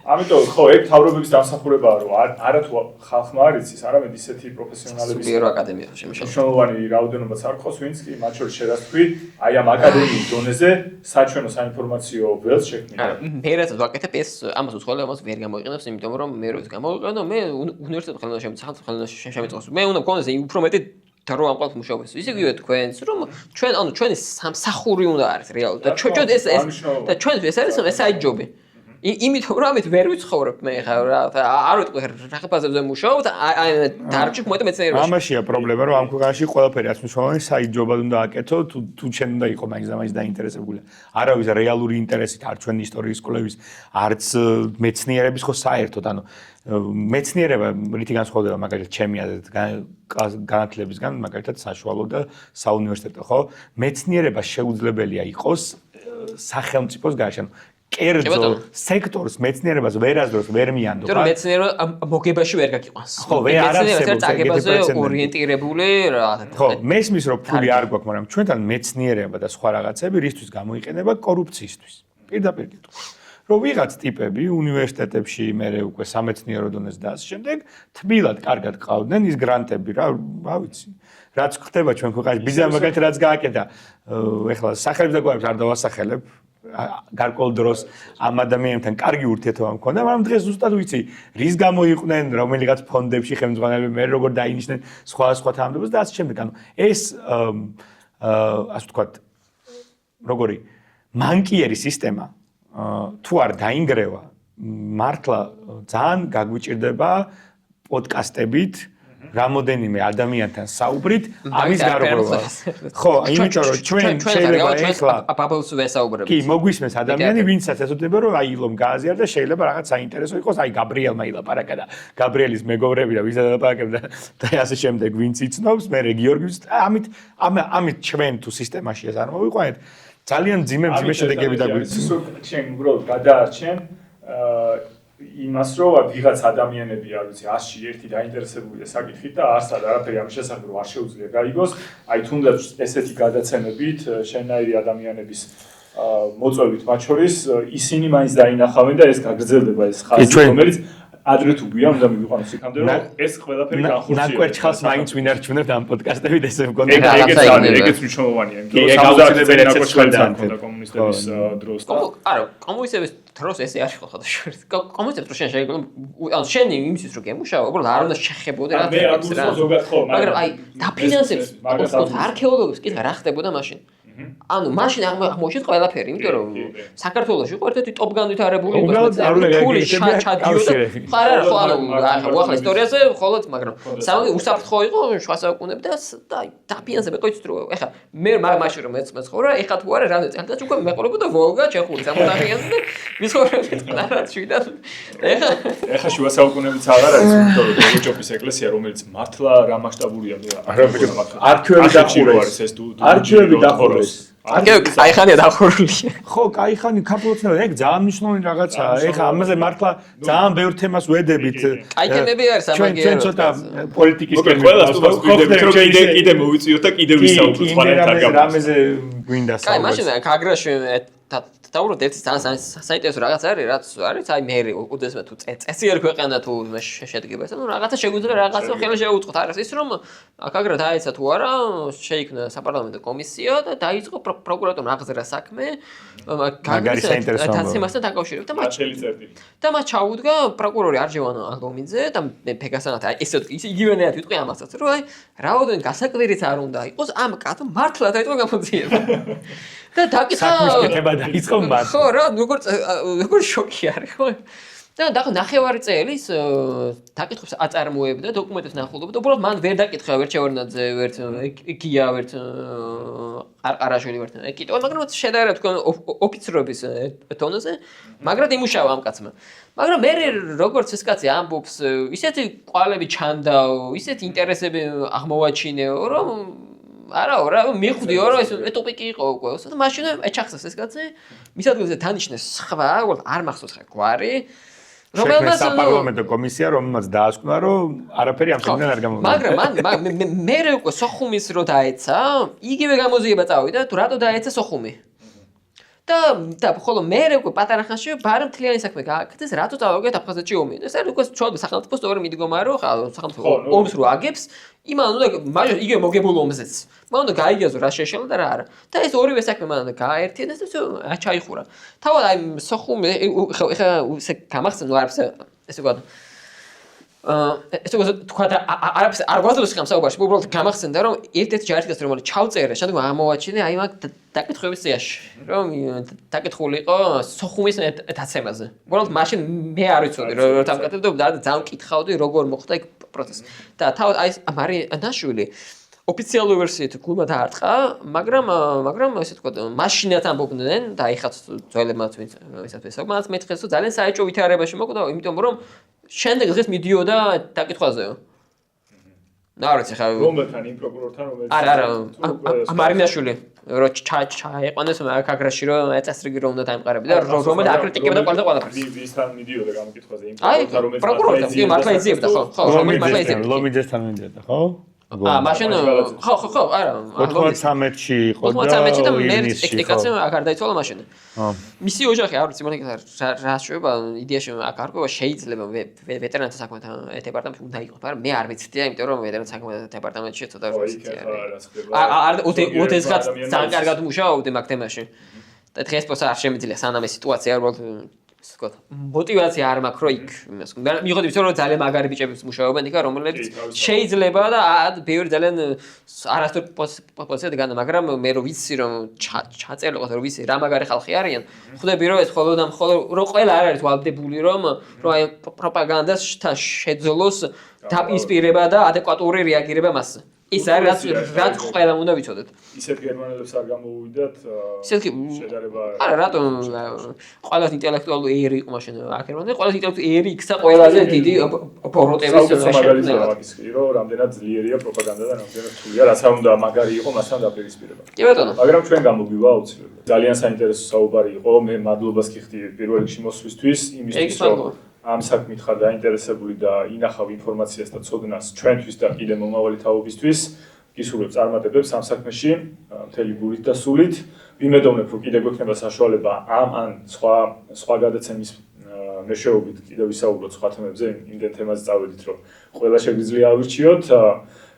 ამიტომ ხო ეგ თავრობების დამსახურებაა რომ არა თუ ხალხმა არ იცის არამედ ისეთი პროფესიონალების სულიერ აკადემიაში შემოშალ. მნიშვნელოვანი რაოდენობაც არ ყავს ვინც კი მათ შორის შერასთვი აი ამ აკადემიის დონეზე საჩვენო საინფორმაციო ველს შექმნიდა. მე რაც ვაკეთებ ეს ამას უცხოელი ამას ვერ გამოიყენებს იმიტომ რომ მე როდის გამოვიყენო მე უნივერსიტეტ ხელოვნებაში სახელმწიფო ხელოვნებაში შემიწყოს მე უნდა მქონდეს უფრო მეტი დრო ამ ყველაფერს მუშაობს ისე თქვენს რომ ჩვენ ანუ ჩვენი სამსახური უნდა არის რეალურად და ჩვენ ეს და ჩვენ ეს არის საით ჯობი იმიტომ რომ ამით ვერ ვიცხოვრებ მე ხა რა არ ვიტყვი რაღაცებზე მუშაობ აი დარჩი მოდი მეცნიერებაში ამაშია პრობლემა რომ ამ ქვეყანაში ყველაფერი რაც მნიშვნელოვანი საით ჯობად უნდა აკეთო თუ ჩვენ უნდა იყო მაგის დაინტერესებული არავის რეალური ინტერესით არ ჩვენი ისტორიის სკოლების არც მეცნიერების ხო საერთოდ ანუ მეცნიერება რითი განსხვავდება მაგალითად ჩემი აზრით განათლებისგან მაგალითად საშუალო და საუნივერსიტეტო ხო მეცნიერება შეუძლებელია იყოს სახელმწიფოს გარშემო კერძო სექტორს მეცნიერებას ვერასდროს ვერ მიანდო. იმიტომ რომ მეცნიერება მოგებაში ვერ გაგიყვანს. ხო, ვერ არასებობს აგებაზე ორიენტირებული რა. ხო, მესმის რომ ფული არ გვაქვს, მაგრამ ჩვენთან მეცნიერება და სხვა რაღაცები რისთვის გამოიყენება კორუფციისთვის. პირდაპირ გეტყვი. რომ ვიღაც ტიპები უნივერსიტეტებში მერე უკვე სამეცნიერო დონეზე და ასე შემდეგ თბილად კარგად ყავდნენ ის გრანტები რა ვიცი. რაც ხდება ჩვენ ქვეყანაში ბიზნეს მაგალითად რაც გააკეთა ეხლა სახელებს და გვარებს არ დავასახელებ გარკვეულ დროს ამ ადამიანებთან კარგი ურთიერთობა მქონდა, მაგრამ დღეს ზუსტად ვიცი, რის გამო იყვნენ რომელიღაც ფონდებში ხელმძღვანელები, მე როგორ დაინიშნენ სხვა თანამდებობას და ასე შემდეგ. ანუ ეს ასე ვთქვათ, როგორი მანკიერი სისტემა თუ არ დაინგრევა, მართლა ძალიან გაგვიჭირდება პოდკასტებით რამოდენიმე ადამიანთან საუბრით ამის გარკვევა. ხო, იმიტომ რომ ჩვენ შეიძლება ეხლა ბაბლს ვესაუბრებთ. კი, მოგვისმენს ადამიანი, ვინცაც ეზოდება რომ აი ილომ გააზიარ და შეიძლება რაღაც საინტერესო იყოს, აი გაბრიელმა ილაპარაკა და გაბრიელის მეგობრები და ვისაც ელაპარაკებდა და ასე შემდეგ, ვინც იცნობს, მე რეგიორგის ამით ჩვენ თუ სისტემაში ეს არ მოვიყვანეთ, ძალიან ძიმე შედეგები დაგვიწევს. ჩვენ უბრალოდ გადაარჩენ იმას რომ ვიღაც ადამიანები არ ვიცი 100-ში ერთი დაინტერესებულია საკითხით და არსად არაფერი ამის შესახებ რომ არ შეუძლია გაიგოს, აი თუნდაც ესეთი გადაცემებით შენაირი ადამიანების მოწვევით მათ შორის ისინი მაინც დაინახავენ და ეს გაგრძელდება ეს ხაზი რომელიც ადრე თუ გვიან უნდა მივიყვანოს იქამდე რომ ეს ყველაფერი განხორციელდეს. ნაკვერჩხალს მაინც ვინარჩუნებთ ამ პოდკასტებით ესე მგონია. ეგეც მნიშვნელოვანია. კი, აუცილებელი ნაკვერჩხალს მქონდა კომუნისტების დროს. არა, კომუნისტების დროს ესე არ იყო ხოდაშორის. კომუნისტებს რო შენ შეიძლება ანუ შენი იმისთვის რო გემუშავა, უბრალოდ არ უნდა შეხებოდე რა. მე რა გულს ზოგად ხო, მაგრამ აი დაფინანსებს არქეოლოგებს კიდე რა ხდებოდა მაშინ. ანუ მაშინ აღმოჩნდა ყველაფერი, იმიტომ რომ საქართველოში იყო ერთ-ერთი ტოპგანვითარებული ფული ჩადიოდა. არა, ხო, ანუ უახლო ისტორიაზე ხოლოდ, მაგრამ უსაფრთხო იყო შუა საუკუნეები და დაფინანსებდა ყოიცით რომ ეხლა მე მაშინ რომ მეცხოვრა, ეხლა თუ არა რამდენი წელიწად უკვე მეყოლებოდა ვოლგა, ჩეხური, სამოდაფინანსებდა მისხოვრებით ყარად შვიდად. ეხლა შუა საუკუნეებიც აღარ არის, იმიტომ რომ გოჯოფის ეკლესია რომელიც მართლა რა მასშტაბურია მე არქივები დახურეს. არქივები დახურეს. კაიხანია დახურულია. ხო, კაიხანი ქართულოცნება ეგ ძალიან მნიშვნელოვანი რაღაცაა. ეხლა ამაზე მართლა ძალიან ბევრ თემას ვედებით. კაიხანები არის ამაგერად. ჩვენ ცოტა პოლიტიკის ყველა სტუმარს გვიდებით რომ კიდე მოვიწიოთ და კიდე ვისაუბროთ სხვადასხვა რამეზე გვინდა საუბარი. კაი, მაშინ კაგრაში დაუბრუნდეთ ერთი ძალიან საინტერესო რაღაც არის, რაც არის, აი მე უდესმე თუ წესიერ ქვეყანა თუ შედგება ეს, ანუ რაღაცა შეგვიძლია რაღაცა ხელში შეუწყოთ. არის ის რომ კაგრა დაეცა თუ არა, შეიქმნა საპარლამენტო კომისია და დაიწყო პროკურატურამ აღზრდა საქმე მაგარი საინტერესო თემასთან დაკავშირებით და მათ ჩაუდგა პროკურორი არჯევან ალომიძე და მე ფეგასანათ აი ესე იგივენად ვიტყვი ამასაც რომ აი რაოდენ გასაკვირიც არ უნდა იყოს ამ კაცო მართლა დაიწყო გამოძიება და დაკითხა საქმის კეთება დაიწყო მართლა ხო რა როგორ შოკი არის ხო და ნახევარი წელის დაკითხებს აწარმოებდა, დოკუმენტებს ნახულობდა, უბრალოდ მან ვერ დაკითხა ვერთ ჩევარნაძე, ვერთ გია, ვერთ ყარყარაშვილი, ვერთ ეკიტო, მაგრამ შედარება თქვენ ოფიცრობის დონეზე, მაგრამ იმუშავა ამ კაცმა. მაგრამ მე როგორც ეს კაცი ამბობს, ისეთი ყვალები ჩანდაო, ისეთი ინტერესები აღმოვაჩინეო, რომ არა, მიხდიო, რომ ეს ტოპიკი იყო უკვე. და მაშინ ეჩახსეს ეს კაცი, მის ადგილზე დანიშნეს სხვა, არ მახსოვს ხა გვარი. რომელმაც საპარლამენტო კომისია რომელმაც დაასკვნა რომ არაფერი ამ თემიდან არ გამომდინარე. მაგრამ მე უკვე სოხუმის რო დაეცა, იგივე გამოძიება წავიდა, თუ რატო დაეცა სოხუმი. და ხოლო მე უკვე პატარა ხანში ბარ მთლიანი საქმე გააკეთეს, რატო წავაგეთ აფხაზეთში ომი. ეს არის უკვე ჩვენს სახელმწიფოს სწორი მიდგომა რომ სახელმწიფო ომს რო აგებს, იმან უნდა მაგალითად იგივე მოგებულ ომზეც. მან უნდა გაიგიაზო რა შეშალა და რა არა. და ეს ორივე საქმე მან უნდა გააერთიანეს და ჩაიხურა. თავად აი სოხუმი ეხა ესე გამახსენო არაფერს ესე ვთქვა. ეს თქვა და არაფერს არ გვაძლევს ხომ საუბარში, უბრალოდ გამახსენდა რომ ერთ-ერთი ჯარისკაცი რომელიც ჩავწერე, შემდეგ ამოვაჩინე აი მაგ დაკითხების წიაში, რომ დაკითხული იყო სოხუმის დაცემაზე. უბრალოდ მაშინ მე არ ვიცოდი რომ დამკეთებდა და ძალიან მკითხავდი როგორ მოხდა იქ პროცესი. და თავად აი მარინაშვილი ოფიციალური ვერსიით გულმა დაარტყა, მაგრამ ესე თქვა მაშინაც ამბობდნენ და ეხაც ძველებმაც ვისაც ესაკმაც მეთქეს რომ ძალიან საეჭვო ვითარებაში მოკვდა, იმიტომ რომ შემდეგ დღეს მიდიოდა დაკითხვაზეო. რა ვიცი ხა რომელთან იმ პროკურორთან რომელიც არა მარინაშვილი რო ჩაეყვანეს კაგრაში რომ ეწესრიგი რომ უნდა დაემყარებდა და რომელიც აკრიტიკებდა ყველაფერს. ვისთან მიდიოდა გამოკითხვაზე იმ პროკურორთან რომელიც მართლა ეძიებდა ხო რომელიც მართლა ეძიებდა. ლომიძესთან მიდიოდა ხო? მაშინ ხო არა 93-ში იყო და 93-ში და მე ეკიკაცი აქ არ დაიცვალა მაშინ. მისი ოჯახი არ ვიცი მაგ რა შეება იდეაში აქ არ ყובה შეიძლება ვეტერანთა საქმეთა დეპარტამენტი უნდა იყოს, მაგრამ მე არ ვიცი და იმიტომ რომ ვეტერანთა საქმეთა დეპარტამენტში ცოტა რუსი არის. ოდესღაც ძალიან კარგად მუშაობდი მაგ თემაში. და დღეს პოსა არ შემიძლია სანამ ეს სიტუაცია უბრალოდ ვთქვათ, мотивация არ მაქვს, რომ იქ მივიღოთ იმიტომ რომ ძალიან მაგარი ბიჭები მუშაობენ იქ, რომლებიც შეიძლება და ბევრი ძალიან არასდროს პოზიციად განა, მაგრამ მე რო ვიცი რომ ჩაწერილიყო რომ ვიცი რა მაგარი ხალხი არიან, ხვდები რომ ეს მხოლოდ რომ ყველა არ არის ვალდებული რომ აი პროპაგანდას შეძლოს დაპირისპირება და ადეკვატური რეაგირება მასზე. ის არის რაც ყველამ უნდა ვიცოდეთ. ისეთ გერმანელებს არ გამოუვიდათ შედარება. არა, რატომ ყველაზე ინტელექტუალური ერი იყო მაშინ აქ გერმანიაში, ყველაზე ინტელექტუალური ერი იქცა ყველაზე დიდი ბოროტების შემდგენელად. რომ რამდენად ძლიერია პროპაგანდა და რამდენად რთულია, რაც არ უნდა მაგარი იყო მასთან დაპირისპირება. კი ბატონო. მაგრამ ჩვენ გამოგვივა აუცილებლად. ძალიან საინტერესო საუბარი იყო, მე მადლობას გიხდი პირველ რიგში მოსვლისთვის, იმისთვის რომ ამ საქმით ხარ დაინტერესებული და ინახავ ინფორმაციას და ცოდნას ჩვენთვის და კიდე მომავალი თაობისთვის, გისურვებ წარმატებებს ამ საქმეში, მთელი გულით და სულით. ვიმედოვნებ, რომ კიდე გვექნება საშუალება ან სხვა გადაცემის მეშვეობით კიდე ვისაუბროთ სხვა თემებზე, იმდენ თემაზე წავედით, რომ ყველა შეგვიძლია ავირჩიოთ.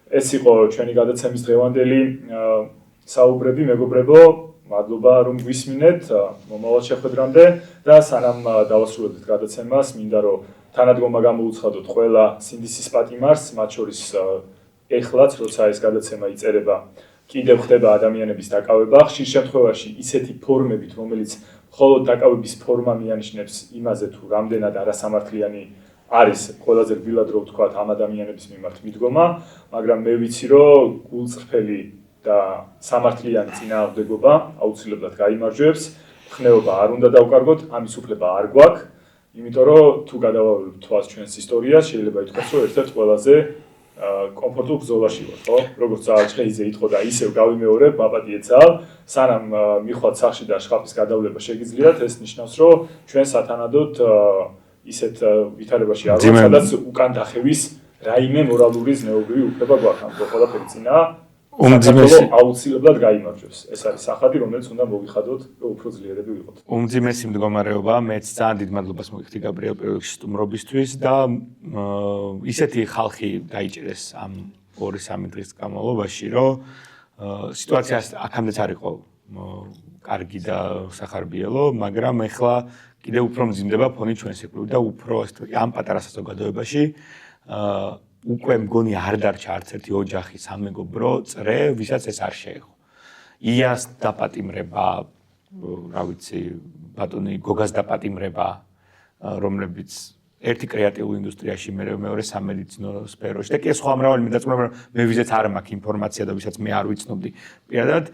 ეს იყო ჩვენი გადაცემის დღევანდელი საუბრები, მეგობრებო. მადლობა რომ გვისმინეთ მომავალ შეხვედრამდე და სანამ დავასრულებთ გადაცემას, მინდა რომ თანადგომა გამოუცხადოთ ყველა სინდისის პატიმარს, მათ შორის ეხლაც, როცა ეს გადაცემა იწერება, კიდევ ხდება ადამიანების დაკავება, ხშირ შემთხვევაში ისეთი ფორმებით, რომელიც მხოლოდ დაკავების ფორმა მიანიშნებს იმაზე, თუ რამდენად არასამართლიანი არის ყველაზე რბილად რო ვთქვათ ამ ადამიანების მიმართ მიდგომა, მაგრამ მე ვიცი რომ გულწრფელი და სამართლიანი წინააღმდეგობა აუცილებლად გაიმარჯვებს. ხნეობა არ უნდა დავკარგოთ, ამის უფლება არ გვაქვს, იმიტომ რომ თუ გადავავლოთ თვალს ჩვენს ისტორიას, შეიძლება ითქვას, რომ ერთ-ერთ ყველაზე კომფორტულ ბრძოლაში ვართ, ხო? როგორც ზაალჩხეიძე იტყოდა და ისევ გავიმეორებ, მაპატიეცალ, სანამ მიხვალთ სახში და შხაპის გადავლება შეგიძლიათ, ეს ნიშნავს, რომ ჩვენ სათანადოდ ისეთ ვითარებაში არ ვართ, სადაც უკან დახევის რაიმე მორალური ზნეობრივი უფლება გვაქვს, ამ ყველაფერი წინა უმძიმესი აუცილებლად გაიმარჯვებს. ეს არის სახადი, რომელიც უნდა მოვიხადოთ, რომ უფრო ძლიერები ვიყოთ. უმძიმესი მდგომარეობა, მეც ძალიან დიდ მადლობას მოგიხდი გაბრიელ პირველში სტუმრობისთვის და ისეთი ხალხი დაიჭირეს ამ 2-3 დღის განმავლობაში, რომ სიტუაცია აქამდეც არ იყო კარგი და სახარბიელო, მაგრამ ეხლა კიდევ უფრო მძიმდება ფონი ჩვენს ეკვლევ და უფრო ამ პატარა საზოგადოებაში უკვე მგონი არ დარჩა არც ერთი ოჯახი, სამეგობრო, წრე, ვისაც ეს არ შეეხო. იას დაპატიმრება, რა ვიცი, ბატონი გოგას დაპატიმრება, რომლებიც ერთი კრეატიულ ინდუსტრიაში, მეორე სამედიცინო სფეროში და კი სხვა მრავალი მედაწმობა, მე ვიზეც არ მაქვს ინფორმაცია და ვისაც მე არ ვიცნობდი. პირადად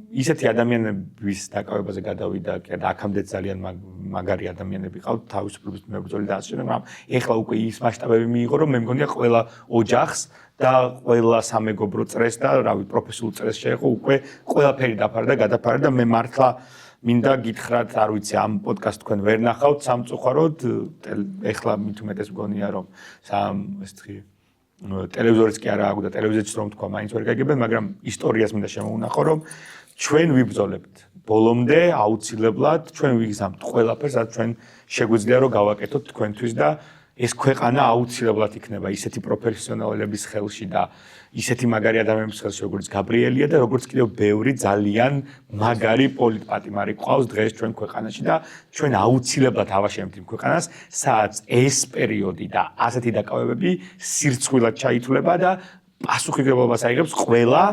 ისეთი ადამიანების დაკავებაზე გადავიდა და აქამდე ძალიან მაგარი ადამიანები ყავთ თავისუფლების მებრძოლი და ასე შემდეგ, მაგრამ ეხლა უკვე ის მასშტაბები მიიღო, რომ მე მგონია ყველა ოჯახს და ყველა სამეგობრო წრეს და რავი პროფესიულ წრეს შეეხო უკვე ყველაფერი დაფარდა, გადაფარდა და მე მართლა მინდა გითხრათ, არ ვიცი, ამ პოდკასტ თქვენ ვერ ნახავთ სამწუხაროდ, ეხლა მით უმეტეს მგონია რომ ტელევიზორიც კი არა აქვს და ტელევიზიაში რომ თქვა, მაინც ვერ გაგებენ, მაგრამ ისტორიას მინდა შემოუნახო, რომ ჩვენ ვიბრძოლებთ ბოლომდე აუცილებლად, ჩვენ ვიგზავნთ ყველაფერს, რაც ჩვენ შეგვიძლია რომ გავაკეთოთ თქვენთვის და ეს ქვეყანა აუცილებლად იქნება ისეთი პროფესიონალების ხელში და ისეთი მაგარი ადამიანების ხელში, როგორც გაბრიელია და როგორც კიდევ ბევრი ძალიან მაგარი პოლიტპატიმარი ყავს დღეს ჩვენ ქვეყანაში და ჩვენ აუცილებლად ავაშენებთ იმ ქვეყანას, სადაც ეს პერიოდი და ასეთი დაკავებები სირცხვილად ჩაითვლება და პასუხისმგებლობას აიღებს ყველა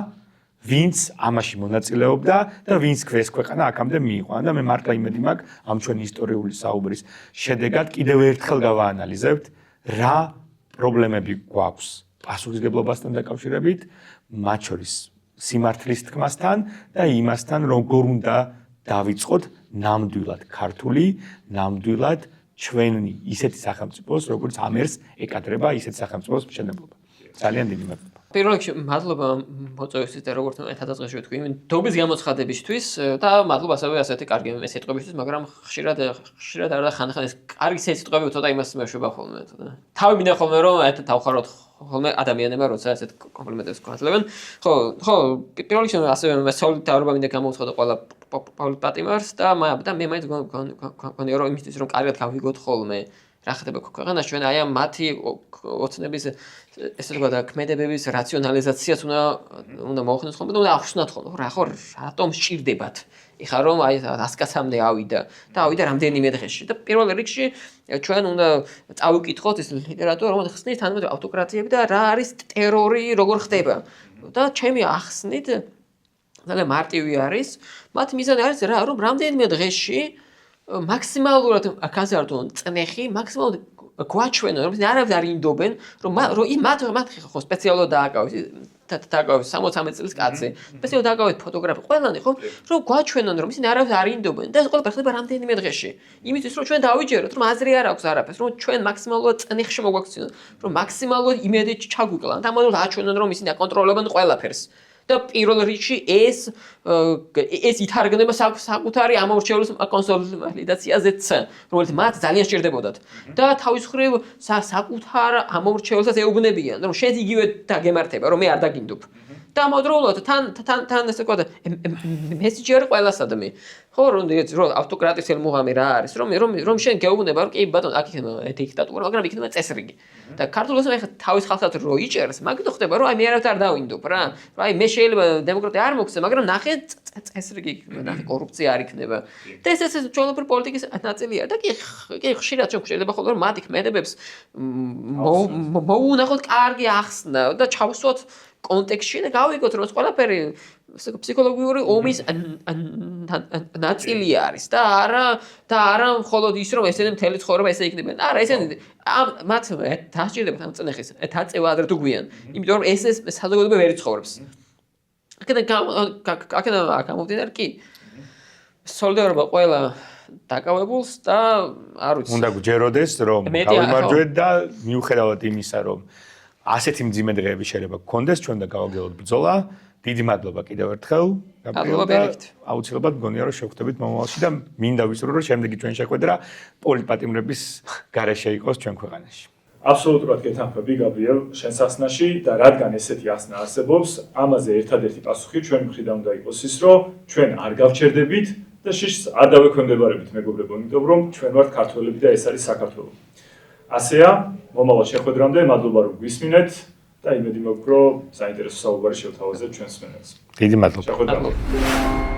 ვინც ამაში მონაწილეობდა და ვინც ეს ქვეყანა აქამდე მიიყვანა და მე მართლა იმედი მაქვს ამ ჩვენი ისტორიული საუბრის შედეგად კიდევ ერთხელ გავაანალიზებთ რა პრობლემები გვაქვს პასუხისმგებლობასთან დაკავშირებით, მათ შორის სიმართლის თქმასთან და იმასთან, როგორ უნდა დავიწყოთ ნამდვილად ქართული, ნამდვილად ჩვენი ისეთი სახელმწიფოს, როგორც ამერს ეკადრება ისეთი სახელმწიფოს მშენებლობა. ძალიან დიდი მადლობა. პირველ რიგში მადლობა მოწვევისთვის და როგორც თათაწყეში ვთქვი, დობის გამოცხადებისთვის და მადლობა ასევე ასეთი კარგი სიტყვებისთვის, მაგრამ ხშირად არ და ხანდახან ეს კარგი სიტყვები ცოტა იმას მეშვება ხოლმე, ცოტა. თავი მინდა ხოლმე რომ თავხაროთ ხოლმე ადამიანებმა როცა ესეთ კომპლიმენტებს გვაძლევენ. ხო, პირველ რიგში ასევე სოლიდ დავრობა მინდა გამოვცხადო ყველა პოლიტპატიმარს და მე მაინც გონია რომ იმისთვის რომ კარგად გავიგოთ ხოლმე რა ხდება ქვეყანაში, ჩვენ აი ამ მათი ოცნების ესე თქვა და ქმედებების რაციონალიზაციას უნდა მოახდინოთ ხოლმე და უნდა ახსნათ ხოლმე. რა ხო რატომ სჭირდებათ? ეხლა რომ აი 100-კაცამდე ავიდა და ავიდა რამდენიმე დღეში და პირველ რიგში ჩვენ უნდა წავიკითხოთ ეს ლიტერატურა, რომელიც ხსნის თანამედროვე ავტოკრატიები და რა არის ტერორი, როგორ ხდება. და ჩემი ახსნით ძალიან მარტივი არის, მათ მიზანი არის რა, რომ რამდენიმე დღეში მაქსიმალურად გაზარდონ წნეხი, მაქსიმალურად გვაჩვენონ, რომ არავის არ ინდობენ, რომ მათ ხო სპეციალურად დააკავეს 63 წლის კაცი, სპეციალურად დააკავეს ფოტოგრაფი, ყველანი ხო, რომ გვაჩვენონ, რომ ისინი არავის არ ინდობენ და ეს ყველაფერი ხდება რამდენიმე დღეში. იმისთვის რომ ჩვენ დავიჯეროთ, რომ აზრი არ აქვს არაფერს, რომ ჩვენ მაქსიმალურად წნეხში მოგვაქცინოთ, რომ მაქსიმალურად იმედით ჩაგვიკლან და ამიტომ აჩვენონ, რომ ისინი აკონტროლებენ ყველაფერს. და პირველ რიგში ეს ითარგმნება საკუთარი ამორჩეულის კონსოლიდაციაზეც, რომელიც მათ ძალიან სჭირდებოდათ. და თავის მხრივ საკუთარ ამორჩეულსაც ეუბნებიან, რომ შენ იგივე დაგემართება, რომ მე არ დაგინდობ. და ამავდროულად თან ესე ვთქვა, მესიჯი არის ყველასადმი. ხო, რომ ავტოკრატის ელმუღამი რა არის, რომ შენ გეუბნება, რომ კი ბატონო, აქ იქნება დიქტატურა, მაგრამ იქნება წესრიგი. და ქართულ ესმე ხა თავის ხალხსაც რო იჭერს, მაგით ხდება, რომ აი მე არავის არ დავინდობ რა. რომ აი მე შეიძლება დემოკრატია არ მოგცე, მაგრამ ნახე წესრიგი იქნება, ნახე კორუფცია არ იქნება. და ეს ჩვენური პოლიტიკის ნაწილია და კი ხშირად შეიძლება ხოლმე რომ მათ ქმედებებს მოუნახოთ კარგი ახსნა და ჩავსვათ კონტექსტში და გავიგოთ რომ ეს ყველაფერი ფსიქოლოგიური ომის ნაწილი არის და არა მხოლოდ ის რომ ესენი მთელი ცხოვრება ესე იქნებიან. არა, ესენი მათ დასჭირდებათ ამ წნეხის დაწევა ადრე თუ გვიან. იმიტომ რომ ეს საზოგადოება ვერ იცხოვრებს. აქედან გამომდინარე კი სოლიდარობა ყველა დაკავებულს და არ ვიცი. უნდა გჯეროდეს რომ გავიმარჯვეთ და მიუხედავად იმისა რომ ასეთი მძიმე დღეები შეიძლება გქონდეს, ჩვენ და გავაგრძელოთ ბრძოლა. დიდი მადლობა კიდევ ერთხელ. აუცილებლად მგონია რომ შევხვდებით მომავალში და მინდა ვისურვო რომ შემდეგი ჩვენ შეხვედრა პოლიტპატიმრების გარეშე იყოს ჩვენ ქვეყანაში. აბსოლუტურად გეთანხმები გაბრიელ შენს ასნაში და რადგან ესეთი ასნა არსებობს, ამაზე ერთადერთი პასუხი ჩვენ მხრიდან უნდა იყოს ის, რომ ჩვენ არ გავჩერდებით და შიშს არ დავექვემდებარებით მეგობრებო, იმიტომ რომ ჩვენ ვართ ქართველები და ეს არის საქართველო. ასეა, მომავალ შეხვედრამდე მადლობა რომ გვისმინეთ და იმედი მაქვს რომ საინტერესო საუბარი შევთავაზებთ ჩვენს მსმენელს. დიდი მადლობა. შეხვედრამდე.